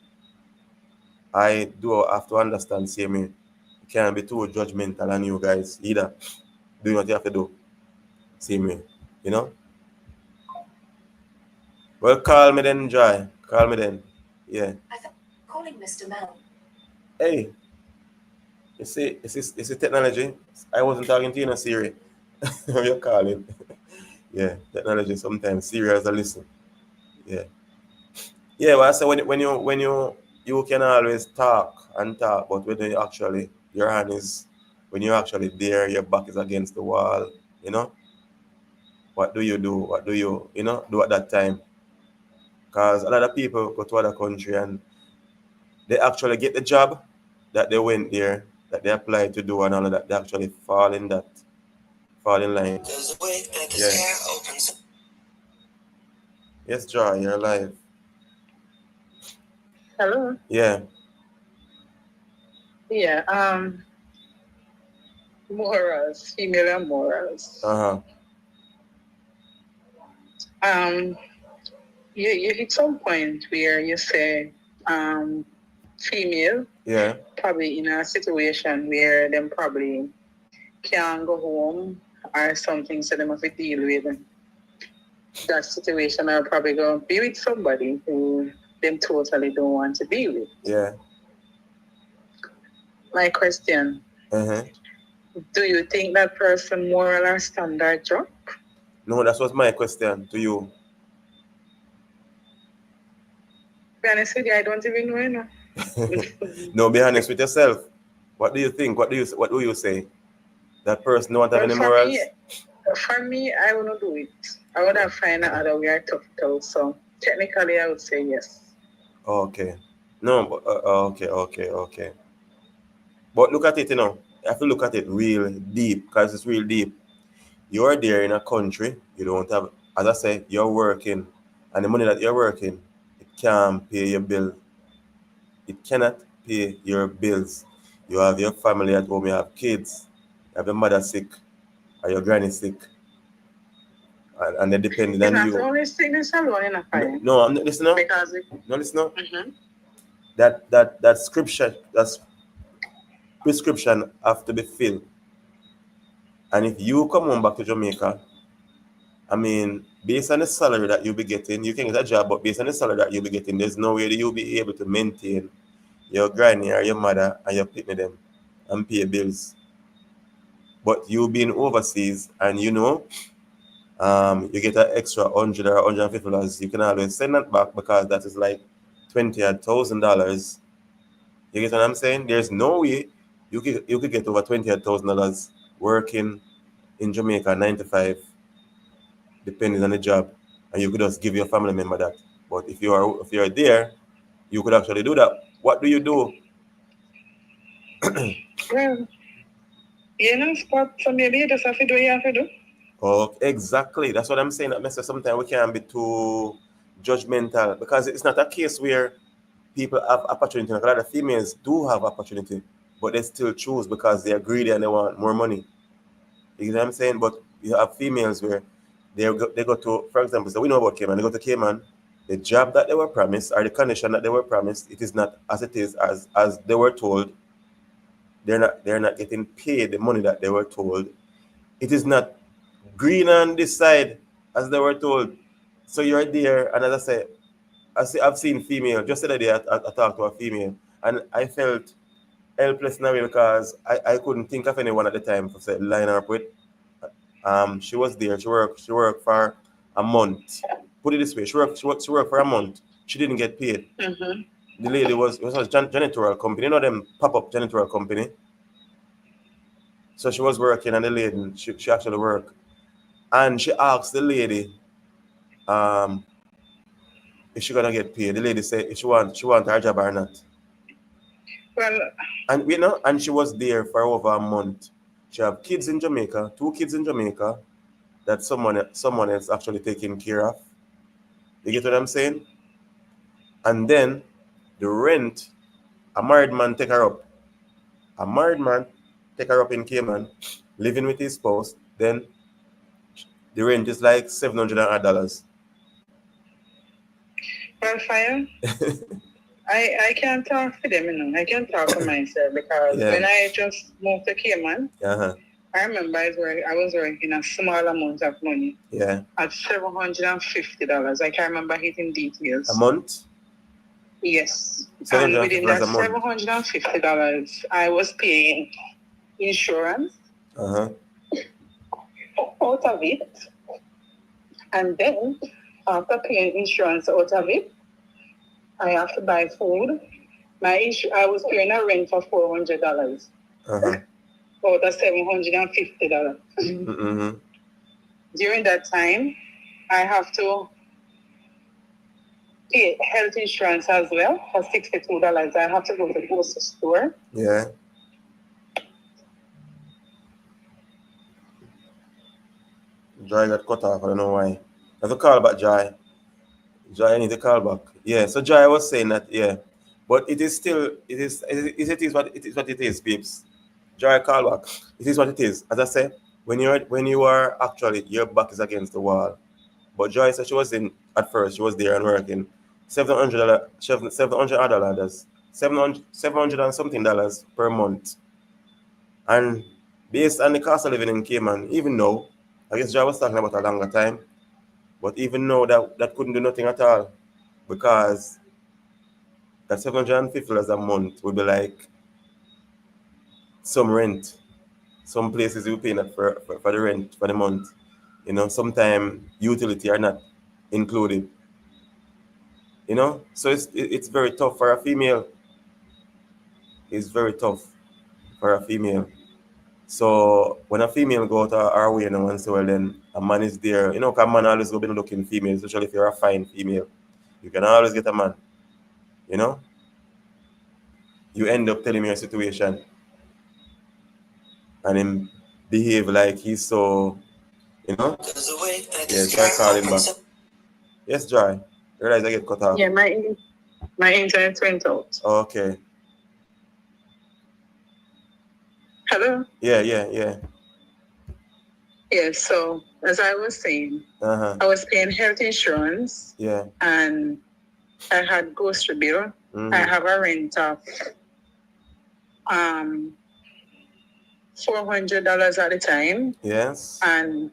I do have to understand, see me, you can't be too judgmental on you guys either. Doing what you have to do. See me. You know? Well, call me then, Joy. Call me then. Yeah. Calling Mr. Mel. Hey, you see, it's technology. I wasn't talking to you in a Siri. You're calling. Yeah, technology sometimes serious to listen. Yeah. Yeah, well I say when you can always talk and talk, but when you actually your hand is when you're actually there, your back is against the wall, you know, what do you do? What do you, do at that time? Because a lot of people go to other country and they actually get the job that they went there, that they applied to do and all of that. They actually fall in line. Yeah. Yes, Joy, you're alive. Hello. Yeah. Yeah. Morals, female and morals. Uh-huh. You hit some point where you say, female Yeah. probably in a situation where them probably can't go home or something, so they have to deal with that situation, or probably go be with somebody who them totally don't want to be with. Yeah. My question, Uh-huh. do you think that person moral or standard drop? No, that was my question to you. To be honest with you, I don't even know. You know. No, be honest with yourself. What do you think? What do you say? That person don't have any morals? For me, I wouldn't do it. I would have find another way to tough it out. So technically, I would say yes. Okay. No, but, okay. But look at it, you have to look at it real deep, because it's real deep. You're there in a country, you don't have, as I say, you're working, and the money that you're working, it can't pay your bill. It cannot pay your bills. You have your family at home, you have kids, you have your mother sick, or your granny sick, and they're depending on you. It's not only sickness alone in a fire. No, I'm not listening. Because No, listen. Mm-hmm. That scripture, that's prescription have to be filled. And if you come home back to Jamaica, I mean, based on the salary that you'll be getting, you can get a job, but based on the salary that you'll be getting, there's no way that you'll be able to maintain your granny or your mother and your picnic them and pay bills. But you being overseas and you get an extra $100 or $150, you can always send that back, because that is like $20,000. You get what I'm saying? There's no way you could get over $20,000 working in Jamaica 9 to 5, depending on the job, and you could just give your family member that. But if you're there, you could actually do that. What do you do? Well, spot, so maybe you just have to do what you have to do. Oh, exactly. That's what I'm saying. That means sometimes we can't be too judgmental, because it's not a case where people have opportunity. Like a lot of females do have opportunity, but they still choose because they are greedy and they want more money. You know what I'm saying? But you have females where they go to, for example, so we know about Cayman. They go to Cayman, the job that they were promised or the condition that they were promised, it is not as it is as they were told. They're not getting paid the money that they were told. It is not green on this side as they were told. So you're there, and as I say, I've seen female. Just the other day, I talked to a female, and I felt helpless now because I couldn't think of anyone at the time to say line her up with. She was there. She worked for a month. Put it this way, she worked for a month. She didn't get paid. Mm-hmm. The lady was a janitorial company. You know them pop-up janitorial company. So she was working, and the lady she actually worked, and she asked the lady, if she gonna get paid. The lady said if she want her job or not. Well, and she was there for over a month. She have kids in Jamaica, 2 kids in Jamaica, that someone else actually taking care of. You get what I'm saying? And then the rent, a married man take her up. A married man take her up in Cayman, living with his spouse. Then the rent is like $700. Well, fire. I can't talk for them, you know. I can talk for myself because Yeah. when I just moved to Cayman, Uh-huh. I remember I was working a small amount of money Yeah. at $750. I can't remember hitting details. A month? Yes. And $750 within that a month. $750, I was paying insurance Uh-huh. out of it. And then after paying insurance out of it, I have to buy food. I was paying a rent for $400 Uh-huh. out of $750. Mm-hmm. During that time, I have to pay health insurance as well for $62. I have to go to the grocery store. Yeah. Joy got cut off. I don't know why. I have to call back Joy. Joy, I need to call back. Yeah. So Joy was saying that, yeah. But it is still, it is what it is, peeps. Joy, call back. It is what it is. As I said, when you are actually, your back is against the wall. But Joy said she was in at first. She was there and working. $700, $700, $700 and something dollars per month. And based on the cost of living in Cayman, even though I guess Joy was talking about a longer time, but even though that couldn't do nothing at all, because that $750 a month would be like some rent. Some places you pay that for the rent for the month. You know, sometimes utility are not included. You know, so it's very tough for a female. It's very tough for a female. So when a female go out our way now and say, well, then a man is there. You know, 'cause a man always go be looking female, especially if you're a fine female. You can always get a man. You know, you end up telling me your situation, and him behave like he's so, you know. Yeah, try calling back. Yes, Joy. You realize I get cut off. Yeah, my internet went out. Okay. Hello? Yeah. Yeah, so as I was saying, Uh-huh. I was paying health insurance Yeah. and I had grocery bill. Mhm. I have a rent of $400 at the time, Yes. and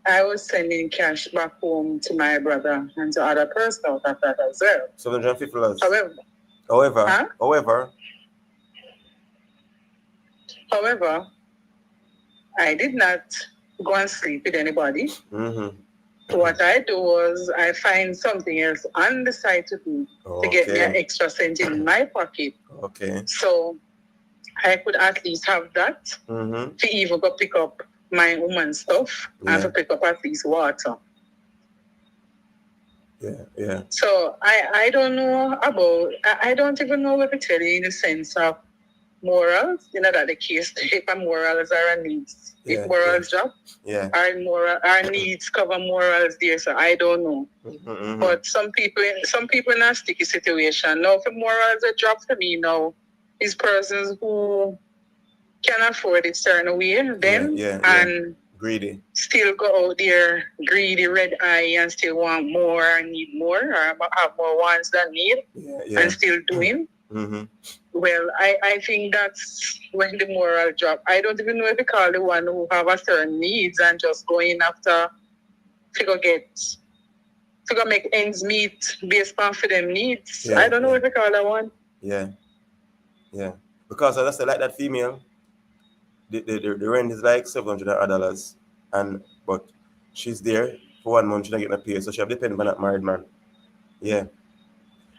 I was sending cash back home to my brother and to other persons out of that as well. $750. However, However. I did not go and sleep with anybody. Mm-hmm. What I do was I find something else on the side to do to get me an extra cent in my pocket. Okay. So I could at least have that Mm-hmm. to even go pick up my woman's stuff and to pick up at least water. Yeah. So I don't know about, I don't even know what to tell you in the sense of morals. You know, that the case, if a morals are a needs. If morals drop, our needs cover morals there. So I don't know. Mm-hmm. But some people in a sticky situation. Now, if the morals are dropped for me now, is persons who can afford it certain way then and greedy. Still go out there greedy, red eye, and still want more and need more, or have more wants than need, and still doing. Mm-hmm. Well, I think that's when the moral drop. I don't even know if they call the one who have a certain needs and just going after to make ends meet based on for them needs. I don't know if they call that one. Yeah. Because as I said, like that female, the rent is like $700, but she's there for 1 month. She's not getting a pay, so she have dependent on that married man. Yeah.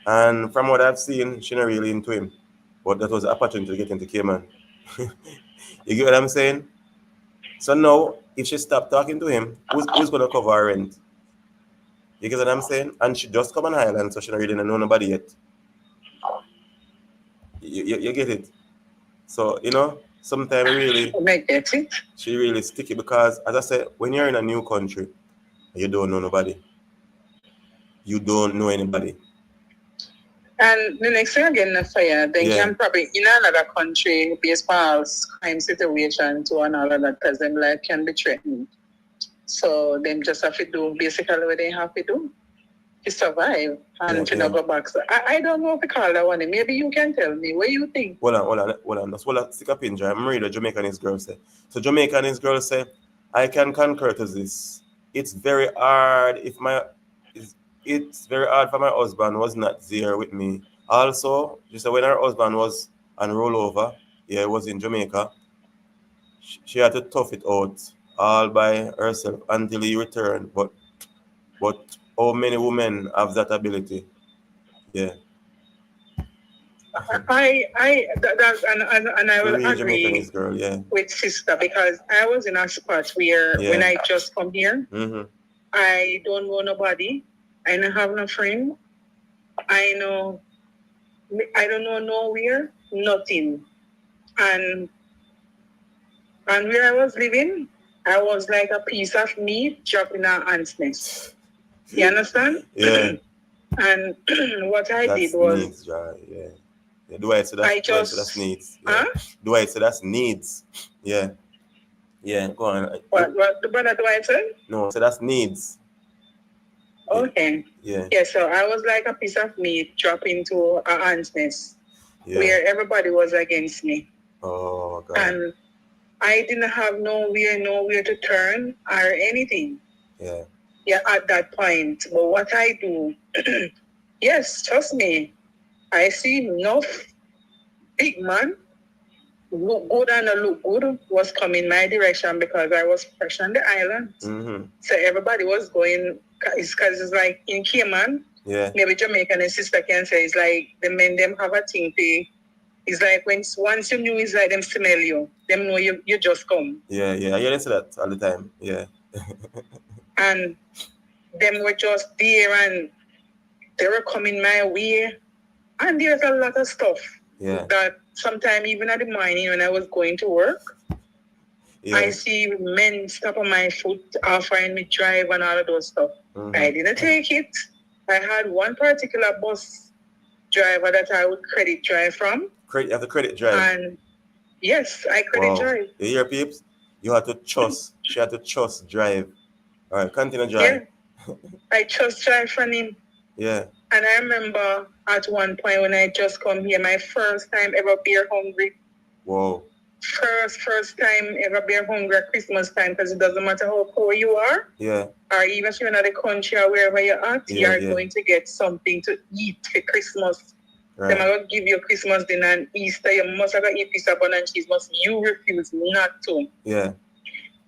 And from what I've seen, she's not really into him. But that was an opportunity to get into Cayman. You get what I'm saying? So now, if she stopped talking to him, who's going to cover her rent? You get what I'm saying? And she just come on Highland, so she don't really know nobody yet. You get it? So, you know, sometimes she really sticky because, as I said, when you're in a new country, you don't know nobody. You don't know anybody. And the next thing again, the fire, they Yeah. can probably in another country based on crime situation to another that because them life can be threatened. So them just have to do basically what they have to do to survive and to not go back. So I don't know if to call that one. Maybe you can tell me what you think. Hold on. Just stick up in Jai. I'm reading Jamaican this girl say. So Jamaican this girl say, I can concur to this. It's very hard it's very hard for my husband was not there with me. Also, just when her husband was on rollover, yeah, it was in Jamaica, she had to tough it out all by herself until he returned. But how many women have that ability? Yeah. That's and I will Really Jamaican agree this girl, yeah. with sister because I was in a spot where when I just come here, I don't know nobody. I don't have no friend. I don't know nowhere, nothing. And where I was living, I was like a piece of meat dropped in an ant's nest. You understand? Yeah. And what I That's did was needs, yeah. Do I say that's needs? Yeah. Huh? Do I say that's needs? Yeah. Yeah, go on. What the brother do I say? No, so that's needs. Okay. Yeah. Yeah, so I was like a piece of meat dropped into an ant's nest where everybody was against me. Oh, God. And I didn't have nowhere to turn or anything. Yeah. Yeah, at that point. But what I do, yes, trust me, I see enough big man look good and look good was coming my direction because I was fresh on the island. So everybody was going, because it's like in Cayman, maybe Jamaican and sister can say, it's like the men, them have a thing to, it's like once you knew, it's like them smell you, them know you just come. Yeah, I hear say that all the time, yeah. And them were just there and they were coming my way. And there's a lot of stuff that sometimes even at the morning when I was going to work, I see men stop on my foot offering me drive and all of those stuff. I didn't take it. I had one particular bus driver that I would credit drive from. You have to credit drive? And yes, I credit drive. You hear, peeps? You had to trust. She had to trust drive. All right, continue drive. Yeah. I just drive from him. Yeah. And I remember at one point when I just come here, my first time ever beer hungry. Whoa. First time ever beer hungry at Christmas time because it doesn't matter how poor you are. Yeah. Or even if you're in the country or wherever you're at, you're going to get something to eat for Christmas. Right. They're going to give you Christmas dinner and Easter. You must have to eat piece of bun and cheese. You refuse not to. Yeah.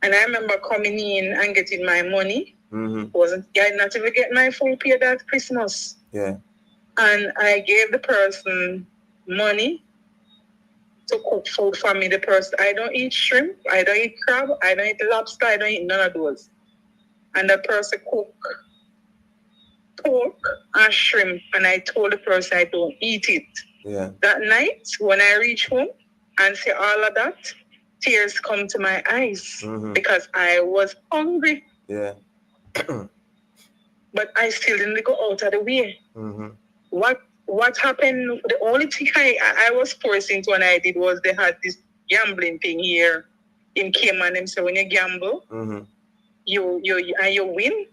And I remember coming in and getting my money. I not even get my full pay that Christmas. Yeah. And I gave the person money to cook food for me. The person, I don't eat shrimp, I don't eat crab, I don't eat lobster, I don't eat none of those. And the person cooked pork and shrimp, and I told the person I don't eat it. Yeah. That night, when I reach home and see all of that, tears come to my eyes because I was hungry. Yeah. But I still didn't go out of the way. What happened? The only thing I was forced into when I did was they had this gambling thing here in Cayman. And so when you gamble, you win.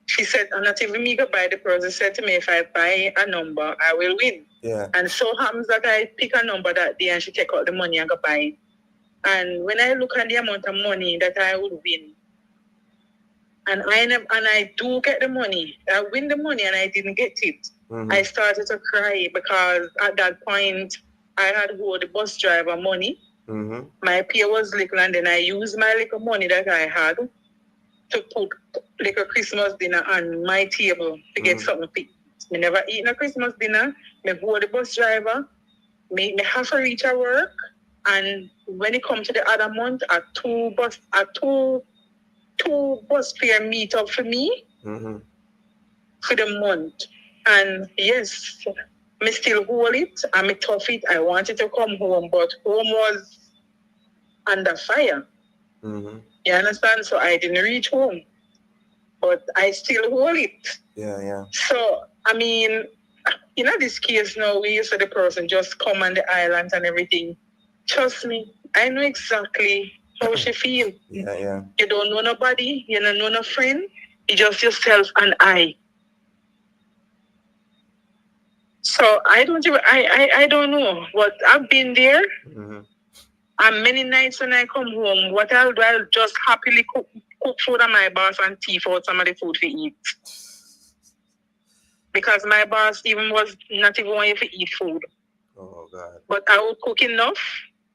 She said, I'm not even me go buy the person. Said to me, if I buy a number, I will win. Yeah. And so happens that I pick a number that day and she take out the money and go buy it. And when I look at the amount of money that I would win, and I do get the money. I win the money and I didn't get it. I started to cry because at that point I had owed the bus driver money. My pay was little and then I used my little money that I had to put like a Christmas dinner on my table to get something to eat. I never eaten a Christmas dinner. I owe the bus driver. Me have to reach at work. And when it comes to the other month, two bus fare meet up for me for the month. And yes, me still hold it and me tough it. I wanted to come home, but home was under fire. You understand? So I didn't reach home. But I still hold it. Yeah. So, I mean, You know, this case now, we used to the person just come on the island and everything. Trust me, I know exactly how she feel. Yeah. You don't know nobody, you don't know no friend, you just yourself and I. So I don't know, but I've been there. Mm-hmm. And many nights when I come home, what I'll do, I'll just happily cook food on my boss and tea for some of the food to eat. Because my boss even was not even wanting to eat food. Oh God. But I would cook enough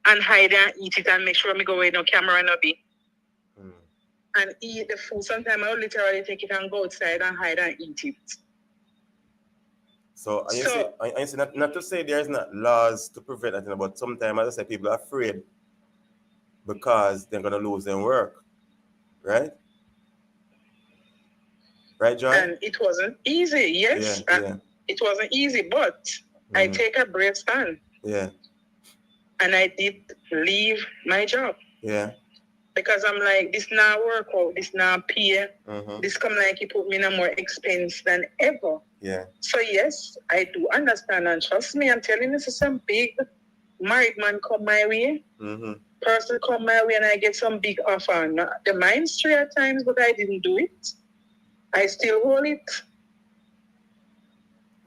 and hide and eat it and make sure me go away no camera no be. And eat the food. Sometimes I would literally take it and go outside and hide and eat it. So I see not to say there's not laws to prevent that, but sometimes, as I say, people are afraid because they're gonna lose their work, right? Right, Joy? And it wasn't easy, yes. Yeah. It wasn't easy, but I take a brave stand. Yeah. And I did leave my job. Yeah. Because I'm like, this now work out, this now pay. Mm-hmm. This come like it put me in a more expense than ever. Yeah. So yes, I do understand, and trust me, I'm telling you, some big married man come my way. Mm-hmm. Person come my way and I get some big offer. Not the mind straight at times, but I didn't do it. I still hold it.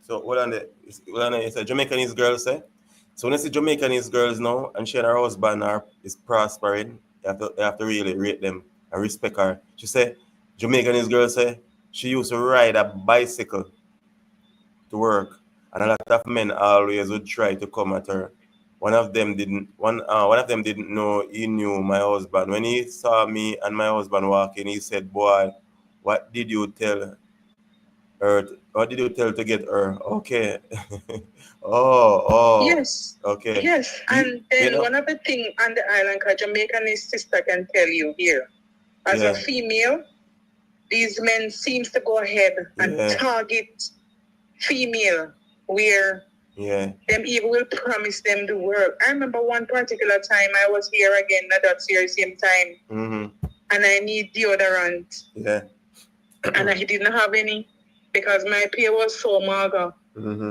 So it's a Jamaicanese girl say. So when you see Jamaicanese girls now and she and her husband is prospering, you have to really rate them and respect her. She say Jamaicanese girl say she used to ride a bicycle to work, and a lot of men always would try to come at her. One of them didn't know he knew my husband. When he saw me and my husband walking, he said, "Boy, what did you tell her? What did you tell to get her?" Okay. oh. Yes. Okay. Yes. And then one of the things on the island, because Jamaican sister can tell you here, as a female, these men seems to go ahead and target female where them even will promise them the world. I remember one particular time I was here again, not that same time, and I need deodorant. Yeah. And I didn't have any because my pay was so mager.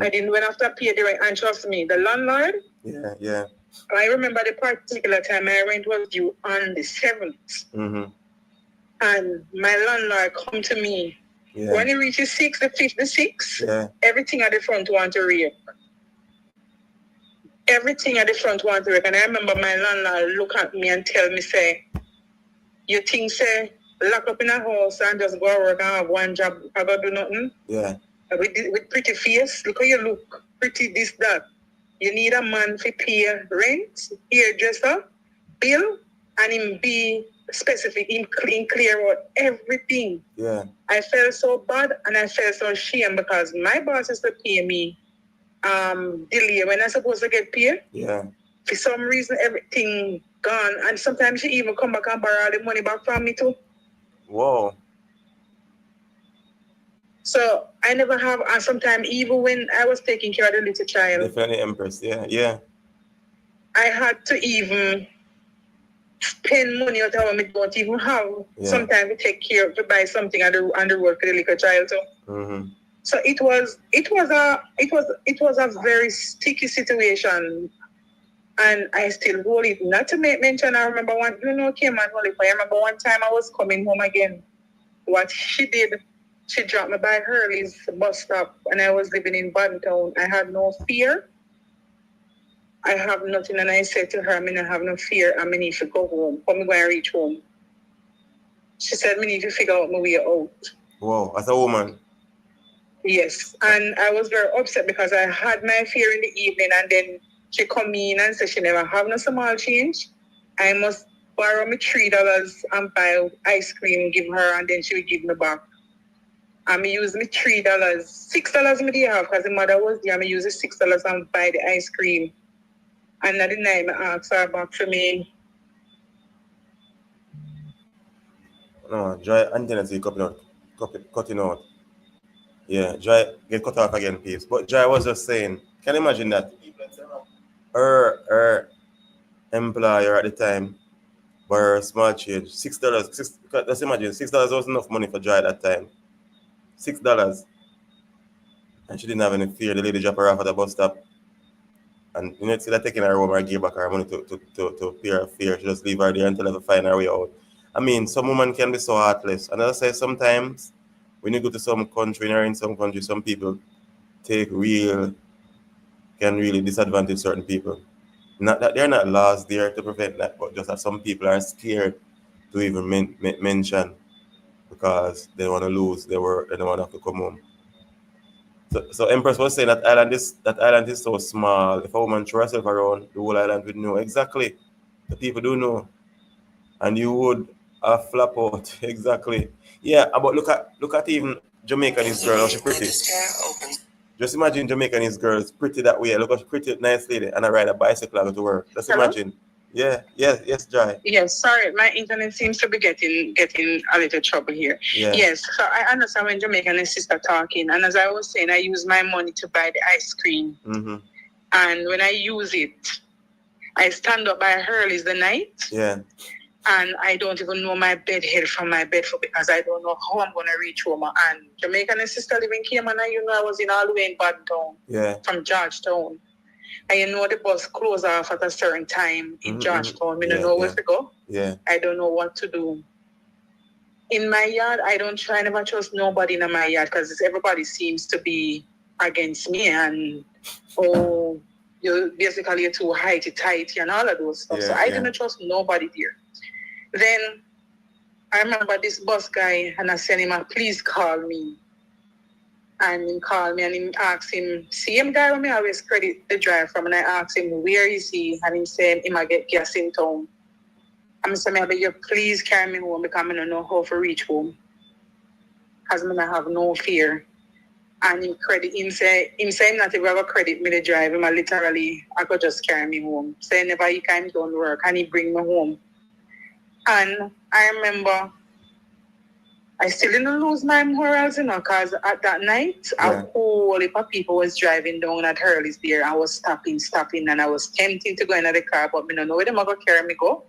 I didn't went after pay direct, and trust me, the landlord. Yeah. I remember the particular time my rent was due on the 7th. And my landlord come to me. When he reaches 6, the 5th, the 6th, everything at the front want to rake. Everything at the front want to rake. And I remember my landlord look at me and tell me, say, you think, say, lock up in a house and just go to work and have one job, I gotta do nothing? Yeah. With pretty face, look how you look, pretty this, that. You need a man to pay rent, hairdresser, bill, and him be specific, him clear out everything. Yeah. I felt so bad and I felt so ashamed because my boss used to pay me delay when I supposed to get paid. Yeah. For some reason, everything gone. And sometimes she even come back and borrow the money back from me too. Whoa. So I never have, and sometimes even when I was taking care of the little child. Definitely Empress, yeah. I had to even spend money out of me don't even have. Sometimes we take care to buy something on the road for the little child too. So it was a very sticky situation, and I still hold it. Not to make mention, I remember I remember one time I was coming home again. What she did, she dropped me by Hurley's bus stop, and I was living in Bantown. I had no fear. I have nothing, and I said to her, I have no fear, and I need to go home. When I go and reach home, she said, I need to figure out my way out. Wow, as a woman. Yes, and I was very upset because I had my fear in the evening, and then she come in and said she never have no small change. I must borrow me $3 and buy ice cream, give her, and then she would give me back. And I use me $3, $6 me did have because the mother was there. I use the $6 and buy the ice cream. And at the night, I asked her back for me. No, Joy, antenna to cutting out. Yeah, Joy, get cut off again, please. But Joy was just saying, can you imagine that her employer at the time were small change, $6. Let's imagine $6 was enough money for Joy at that time. $6. and she didn't have any fear. The lady dropped her off at the bus stop. And you know, instead of taking her home or give back her money to pay her fare, she just leave her there until she find her way out. I mean, some women can be so heartless. And as I say, sometimes when you go to some country or in some country, some people can really disadvantage certain people. Not that they're not laws there to prevent that, but just that some people are scared to even mention because they want to lose their work, they don't want to have to come home. So Empress was saying that island is so small. If a woman throw herself around, the whole island would know. Exactly. The people do know. And you would flap out. Exactly. Yeah, but look at even Jamaica and his girl, how she pretty. Just imagine Jamaica and his girls pretty that way. Look how she pretty, nice lady, and I ride a bicycle and go to work. Just Hello? imagine. Yeah, yes, Joy. Yes, sorry, my internet seems to be getting a little trouble here. Yeah. Yes, so I understand when Jamaica and his sister talking, and as I was saying, I use my money to buy the ice cream, Mm-hmm. and when I use it, I stand up by Hurley's the night, Yeah. and I don't even know my bed head from my bed foot because I don't know how I'm going to reach home. And Jamaica and his sister live in Cayman, and you know I was in all the way in Badtown Yeah. from Georgetown. And you know the bus closed off at a certain time in Georgetown. I don't know where to go. Yeah. I don't know what to do. In my yard, I never trust nobody in my yard because everybody seems to be against me and, you're too tighty and all of those stuff. Yeah, so I yeah. didn't trust nobody there. Then I remember this bus guy and I sent him please call me. And he called me and he asked him, same guy when me always credit the drive from, and I asked him, where is he? And he said, he might get gas in town. I said, I beg you, please carry me home because I don't know how to reach home. Because I have no fear. And him say not if I ever credit me the drive, I could just carry me home. So never he came down to work and he bring me home. And I remember I still didn't lose my morals, because at that night, a whole heap of people was driving down at Hurley's there. I was stopping, and I was tempted to go into the car, but I don't know where them are going to carry me go.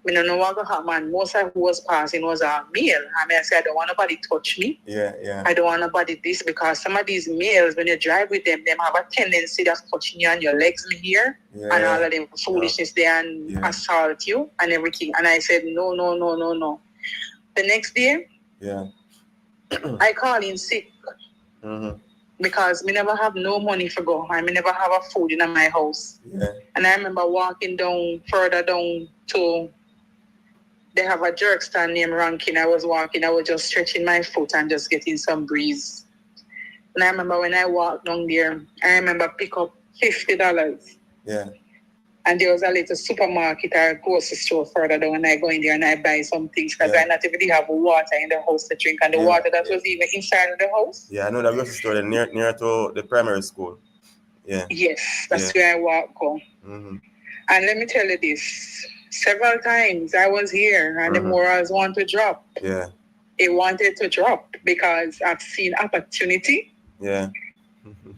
I don't know what going to happen. Most of who was passing was a male. I said, I don't want nobody touch me. Yeah. I don't want nobody this, because some of these males, when you drive with them have a tendency of touching you on your legs here, and all of them foolishness there and assault you and everything. And I said, no. The next day, I call in sick because me never have no money for go. I never have a food in my house. Yeah. And I remember walking further down to, they have a jerk stand named Rankin. I was just stretching my foot and just getting some breeze. And I remember when I walked down there, I remember pick up $50. Yeah. And there was a little supermarket or a grocery store further down, and I go in there and I buy some things because I not even have water in the house to drink, and the water that was even inside of the house. Yeah, I know that grocery store near to the primary school. Yeah. Yes, that's where I go. Mm-hmm. And let me tell you this, several times I was here and the morals want to drop. Yeah. It wanted to drop because I've seen opportunity. Yeah.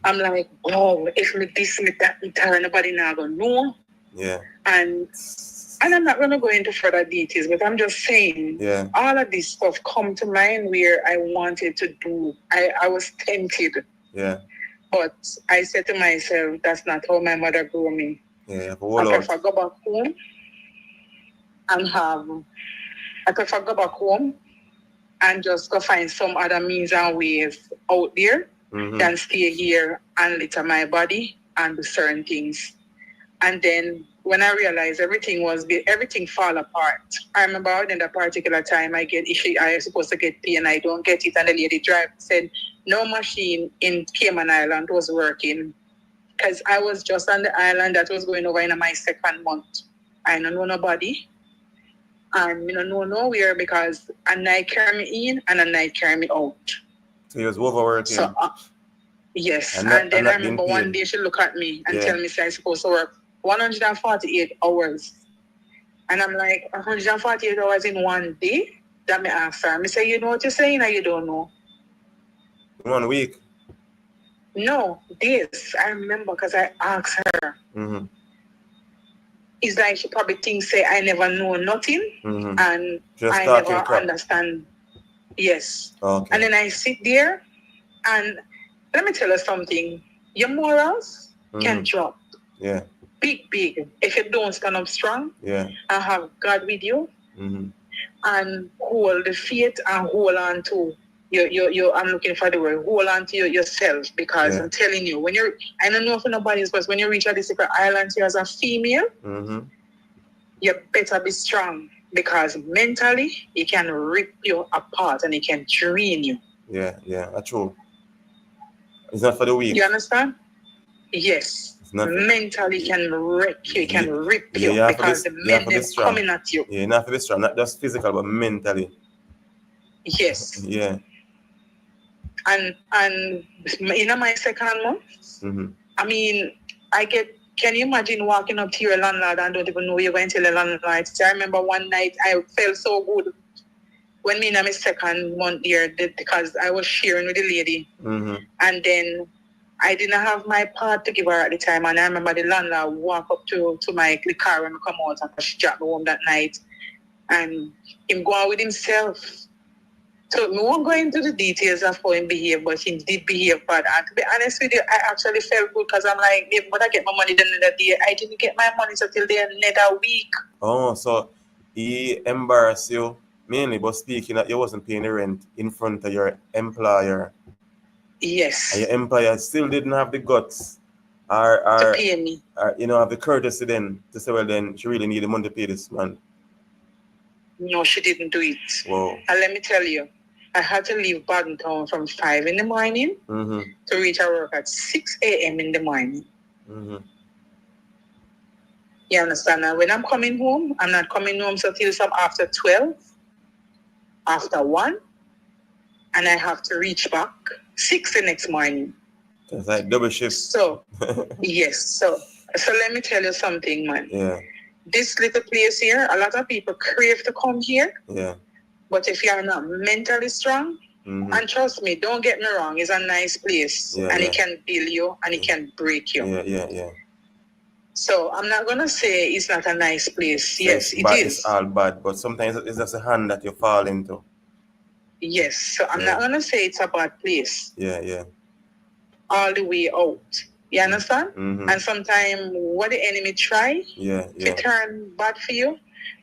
I'm like, oh, if me this, me that, me tell nobody now gonna know. Yeah. And I'm not going to go into further details, but I'm just saying, all of this stuff come to mind where I wanted to do. I was tempted. Yeah. But I said to myself, that's not how my mother grew me. Yeah. I prefer go back home and just go find some other means and ways out there than stay here and litter my body and do certain things. And then when I realized everything fall apart, I remember in that particular time I was supposed to get pay and I don't get it. And the lady driver said no machine in Cayman Island was working because I was just on the island that was going over in my second month. I don't know nobody. And I don't know nowhere because a night carry me in and a night carry me out. So he was overworking. So, yes. And then I remember one day she looked at me and tell me I'm supposed to work 148 hours. And I'm like, 148 hours in one day? That me ask her. I say, you know what you're saying or you don't know? 1 week? No, days. I remember because I asked her. Mm-hmm. It's like she probably thinks say I never know nothing and just I never understand. Yes. Okay. And then I sit there and let me tell you something. Your morals can Mhm. drop Yeah. big if you don't stand up strong Yeah. and have God with you Mm-hmm. and hold the faith and hold on to your I'm looking for the word, hold on to yourself, because Yeah. I'm telling you, when you're, I don't know if nobody's, but when you reach a secret island here as a female, Mm-hmm. you better be strong, because mentally it can rip you apart and it can drain you. Yeah, that's true. It's not for the weak. You understand? Yes. It's not. Mentally can wreck you, can rip you, you have to because be, the you have men to be them strong. coming at you. Yeah, you have to be strong, not just physical, but mentally. Yes. Yeah. And in my second month, Mm-hmm. I mean, can you imagine walking up to your landlord and don't even know you're going to tell the landlord? So I remember one night I felt so good when me in my second month there, because I was sharing with the lady. Mm-hmm. And then I didn't have my part to give her at the time. And I remember the landlord walk up to my car when I come out, and she dropped me home that night. And him go out with himself. So we won't go into the details of how he behaved, but he did behave bad. And to be honest with you, I actually felt good, because I'm like, if I get my money the other day, I didn't get my money until the another week. Oh, so he embarrassed you mainly, but speaking that you wasn't paying the rent in front of your employer. Yes. And your employer still didn't have the guts To pay me. or have the courtesy then to say, well, then she really need the money to pay this man. No, she didn't do it. Whoa. And let me tell you, I had to leave Badminton from 5 in the morning Mm-hmm. to reach our work at 6 a.m. in the morning. Mm-hmm. You understand? And when I'm coming home, I'm not coming home till some after 12, after 1, and I have to reach back 6 the next morning. It's like double shift. So, yes. So let me tell you something, man. Yeah. This little place here, a lot of people crave to come here. Yeah. But if you are not mentally strong, mm-hmm. and trust me, don't get me wrong, it's a nice place. Yeah, and yeah. it can build you and it can break you. Yeah. So I'm not going to say it's not a nice place. So Yes, it bad, is. It's all bad, but sometimes it's just a hand that you fall into. Yes, so I'm not going to say it's a bad place. Yeah. All the way out. You understand? Mm-hmm. And sometimes what the enemy try to turn bad for you,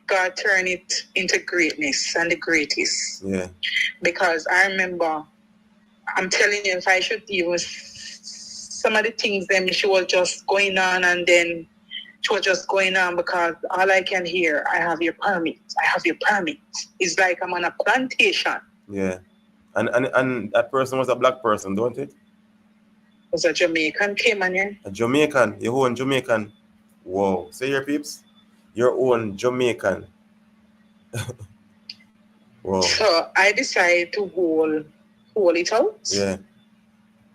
God turn it into greatness and the greatest. Yeah. Because I remember, I'm telling you, if I should even, some of the things then she was just going on, and then she was just going on because all I can hear, I have your permit. It's like I'm on a plantation. Yeah. And that person was a black person, don't it? It was a Jamaican came on here. A Jamaican, your own Jamaican. Whoa. Say your peeps. Your own Jamaican. Whoa. So I decided to hold it out. Yeah.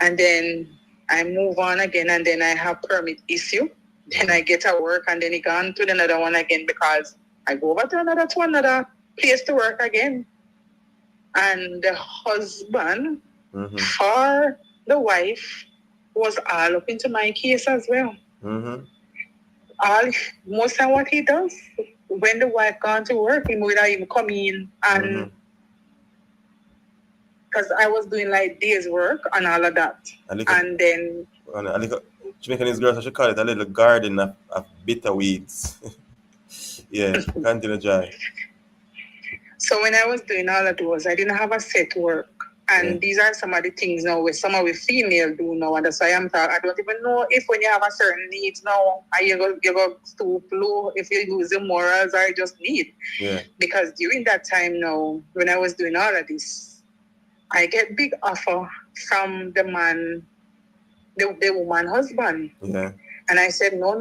And then I move on again, and then I have permit issue. Then I get to work, and then it gone to another one again, because I go over to another place to work again. And the husband for the wife was all up into my case as well. Mm-hmm. Most of what he does, when the wife gone to work, he would even come in, and because I was doing like days work and all of that. And then Jamaican girls, I should call it a little garden of bitter weeds. Yeah, continue, Joy. So when I was doing all of those, I didn't have a set work. And these are some of the things now where some of the female do now. And that's why I don't even know if when you have a certain needs now, are you go stoop low if you lose your morals or just need. Yeah. Because during that time now, when I was doing all of this, I get big offer from the man, the woman husband. Yeah. And I said, no.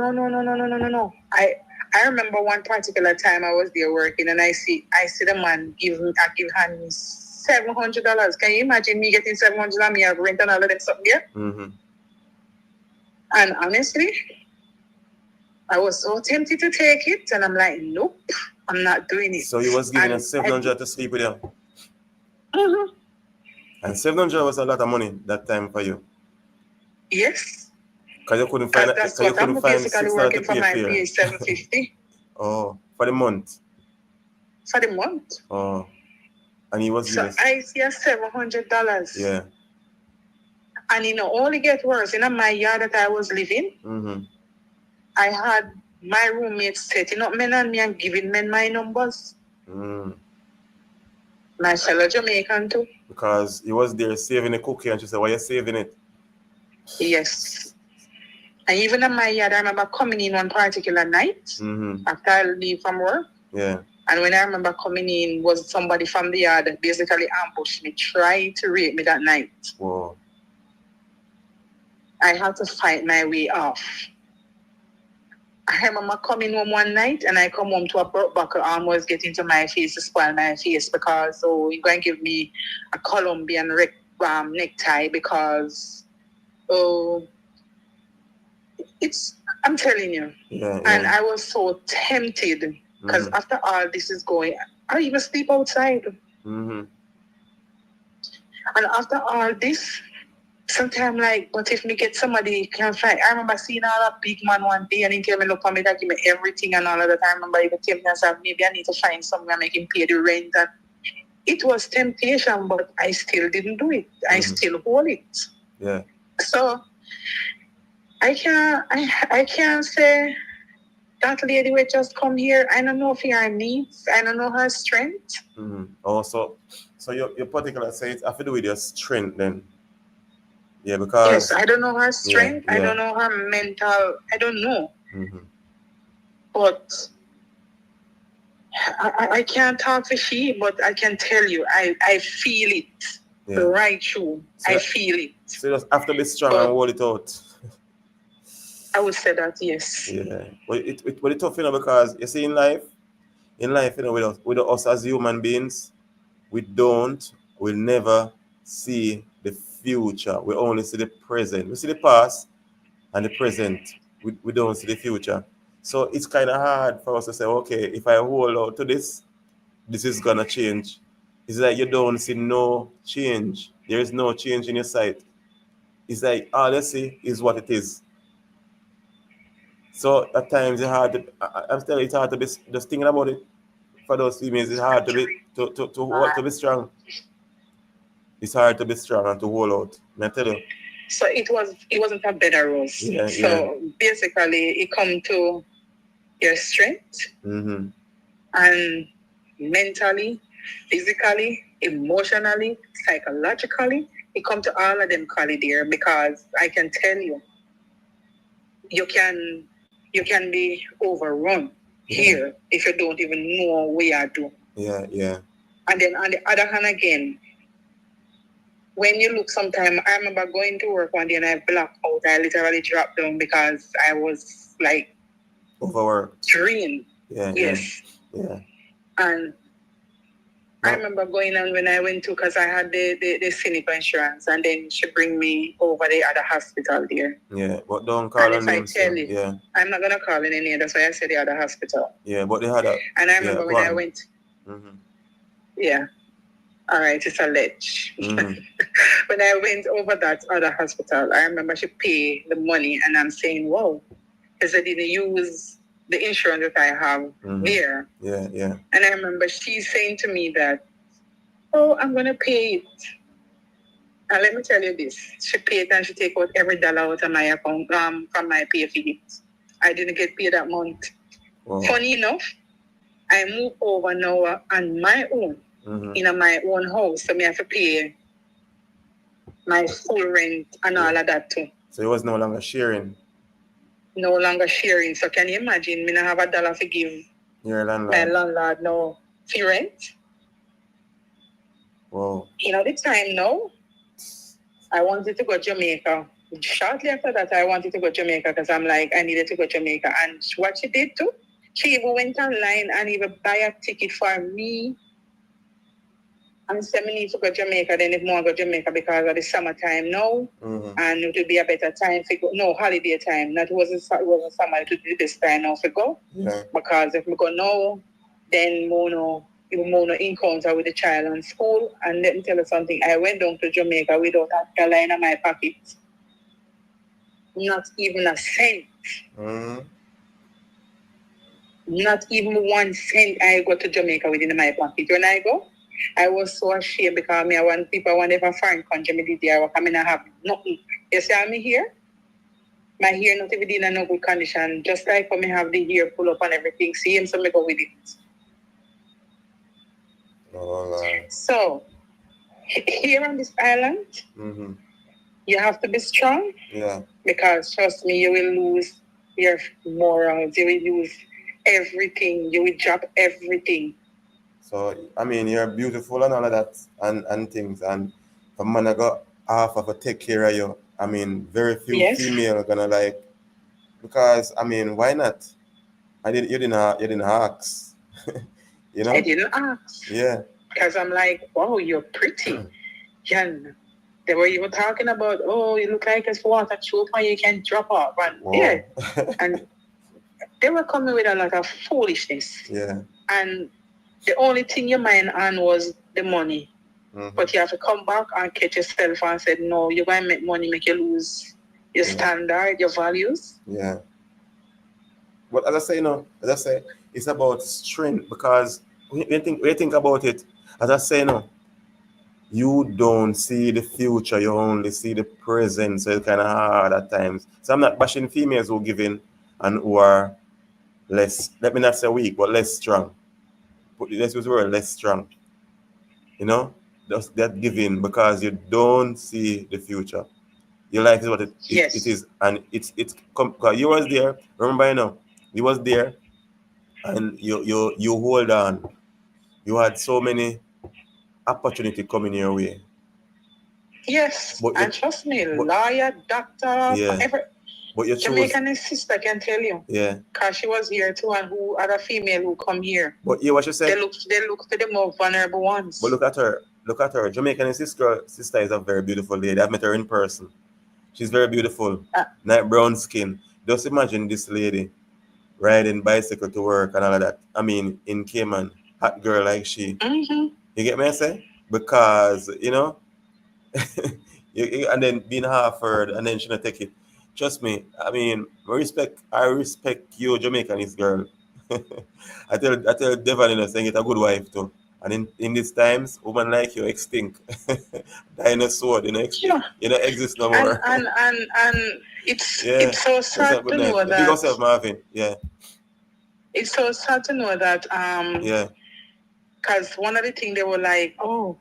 I remember one particular time I was there working, and I see the man give me $700. Can you imagine me getting $700 and me have rent and all of them something there? Mm-hmm. And honestly, I was so tempted to take it, and I'm like, nope, I'm not doing it. So he was giving us $700 to sleep with you? Mm-hmm. And $700 was a lot of money that time for you? Yes. Because you couldn't find that's what I'm basically working for. My pay is $750. Oh, for the month? For the month. Oh. And he was so I see $700. Yeah. And only get worse. In my yard that I was living, I had my roommates setting up men on me and giving men my numbers. My fellow Jamaican too. Because he was there saving the cookie and she said, why are you saving it? Yes. And even in my yard, I remember coming in one particular night after I leave from work. Yeah. And when I remember coming in, was somebody from the yard that basically ambushed me, tried to rape me that night. Whoa. I had to fight my way off. I remember coming home one night and I come home to a buckle almost get into my face to spoil my face because you're going to give me a Colombian necktie because I'm telling you. Yeah. And I was so tempted because after all this is going, I even sleep outside. And after all this, sometimes but if me get somebody can find. I remember seeing all that big man one day and he tell me look for me that give me everything and all of that. I remember even tell me myself maybe I need to find somewhere make him pay the rent. And it was temptation, but I still didn't do it. I still hold it. Yeah. So I can't say that lady will just come here. I don't know if her needs. I don't know her strength. Also, so your particular say it have to do with your strength then. Yeah, because yes, I don't know her strength. Yeah. I don't know her mental. I don't know. But I can't talk for she, but I can tell you, I feel it right through. So I feel it. So you just have to be strong and hold it out. I would say that, yes. Yeah. But it's tough, because you see in life, with us as human beings, we'll never see the future. We only see the present. We see the past and the present. We don't see the future. So it's kind of hard for us to say, okay, if I hold out to this is going to change. It's like you don't see no change. There is no change in your sight. It's like all you see is what it is. So at times it's hard to, I'm telling you, it's hard to be, just thinking about it, for those females, it's hard to be strong. It's hard to be strong and to hold out. I tell you. So it wasn't a bed of rose. Yeah, so basically it come to your strength and mentally, physically, emotionally, psychologically, it come to all of them there because I can tell you, you can be overrun here if you don't even know what you are doing. Yeah. And then on the other hand again, when you look sometime, I remember going to work one day and I blacked out. I literally dropped down because I was like overworked. Drained. Yes. And I remember going on when I went to, because I had the Cynical insurance, and then she bring me over the other hospital there. Yeah, but don't call her name. Yeah. I'm not going to call any name, that's why I said the other hospital. Yeah, but they had a... And I remember when I went... Yeah. All right, it's a ledge. When I went over that other hospital, I remember she paid the money, and I'm saying, whoa, because I didn't use the insurance that I have there. Yeah. And I remember she's saying to me that, oh, I'm going to pay it. And let me tell you this. She paid and she take out every dollar out of my account from my pay fees. I didn't get paid that month. Wow. Funny enough, I moved over now on my own, in my own house. So I have to pay my full rent and all of that too. So it was no longer sharing? No longer sharing. So can you imagine, me not have $1 to give your landlord? My landlord no fee rent. Wow. The time now, I wanted to go to Jamaica. Shortly after that, I wanted to go to Jamaica because I'm like, I needed to go to Jamaica. And what she did too, she even went online and even buy a ticket for me. And said, I need to go to Jamaica, then if more go to Jamaica because of the summertime now. And it would be a better time to go. No, holiday time. It wasn't summer, it would be this time now to go. Yeah. Because if we go now, then more encounter with the child in school. And let me tell you something, I went down to Jamaica without a dollar in my pocket. Not even a cent. Not even 1 cent I go to Jamaica within my pocket. When I go, I was so ashamed because me, I want people want if a foreign country me did there, I mean I have nothing. You see how me here? My hair not even in a no good condition. Just like when me have the hair pull up and everything. See him, so me go with it. Oh, Lord. So here on this island, Mm-hmm. you have to be strong Yeah. because trust me, you will lose your morals, you will lose everything, you will drop everything. So, I mean, you're beautiful and all of that and things. And for man, I got half of a take care of you. I mean, very few Yes. female are gonna like, because, I mean, why not? You didn't ask. You I know? didn't ask Yeah. because I'm like, wow, you're pretty. Jan, they were even talking about, oh, you look like it's water troop and you can drop off. And Wow. yeah, and they were coming with a lot of foolishness. Yeah. And the only thing your mind on was the money. Mm-hmm. But you have to come back and catch yourself and say, no, you're going to make money, make you lose your standard, your values. Yeah. But as I say, it's about strength because when you think about it, as I say, you don't see the future, you only see the present, so it's kind of hard at times. So I'm not bashing females who give in and who are less, let me not say weak, but less strong. Let's use the word less strong. You know, just that giving because you don't see the future. Your life is what it is, and it's because you was there. Remember, you was there, and you hold on. You had so many opportunity coming your way. Yes, But and trust me, lawyer, doctor, Yeah. But you chose. Jamaican sister can tell you. Yeah. Because she was here too, and who other female who come here. But yeah, what you said. They look for the more vulnerable ones. But look at her. Jamaican sister is a very beautiful lady. I've met her in person. She's very beautiful. Night brown skin. Just imagine this lady riding bicycle to work and all of that. I mean, in Cayman, hot girl like she. Mm-hmm. You get me I say? Because, and then being half-heard and then she not take it. Trust me, I mean, I respect you, Jamaicanese girl. I tell Devon, saying it a good wife too. And in these times, women like you extinct. Dinosaur, extinct. You don't exist no more. And it's so sad to know that. Big yourself, Marvin. Yeah. It's so sad to know that yeah. Because one of the things they were like, oh,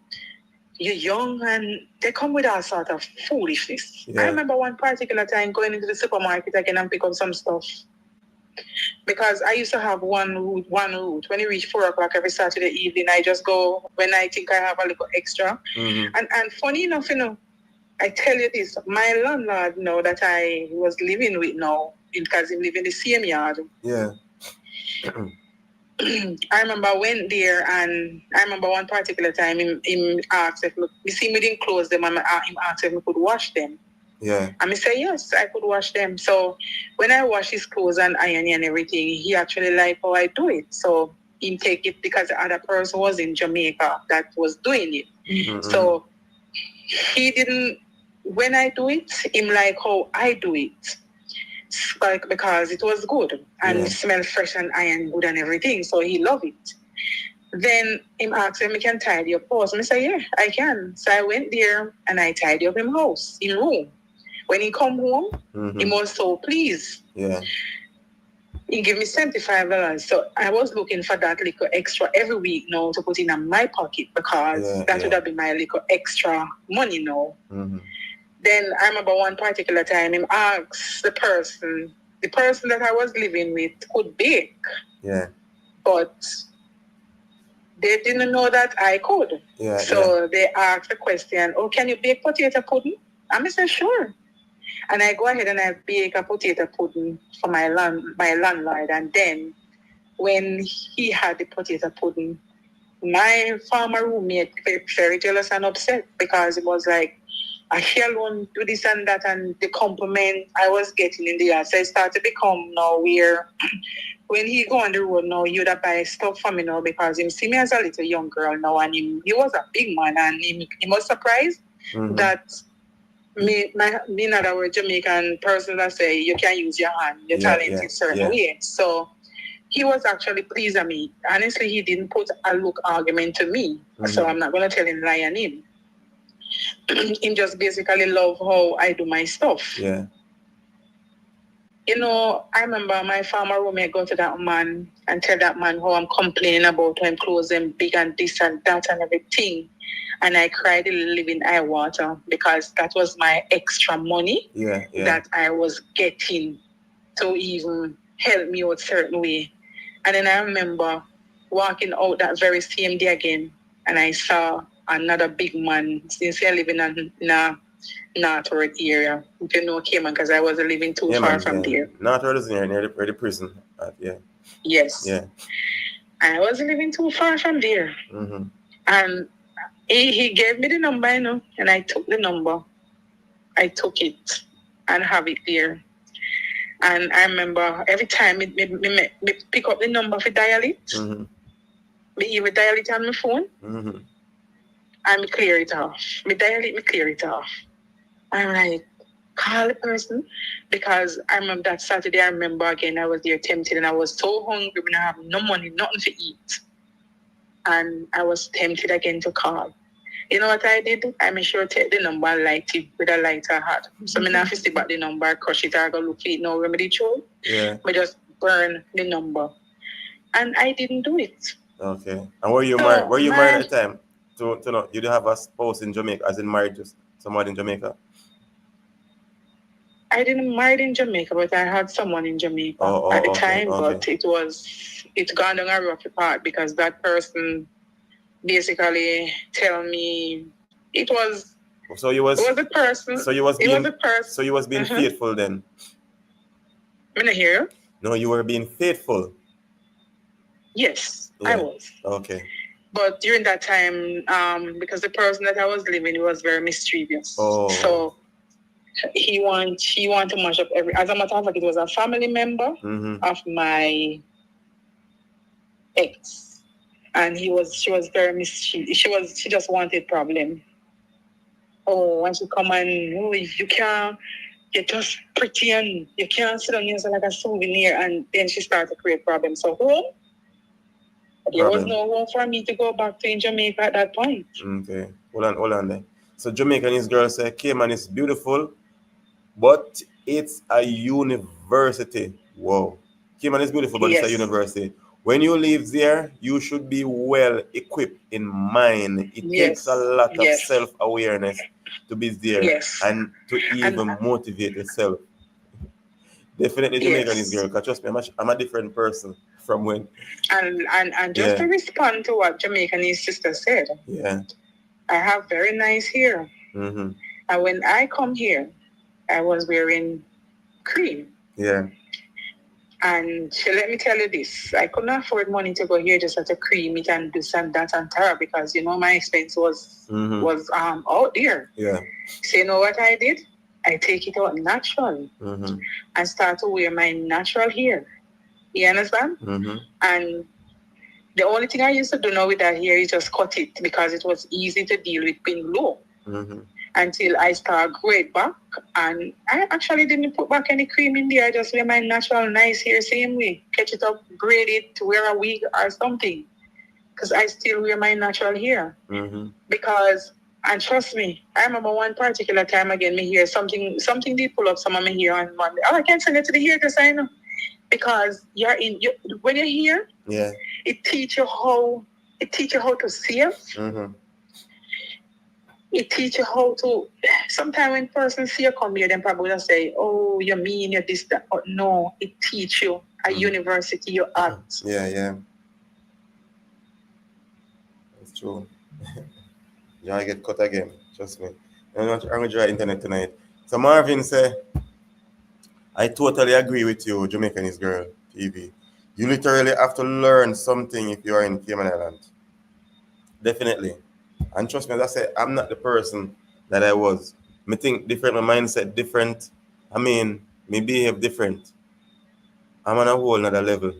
you're young, and they come with all sort of foolishness. Yeah. I remember one particular time going into the supermarket again and pick up some stuff. Because I used to have one route. When it reached 4 o'clock every Saturday evening, I just go when I think I have a little extra. Mm-hmm. And funny enough, I tell you this, my landlord that I was living with now, because he live in the same yard. Yeah. I remember I went there, and I remember one particular time him asked if we see me didn't close them, and him asked if we could wash them. Yeah. And I say yes, I could wash them. So when I wash his clothes and iron and everything, he actually like how I do it. So he take it because the other person was in Jamaica that was doing it. Mm-hmm. So he didn't. When I do it, him like how I do it. Like, because it was good and it smelled fresh and iron good and everything, so he loved it. Then him asked if I can tidy up house. I say, yeah, I can. So I went there and I tidy up him house, in room. When he come home, he was so pleased. Yeah. He gave me $75. So I was looking for that little extra every week now to put in my pocket because that would have been my little extra money now. Mm-hmm. Then I remember one particular time him asked the person that I was living with could bake. Yeah. But they didn't know that I could. Yeah. So they asked the question, oh, can you bake potato pudding? I said, sure. And I go ahead and I bake a potato pudding for my landlord. And then when he had the potato pudding, my former roommate very jealous and upset because it was like, I alone do this and that, and the compliment I was getting in the yard. So it started to become now where when he go on the road now, you'd have buy stuff for me now because he see me as a little young girl now, and he was a big man, and he was surprised that me in other words, Jamaican person that say you can use your hand, your talent in certain way. So he was actually pleased at me. Honestly, he didn't put a look argument to me. So I'm not going to tell him lie on him. He just basically love how I do my stuff. Yeah. You know, I remember my former roommate go to that man and tell that man how I'm complaining about him closing big and this and that and everything. And I cried a living eye water because that was my extra money that I was getting to even help me out certain way. And then I remember walking out that very same day again, and I saw another big man, since I live in a Northwood area. You know Cayman, because I wasn't living too far from there. Northwood is near the prison. Yes. Yeah. I wasn't living too far from there. Mm-hmm. And he gave me the number, you know, and I took the number. I took it and have it there. And I remember every time me pick up the number for dial it, me even dial it on my phone, and me clear it off. Me dial it, me clear it off. I'm like, call the person, because I remember that Saturday, I remember again, I was there tempted and I was so hungry when I have no money, nothing to eat. And I was tempted again to call. You know what I did? I made sure to take the number and light it with a lighter hat. So I not to stick back the number, crush it, or go look it, no remedy show. Yeah. But just burn the number. And I didn't do it. Okay. And were you married? Were you married at the time? To know, you didn't have a spouse in Jamaica, as in married just someone in Jamaica? I didn't marry in Jamaica, but I had someone in Jamaica at the time. But it's gone down a rocky part because that person basically tell me it was a person. So you was being faithful then. I'm not here. No, you were being faithful. Yes, I was. Okay. But during that time, because the person that I was living was very mischievous. Oh. So he wanted to mash up as a matter of fact, it was a family member of my ex. And she was very mischievous. She just wanted problem. Oh, when she come and you're just pretty and you can't sit on yourself like a souvenir, and then she started to create problems. So home? There was no home for me to go back to in Jamaica at that point. Okay. Hold on there. So Jamaicanese girl say Cayman is beautiful, but it's a university. Whoa. Cayman is beautiful, but it's a university. When you live there, you should be well equipped in mind. It takes a lot of self-awareness to be there and to even motivate yourself. Definitely Jamaicanese girl, because trust me, I'm a different person from when. And just to respond to what Jamaicanese sister said, I have very nice hair. And when I come here, I was wearing cream. Yeah. And let me tell you this, I couldn't afford money to go here just to cream it and this and that and tara, because, you know, my expense was out there. Yeah. So you know what I did? I take it out natural and start to wear my natural hair. You understand? And the only thing I used to do now with that hair is just cut it, because it was easy to deal with being low. Until I start grow it back, and I actually didn't put back any cream in there. I just wear my natural nice hair same way, catch it up, braid it, wear a wig or something, because I still wear my natural hair. Because, and trust me, I remember one particular time again, me hair something did pull up some of my hair on Monday. Oh, I can't send it to the hairdresser, because when you're here, it teach you how to save. It teach you how to. Sometimes when person see you come here, then probably will say, "Oh, you mean you're this that." But no, it teach you a university you're at. Yeah. It's true. Yeah, I get cut again. Trust me. I'm gonna try internet tonight. So Marvin say, I totally agree with you, Jamaicanese girl TV. You literally have to learn something if you are in Cayman Islands. Definitely. And trust me, as I said, I'm not the person that I was. Me think different, my mindset different. I mean, me behave different. I'm on a whole nother level.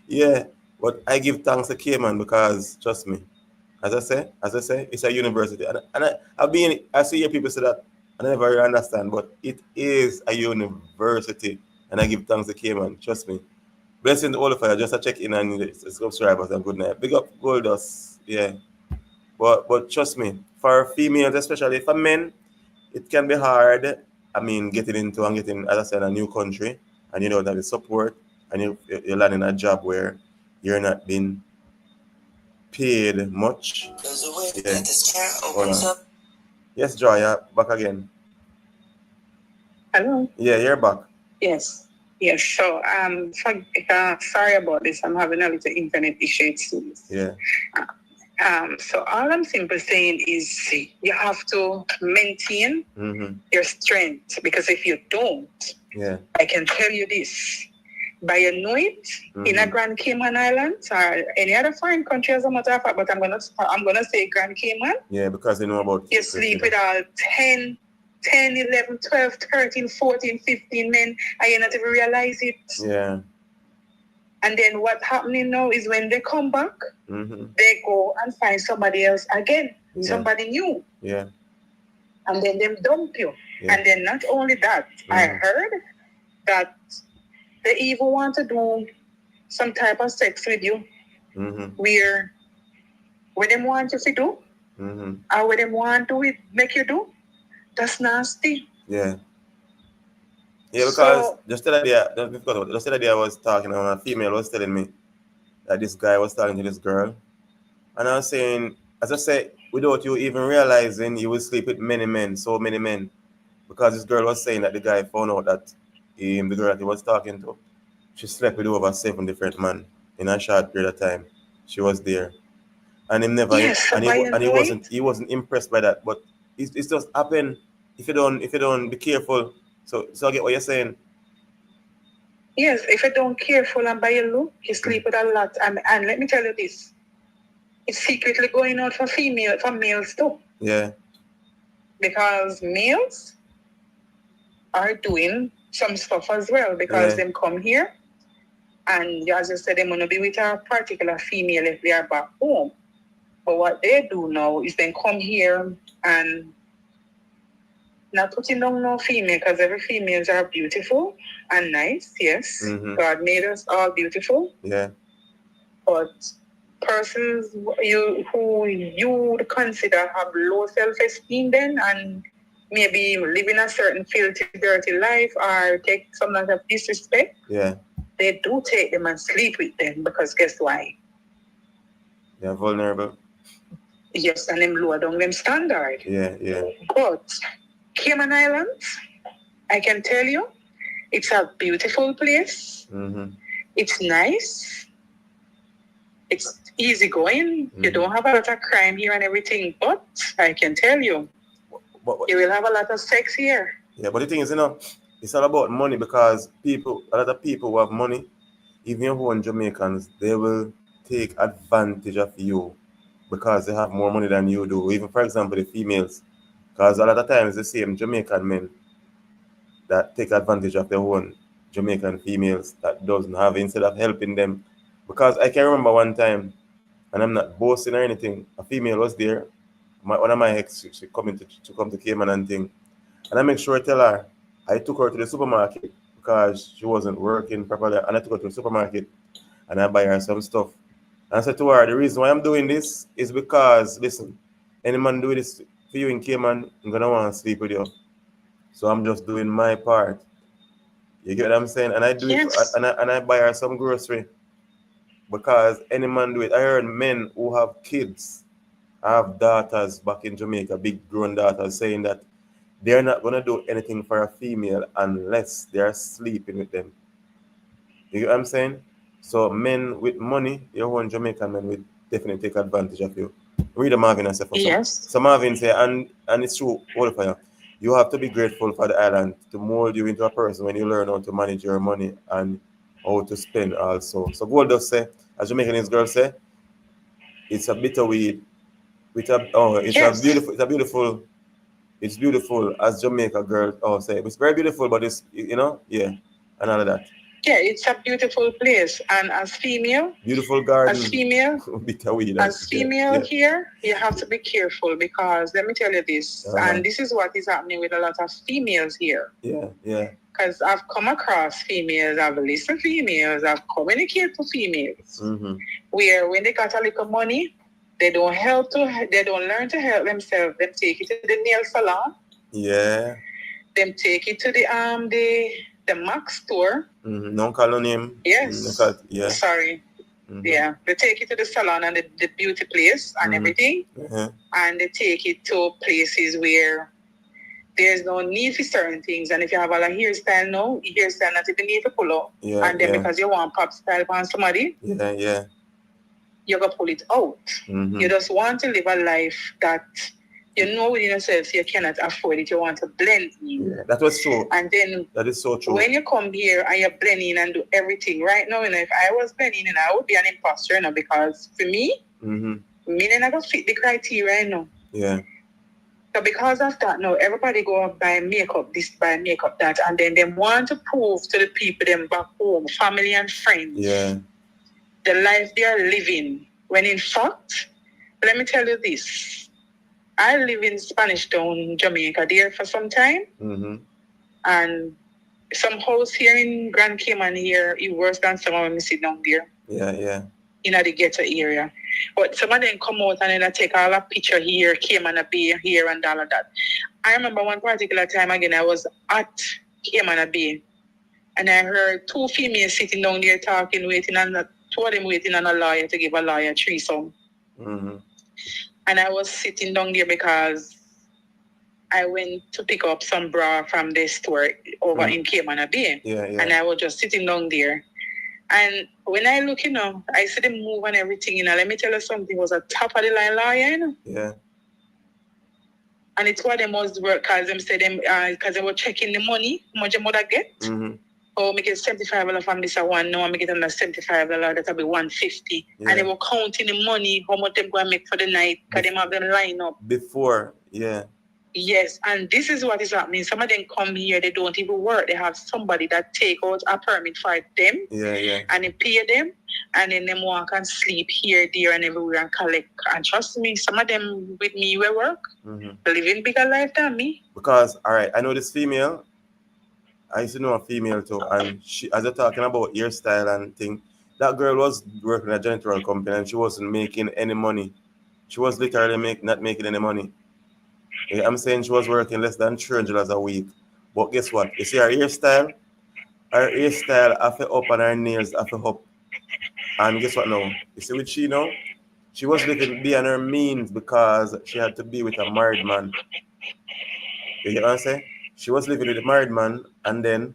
Yeah, but I give thanks to Cayman because, trust me, as I say, it's a university. And I see people say that, I never really understand, but it is a university. And I give thanks to Cayman, trust me. Blessing the all of you. Just a check in and subscribers and good night. Big up Goldust. Yeah. But trust me, for females, especially for men, it can be hard. I mean, getting into and getting, as I said, a new country, and you know that the support, and you're landing a job where you're not being paid much. Yeah. Hold on. Yes, Joy, yeah, back again. Hello. Yeah, you're back. Yes. Yes. So sorry about this. I'm having a little internet issue too. Yeah. So all I'm simply saying is you have to maintain your strength, because if you don't, Yeah. I can tell you this. By you know it, in a Grand Cayman Islands or any other foreign country, as a matter of fact, but I'm gonna say Grand Cayman. Yeah, because they know about You sleep with all 10, 11, 12, 13, 14, 15 men, and you not even realize it. Yeah. And then what happening now is when they come back, they go and find somebody else again, somebody new. Yeah. And then them dump you. Yeah. And then not only that, I heard that they even want to do some type of sex with you, where what them want you to do, or what them want to make you do, that's nasty. Yeah. Yeah, because just the other day I was talking, and a female was telling me that this guy was talking to this girl. And I was saying, as I said, without you even realizing, you will sleep with many men, so many men. Because this girl was saying that the guy found out that the girl that he was talking to, she slept with over 7 different men in a short period of time. She was there. And him never he wasn't impressed by that. But it's just happened if you don't be careful. So I get what you're saying. Yes, if you don't careful and by your look, you sleep with a lot. And let me tell you this. It's secretly going out for males too. Yeah. Because males are doing some stuff as well, because them come here and as you said, they want to be with a particular female if they are back home. But what they do now is then come here and not putting down no female, because every females are beautiful and nice, yes. God made us all beautiful. Yeah. But persons who you would consider have low self-esteem then, and maybe living a certain filthy, dirty life, or take some kind of disrespect, they do take them and sleep with them, because guess why? They're vulnerable. Yes, and them lower down them standard. Yeah. But Cayman Islands, I can tell you, it's a beautiful place. It's nice. It's easy going. You don't have a lot of crime here and everything, but I can tell you, you will have a lot of sex here. Yeah, but the thing is, it's all about money, because a lot of people who have money, even your own Jamaicans, they will take advantage of you because they have more money than you do. Even, for example, the females, because a lot of times the same Jamaican men that take advantage of their own Jamaican females that doesn't have, instead of helping them. Because I can remember one time, and I'm not boasting or anything, a female was there. One of my ex, she come to Cayman and thing. And I make sure I tell her, I took her to the supermarket because she wasn't working properly. And I took her to the supermarket and I buy her some stuff. And I said to her, the reason why I'm doing this is because, listen, any man do this for you in Cayman, I'm going to want to sleep with you. So I'm just doing my part. You get what I'm saying? And I do it, and I buy her some grocery. Because any man do it. I heard men who have kids, have daughters back in Jamaica, big grown daughters, saying that they're not going to do anything for a female unless they're sleeping with them. You get what I'm saying? So men with money, your own Jamaican men will definitely take advantage of you. Read Marvin and say for Yes. So Marvin say, and it's true, all for you. You have to be grateful for the island to mold you into a person when you learn how to manage your money and how to spend also. So Gold does say, as Jamaican girl say, it's a bitter weed. It's beautiful as Jamaica girl say. It's very beautiful, but it's and all of that. Yeah, it's a beautiful place. And as female, Beautiful garden. as female, Bit of weed. as Yeah, female yeah. here, you have to be careful because let me tell you this, and this is what is happening with a lot of females here. Yeah, yeah. Because I've come across females, I've listened to females, I've communicated to females, where when they got a little money, they don't learn to help themselves. They take it to the nail salon. Yeah. Them take it to the Mac store. No call on him. Yes. Yeah. Sorry. Yeah. They take it to the salon and the beauty place and everything. And they take it to places where there's no need for certain things. And if you have a hairstyle now, hairstyle not even need to pull up. Yeah, and then because you want pop style on somebody, yeah. you're going to pull it out. You just want to live a life that you know within yourself you cannot afford it. You want to blend in. Yeah, that was true. And then that is so true. When you come here and you blend in and do everything right now, if I was blending in, I would be an imposter, because for me, me then I don't fit the criteria, Yeah. So because of that, now everybody go and buy makeup this, buy makeup that, and then they want to prove to the people them back home, family and friends, the life they are living. When in fact, let me tell you this. I live in Spanish Town, Jamaica, there for some time. And some house here in Grand Cayman here is worse than some of them sit down there. Yeah. In the ghetto area. But some of them come out and then I take all a picture here, Cayman Bay here and all of that. I remember one particular time again, I was at Cayman Bay and I heard two females sitting down there talking, waiting, and two of them waiting on a lawyer to give a lawyer threesome. And I was sitting down there because I went to pick up some bra from the store over in Cayman Bay. Yeah. And I was just sitting down there. And when I look, I see them move and everything, let me tell you something, was a top of the line lawyer, Yeah. And it's what they must work, because them say them, because they were checking the money, how much your mother get. Oh, me get $75 from this one, now I get another $75, that'll be $150. Yeah. And they were counting the money, how much them going to make for the night, because they have them line up. Before, yeah. Yes, and this is what is happening. Some of them come here, they don't even work. They have somebody that take out a permit for them. Yeah. And they pay them, and then them walk and sleep here, there, and everywhere and collect. And trust me, some of them with me will work, living bigger life than me. Because, all right, I know this female. I used to know a female too, and she, as you're talking about hairstyle and thing, that girl was working at a janitorial company and she wasn't making any money. She was literally not making any money. Yeah, I'm saying she was working less than $300 a week. But guess what? You see her hairstyle have to up and her nails have to up. And guess what now? You see what she know? She was living beyond her means because she had to be with a married man. You get what I'm saying? She was living with a married man, and then,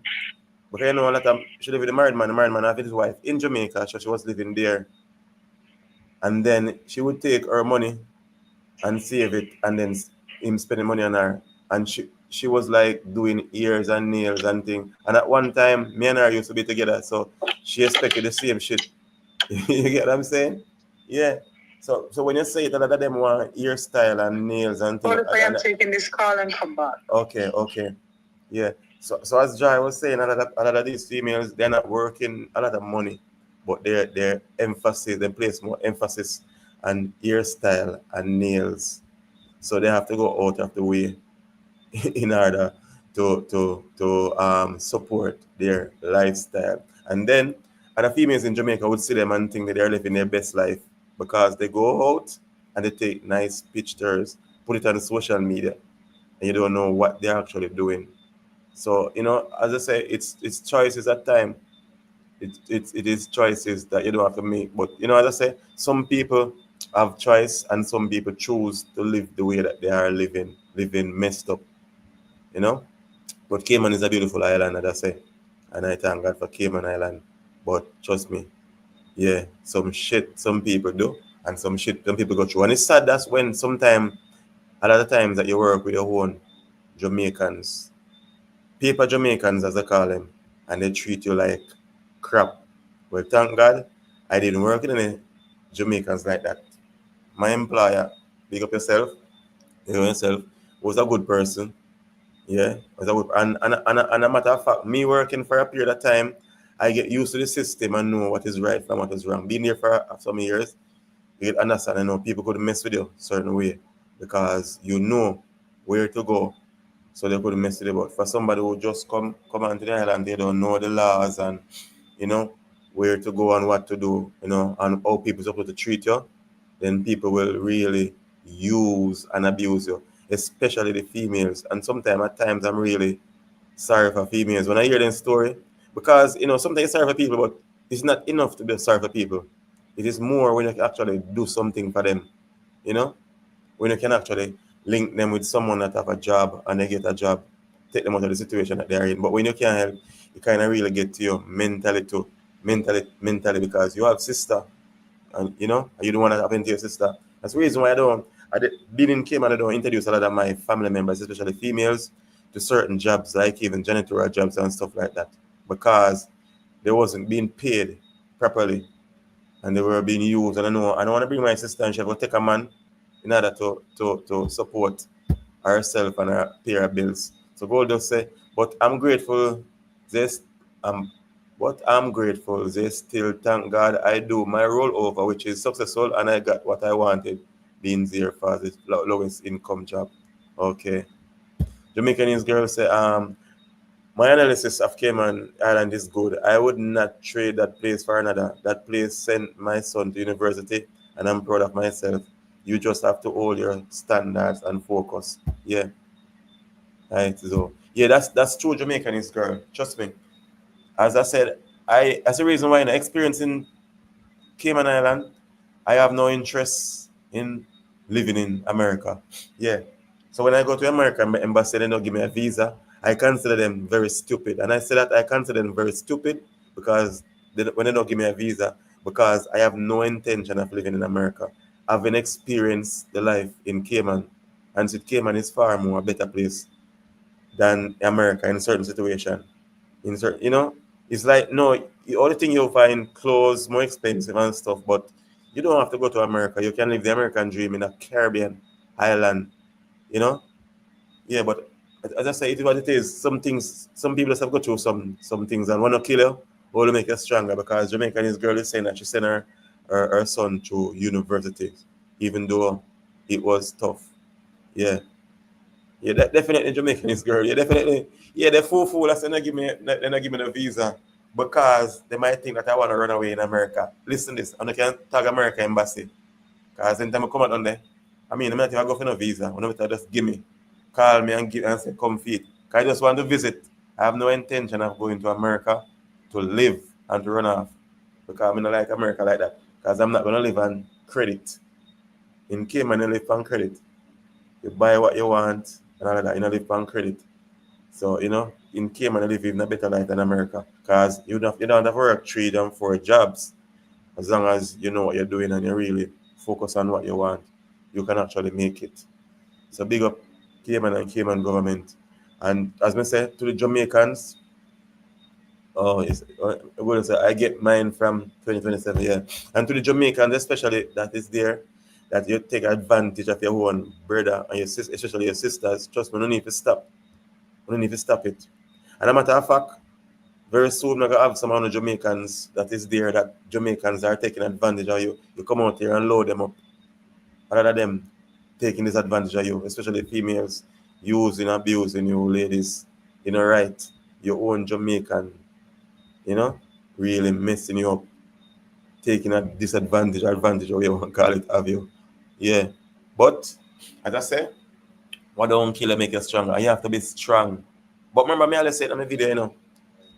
because you know, she lived with a married man had his wife in Jamaica, so she was living there. And then she would take her money and save it, and then him spending money on her. And she was like doing ears and nails and things. And at one time, me and her used to be together, so she expected the same shit. You get what I'm saying? Yeah. So when you say it, a lot of them want hairstyle and nails and things. What if I am taking this call and come back? Okay. Yeah. So as Joy was saying, a lot of these females, they're not working a lot of money, but their emphasis, they place more emphasis on hairstyle and nails. So they have to go out of the way in order to support their lifestyle. And then other females in Jamaica would see them and think that they're living their best life because they go out and they take nice pictures, put it on social media, and you don't know what they're actually doing. So, as I say, it's choices at time. It is choices that you don't have to make. But, as I say, some people have choice and some people choose to live the way that they are living messed up, But Cayman is a beautiful island, as I say. And I thank God for Cayman Island. But trust me, yeah, some shit some people do and some shit some people go through. And it's sad that's when a lot of times that you work with your own Jamaicans, paper Jamaicans as I call them, and they treat you like crap. Well, thank God I didn't work with any Jamaicans like that. My employer, big up yourself, was a good person. Yeah, was a good, and a matter of fact, me working for a period of time, I get used to the system and know what is right from what is wrong. Being there for some years, you get understand. People could mess with you certain way because you know where to go, so they couldn't mess with you. But for somebody who just come onto the island, they don't know the laws and where to go and what to do, and how people supposed to treat you, then people will really use and abuse you, especially the females. And sometimes at times I'm really sorry for females when I hear them story because sometimes you're sorry for people, but it's not enough to be sorry for people. It is more when you can actually do something for them, when you can actually link them with someone that have a job and they get a job, take them out of the situation that they are in. But when you can't help, you kind of really get to your mentally too, mentally because you have sister, and you don't want to happen to your sister. That's the reason why being in Cayman, I don't introduce a lot of my family members, especially females, to certain jobs, like even janitorial jobs and stuff like that, because they wasn't being paid properly and they were being used. And I don't want to bring my sister and she will take a man in order to support herself and pay her bills. So Gold does say, but I'm grateful this but I'm grateful they still thank God I do my rollover, which is successful, and I got what I wanted, being there for the lowest income job. Okay. Jamaicanese girl say, my analysis of Cayman Island is good. I would not trade that place for another. That place sent my son to university, and I'm proud of myself. You just have to hold your standards and focus. Yeah. Right. So yeah, that's true, Jamaicanese girl. Trust me. As I said, as a reason why in experiencing Cayman Island, I have no interest in living in America. Yeah. So when I go to America, my embassy, they don't give me a visa. I consider them very stupid. And I say that I consider them very stupid because when they don't give me a visa, because I have no intention of living in America. I've been experienced the life in Cayman. And so Cayman is far more a better place than America in a certain situation. It's like, no, the only thing you'll find clothes more expensive and stuff, but you don't have to go to America. You can live the American dream in a Caribbean island, you know? Yeah, but as I say, it is what it is. Some people just have to go through some things and want to kill you or to make you stronger, because Jamaicanese girl is saying that she sent her son to university, even though it was tough. Yeah. Yeah, that definitely Jamaicanese girl. Yeah, definitely. Yeah, the fool that's gonna give me the visa because they might think that I want to run away in America. Listen to this, and I can tag America embassy. Because anytime I come out on there, I'm not even go for no visa. When I just give me, call me and say come feed. Cause I just want to visit. I have no intention of going to America to live and to run off. Because I don't like America like that. Because I'm not gonna live on credit. In Cayman, you live on credit. You buy what you want and all of that, you know, live on credit. So, in Cayman, you live even a better life than America. Because you don't have to work 3 and 4 jobs. As long as you know what you're doing and you really focus on what you want, you can actually make it. So big up Cayman and Cayman government. And as I say to the Jamaicans, I get mine from 2027, yeah. And to the Jamaicans especially that is there, that you take advantage of your own brother and your sister, especially your sisters, trust me, no need to stop. No need to stop it. And a matter of fact, very soon we're going to have some of the Jamaicans that is there that Jamaicans are taking advantage of you. You come out here and load them up. Rather than them taking this advantage of you, especially females, using, abusing you ladies, right? Your own Jamaican, really messing you up, taking a advantage of you, want to call it, of you. Yeah. But, as I say, what don't kill you make you stronger. And you have to be strong. But remember, me always said in my video,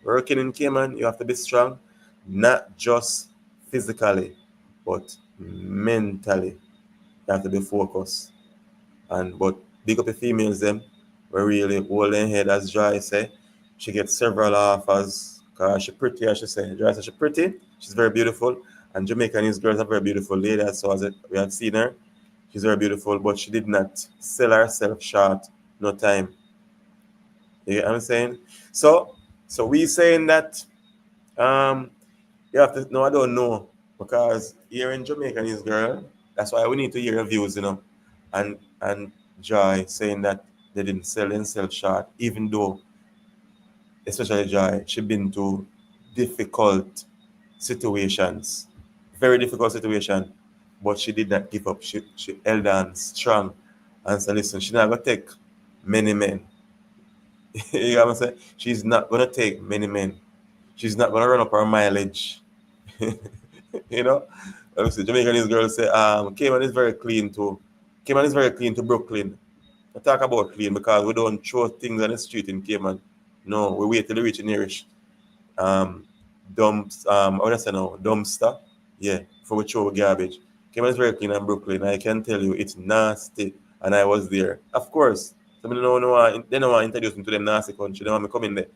working in Cayman, you have to be strong, not just physically, but mentally. You have to be focused. But big up the females them, we really hold their head, as Joy say. She gets several offers because she's pretty, as she say. Joy says she's pretty, she's very beautiful, and Jamaicanese girls are very beautiful lady. So as we had seen her, she's very beautiful, but she did not sell herself short, no time. You get what I'm saying? So we saying that you have to, no, I don't know, because here in Jamaicanese girl, that's why we need to hear your views, and Joy saying that they didn't sell themselves short, even though, especially Joy, she been to difficult situations, very difficult situation, but she did not give up. She held on strong and said, listen, she's not going to take many men. You know what I'm saying? She's not going to take many men. She's not going to run up her mileage. You know? Obviously, Jamaicanese girls say, Cayman is very clean too. Cayman is very clean to Brooklyn. I talk about clean because we don't throw things on the street in Cayman. No, we wait till we reach the nearest what I say now, dumpster. Yeah, before we throw garbage. Cayman is very clean in Brooklyn. I can tell you it's nasty. And I was there. Of course. Some people they don't want to introduce me to them nasty country. They want me to come in there.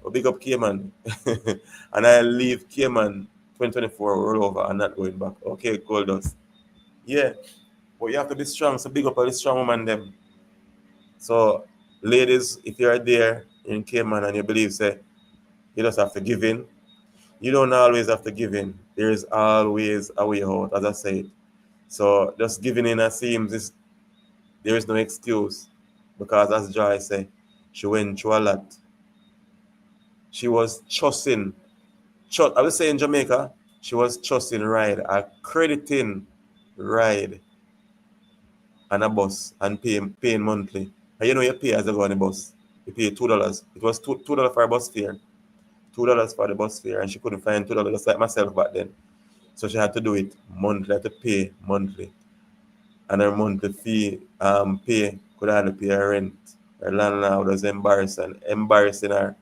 But big up Cayman. And I leave Cayman 2024 roll over and not going back. Okay, gold dust. Yeah. But you have to be strong. So big up all the strong woman them. So ladies, if you are there in Cayman and you believe say you just have to give in, you don't always have to give in. There is always a way out, as I said. So just giving in there is no excuse. Because as Joy said, she went through a lot. She was trusting. I would say in Jamaica, she was trusting ride, accrediting ride on a bus and paying monthly. And you pay as you go on the bus. You pay $2. It was $2 for a bus fare. $2 for the bus fare, and she couldn't find $2 just like myself back then. So she had to do it monthly, had to pay monthly. And her monthly fee pay could hardly pay her rent. Her landlord was embarrassing her.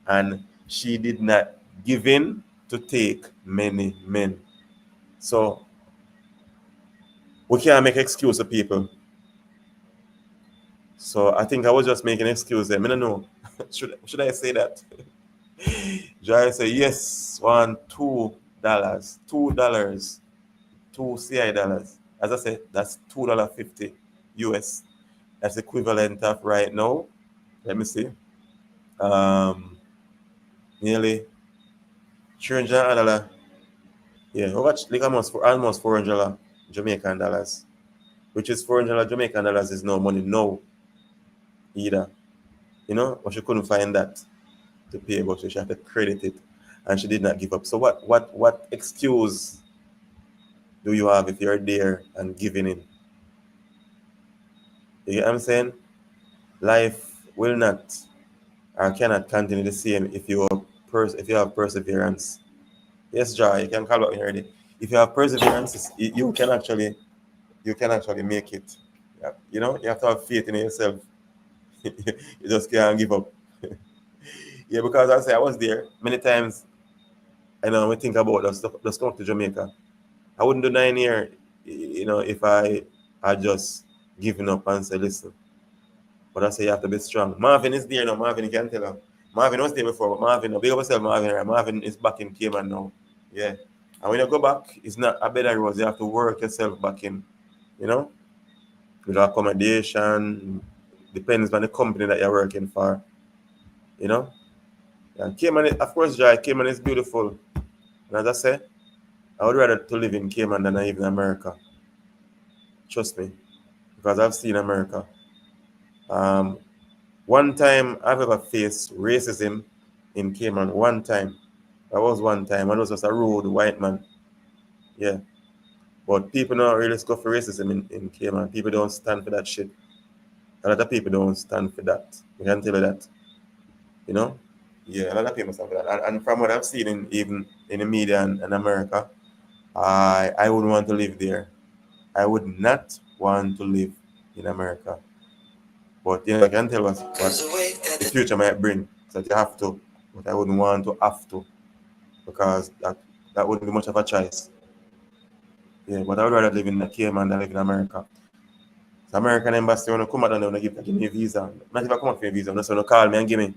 And she did not give in to take many men. So we can't make excuse of people. So I think I was just making excuses. I don't know. Should I say that? Joy say yes, $2, $2 CI dollars. As I said, that's $2.50 US. That's equivalent of right now. Let me see. Nearly $300. Yeah, like almost $400 Jamaican dollars. Which is $400 Jamaican dollars is no money no either. But she couldn't find that to pay, but she had to credit it. And she did not give up. So what excuse do you have if you're there and giving in? You get what I'm saying? Life will not or cannot continue the same if you have perseverance. Yes, Joy, you can call out here. If you have perseverance, you can actually make it. Yeah. You have to have faith in yourself. You just can't give up. Yeah, because I say I was there many times. And we think about just come to Jamaica. I wouldn't do 9 years, if I had just given up and said, listen. But I say you have to be strong. Marvin is there now. Marvin, you can tell her. Marvin was there before, but Marvin, big up yourself, Marvin. Right? Marvin is back in Cayman now. Yeah. And when you go back, it's not a better road. You have to work yourself back in, with accommodation. Depends on the company that you're working for, And Cayman, of course, Cayman is beautiful. And as I say, I would rather to live in Cayman than even America. Trust me, because I've seen America. One time I've ever faced racism in Cayman. One time. That was one time. And it was just a rude white man. Yeah. But people don't really go for racism in Cayman. People don't stand for that shit. A lot of people don't stand for that. I can tell you that. Yeah, a lot of people stand for that. And from what I've seen even in the media and America, I wouldn't want to live there. I would not want to live in America. But I can tell what the future might bring. So you have to. But I wouldn't want to have to. Because that wouldn't be much of a choice. Yeah, but I would rather live in Cayman than live in America. The American embassy, when I come out and they give me a visa. Not if I come out for a visa, I'm just going to call me and give me.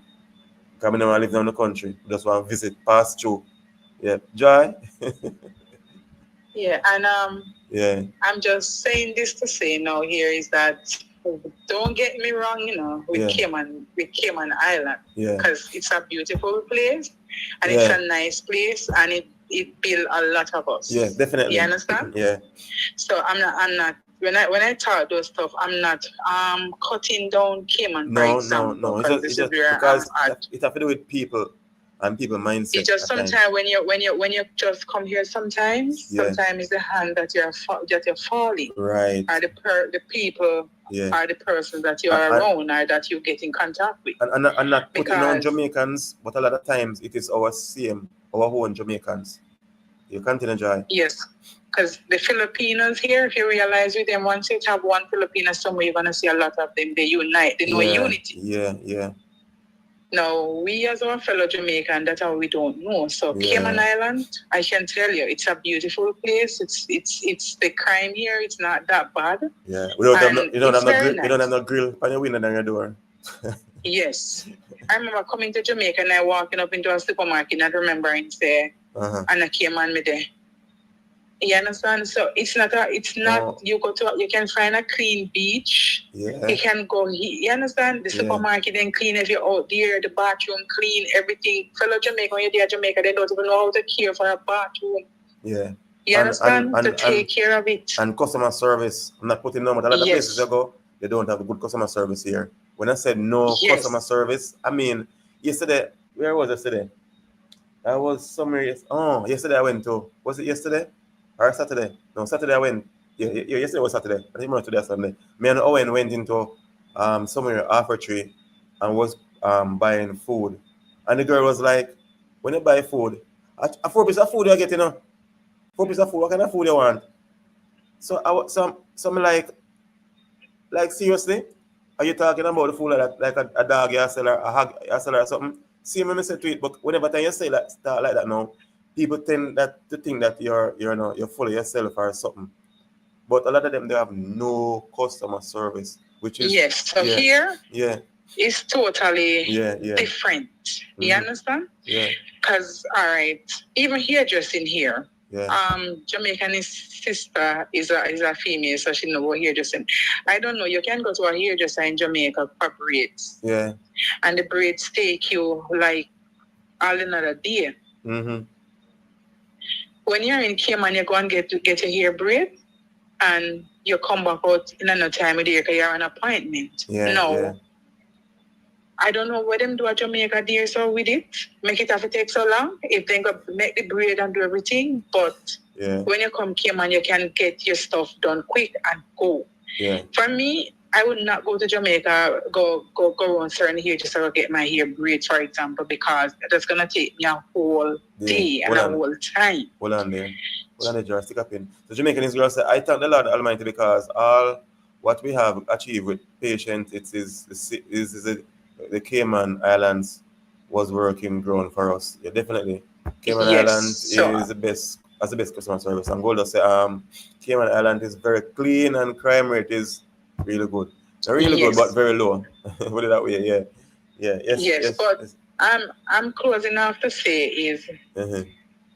Because I don't want to live down the country. I just want to visit, pass through. Yeah. Joy? Yeah, and yeah. I'm just saying this to say now here is that don't get me wrong, with Cayman Island. Yeah. Because it's a beautiful place and it's a nice place and it built a lot of us. Yeah, definitely. You understand? Yeah. So I'm not when I talk those stuff, I'm not cutting down Cayman, for example. No. It's just because it has to do with people. and people mindset. It's just at times. sometimes when you just come here, sometimes it's the hand that you're falling, Right. or the people, Yeah. or the person that you are around, or that you get in contact with. And not putting on Because- Jamaicans, but a lot of times it is our own Jamaicans. You continue, Joy. Yes, because the Filipinos here, if you realize with them, once you have one Filipino somewhere, you're gonna see a lot of them. They unite. They know unity. Yeah. Now, we as our fellow Jamaican, that's how we don't know. So Yeah. Cayman Island, I can tell you, it's a beautiful place. It's the crime here. It's not that bad. Yeah. We don't have And no, you don't it's have no very grill. You don't nice. have no grill on your window and your door. Yes. I remember coming to Jamaica and I walking up into a supermarket and remembering say, Uh-huh. and I came on me there. You understand? So it's not you can find a clean beach. Yeah. You can go, you understand? The supermarket then clean if you're out there, the bathroom clean, everything. Fellow Jamaica, when you're there Jamaica, they don't even know how to care for a bathroom. Yeah. You understand? To take care of it. And customer service. I'm not putting no, but a lot of places you go, they don't have good customer service here. When I said no customer service, I mean, yesterday, where was yesterday? I was somewhere, yesterday I went to, was it yesterday? Or Saturday? No, Saturday I went. Yeah, yesterday was Saturday. I think more today Sunday. Me and Owen went into somewhere Offer Tree and was buying food. And the girl was like, when you buy food, a 4 piece of food you get, 4 piece of food, what kind of food you want? So I was some like seriously? Are you talking about the food like a dog you sell or a hog you sell or something? See when I say to it, but whenever time you say like that now, people tend to think that you're full of yourself or something. But a lot of them, they have no customer service, which is here it's totally different. Mm-hmm. You understand? Yeah. Because all right, even hairdressing here. Yeah. Jamaican sister is a female, so she know what hairdressing. I don't know. You can go to a hairdresser in Jamaica for braids. Yeah. And the braids take you like all another day. Mm-hmm. When you're in Cayman, you go and get your hair braid, and you come back out in another time of the year because you're on an appointment. Yeah. I don't know what them do at Jamaica there so with it. Make it have to take so long. If they go make the braid and do everything. But when you come Cayman, you can get your stuff done quick and go. Yeah. For me, I would not go to Jamaica, go on certain hair just to get my hair braid, for example, because that's gonna take me a whole day and a whole time. Hold on there, George, stick up in. The Jamaican girl said, I thank the Lord Almighty because all what we have achieved with patience, the Cayman Islands was working ground for us. Yeah, definitely. Cayman Islands is the best customer service. And Gold say Cayman Island is very clean and crime rate is really good. They're really good, but very low. Put it that way, yeah. Yes. But I'm closing off to say is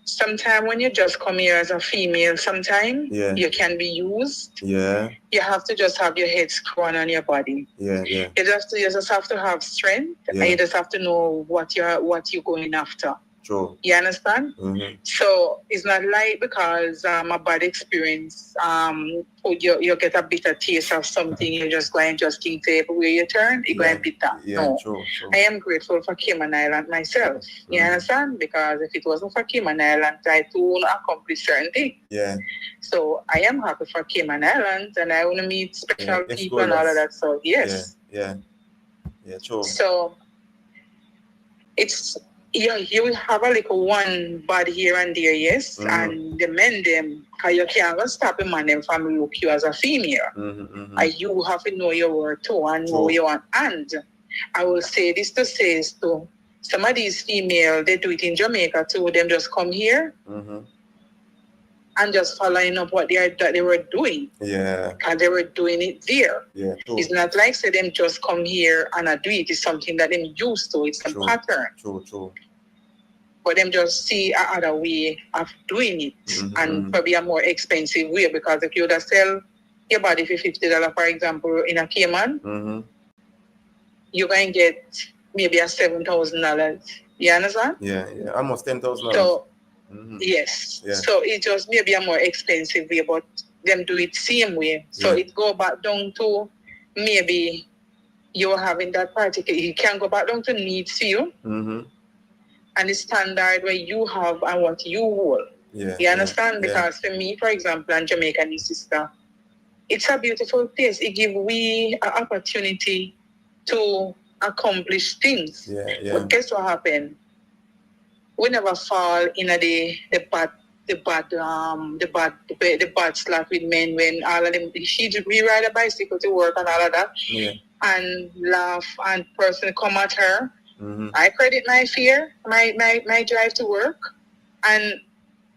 sometimes when you just come here as a female, sometimes you can be used. Yeah. You have to just have your head screwed on your body. Yeah. You just have to have strength. Yeah. And you just have to know what you're going after. True. You understand? Mm-hmm. So it's not like because a bad experience, you get a bitter taste of something, you just go and just think everywhere you turn, you go and bitter. Yeah, no. True. I am grateful for Cayman Island myself. You understand? Because if it wasn't for Cayman Island, I too wouldn't accomplish certain things. Yeah. So I am happy for Cayman Islands and I want to meet special people and all of that. So yes. Yeah, true. So it's you have a little one bad here and there, yes, and the men them, because you can't stop a man them from look you as a female. And you have to know your word too and know your want. And I will say this to say is to some of these female, they do it in Jamaica too. Them just come here and just following up what they were doing. Yeah. Because they were doing it there. Yeah. True. It's not like say them just come here and do it. It's something that them used to. It's a pattern. True. But them just see another way of doing it and probably a more expensive way, because if you would sell your body for $50, for example, in a Cayman, you're going to get maybe a $7,000. You understand? Yeah. Almost $10,000. So, yes. Yeah. So it just maybe a more expensive way, but them do it same way. So it go back down to maybe you're having that particular, you can go back down to needs for you. and the standard where you have and what you hold. Yeah. You understand? Yeah. Because for me, for example, and Jamaica and his sister, it's a beautiful place. It gives we an opportunity to accomplish things. Yeah. Yeah. But guess what happened? We never fall in the bad slap with men when all of them we ride a bicycle to work and all of that. Yeah. And laugh and person come at her. Mm-hmm. I credit my fear, my drive to work. And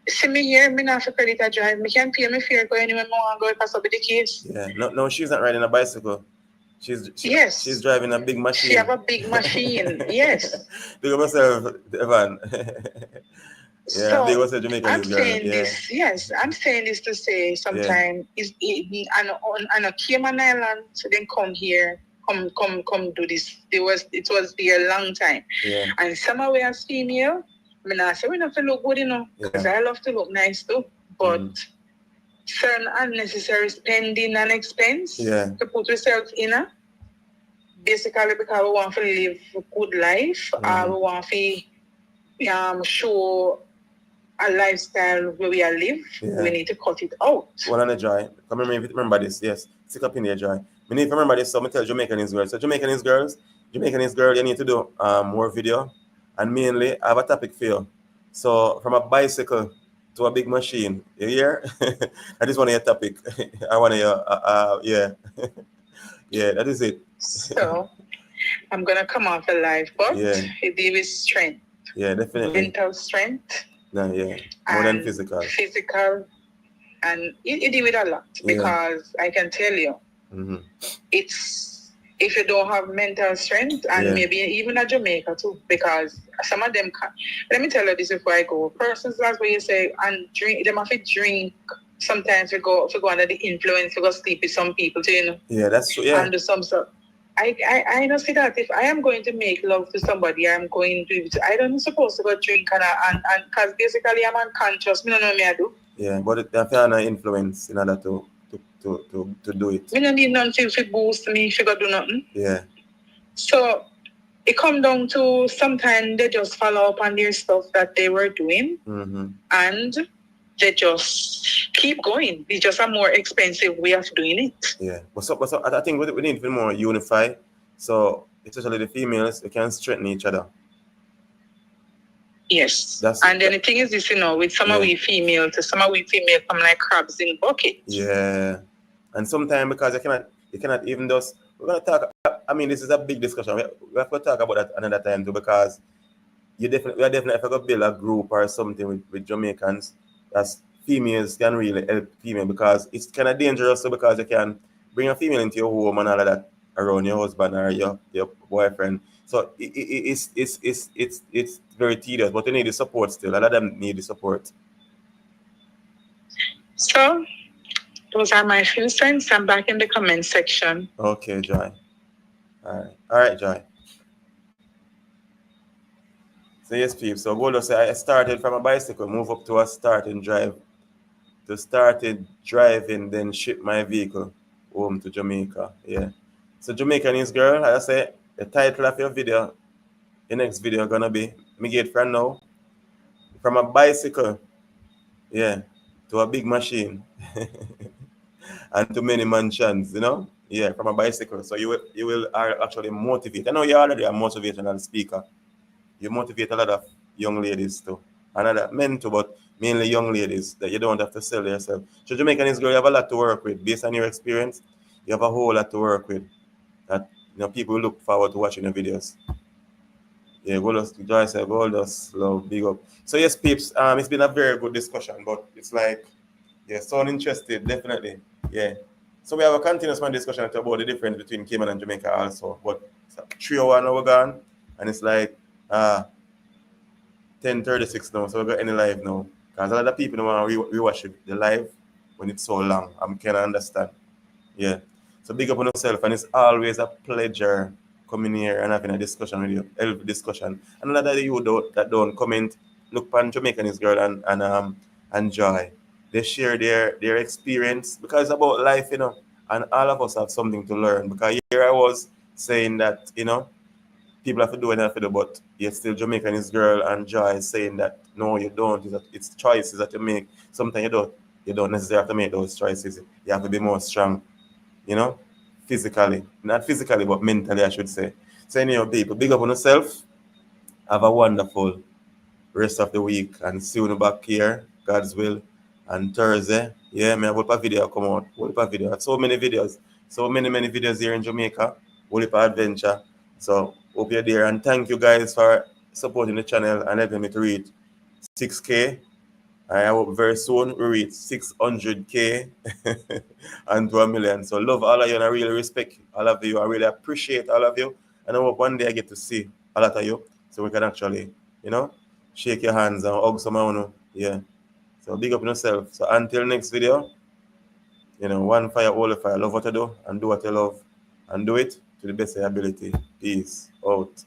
see me here, me not for credit a drive. Me can pay my fear go anywhere I want to go pass up with the kids. Yeah. No, she's not riding a bicycle. Yes. She's driving a big machine. She have a big machine. Yes. Look at myself, Evan. Yeah, So they was a Jamaican I'm girl. saying Yeah. this. Yes, I'm saying this to say sometimes and on Cayman Island, so then come here, come do this. It was there a long time. Yeah. And somehow we as female, I mean, I say we don't have to look good, because I love to look nice too. But certain unnecessary spending and expense to put yourself in basically because we want to live a good life, we want to show a lifestyle where we are live, we need to cut it out. Well, on the Joy, remember this, yes. Stick up in there, Joy. We need to remember this, so I tell Jamaicanese girls. So Jamaicanese girls, you need to do more video. And mainly, I have a topic for you. So, from a bicycle to a big machine, you hear? I just want to hear a topic. I want to hear, yeah. Yeah, that is it. So, I'm going to come off alive, but it deals with strength. Yeah, definitely. Mental strength. No, yeah, more than physical. Physical, and it deals with a lot because I can tell you, it's if you don't have mental strength, and maybe even at Jamaica too, because some of them can. Let me tell you this before I go. Persons that's where you say and drink, they have to drink. Sometimes we go under the influence, we go sleep with some people too, Yeah, that's true. Yeah. And do some stuff. I don't see that if I am going to make love to somebody, I'm going to. I don't supposed to go drink and because basically I'm unconscious. Me don't know me I do. Yeah, but they have an influence in order to do it. Me don't need nothing to boost me if you go do nothing. Yeah. So it come down to sometimes they just follow up on their stuff that they were doing, and they just keep going. It's just a more expensive way of doing it. Yeah, but I think we need to be more unified. So especially the females, they can strengthen each other. Yes. And then the thing is this, with some of we female come like crabs in buckets. Yeah. And sometimes because you cannot even just, we're gonna talk. I mean, this is a big discussion. We have to talk about that another time too, because we are definitely if I go build a group or something with Jamaicans, that's females can really help female, because it's kind of dangerous because you can bring a female into your home and all of that around your husband or your boyfriend. So it's very tedious, but you need the support still. A lot of them need the support. So those are my few cents. I'm back in the comment section. Okay, Joy. All right, Joy. So yes, people. So Goldo say I started from a bicycle, move up to a starting drive, to started driving, then ship my vehicle home to Jamaica. Yeah. So Jamaicanese girl, I say the title of your video, the next video gonna be me get from now from a bicycle, to a big machine, and to many mansions, from a bicycle. So you will actually motivate. I know you're already a motivational speaker. You motivate a lot of young ladies too, and other men too, but mainly young ladies, that you don't have to sell yourself. So Jamaicanese girl, you have a lot to work with. Based on your experience, you have a whole lot to work with. That people look forward to watching your videos. Yeah, Goldust, love, big up. So yes, peeps, it's been a very good discussion, but it's like, so interested, definitely. Yeah. So we have a continuous discussion about the difference between Cayman and Jamaica also. But it's 3 hours now we're gone, and it's like 10:36 now, so we're going any live now. Because a lot of people don't want to rewatch the live when it's so long. I'm kind of understand. Yeah. So big up on yourself, and it's always a pleasure coming here and having a discussion with you, help discussion. And a lot of you that don't comment, look on Jamaicanese girl and Joy. They share their experience, because it's about life, and all of us have something to learn. Because here I was saying that, people have to do what they have to do, but yet still Jamaica and his girl and Joy is saying that no, you don't. It's choices that you make. Sometimes you don't necessarily have to make those choices. You have to be more strong, you know, physically. Not physically, but mentally, I should say. So anyhow, people, big up on yourself. Have a wonderful rest of the week and see you back here, God's will. And Thursday, yeah, me have a video come out. Whole video. So many videos. So many videos here in Jamaica. Whole adventure. So hope you're there. And thank you guys for supporting the channel and helping me to reach 6K. I hope very soon we reach 600K and to 1 million. So love all of you and I really respect all of you. I really appreciate all of you. And I hope one day I get to see a lot of you so we can actually, you know, shake your hands and hug someone. Yeah. So big up yourself. So until next video, you know, one fire, all the fire. Love what you do and do what you love and do it to the best of your ability. Peace out.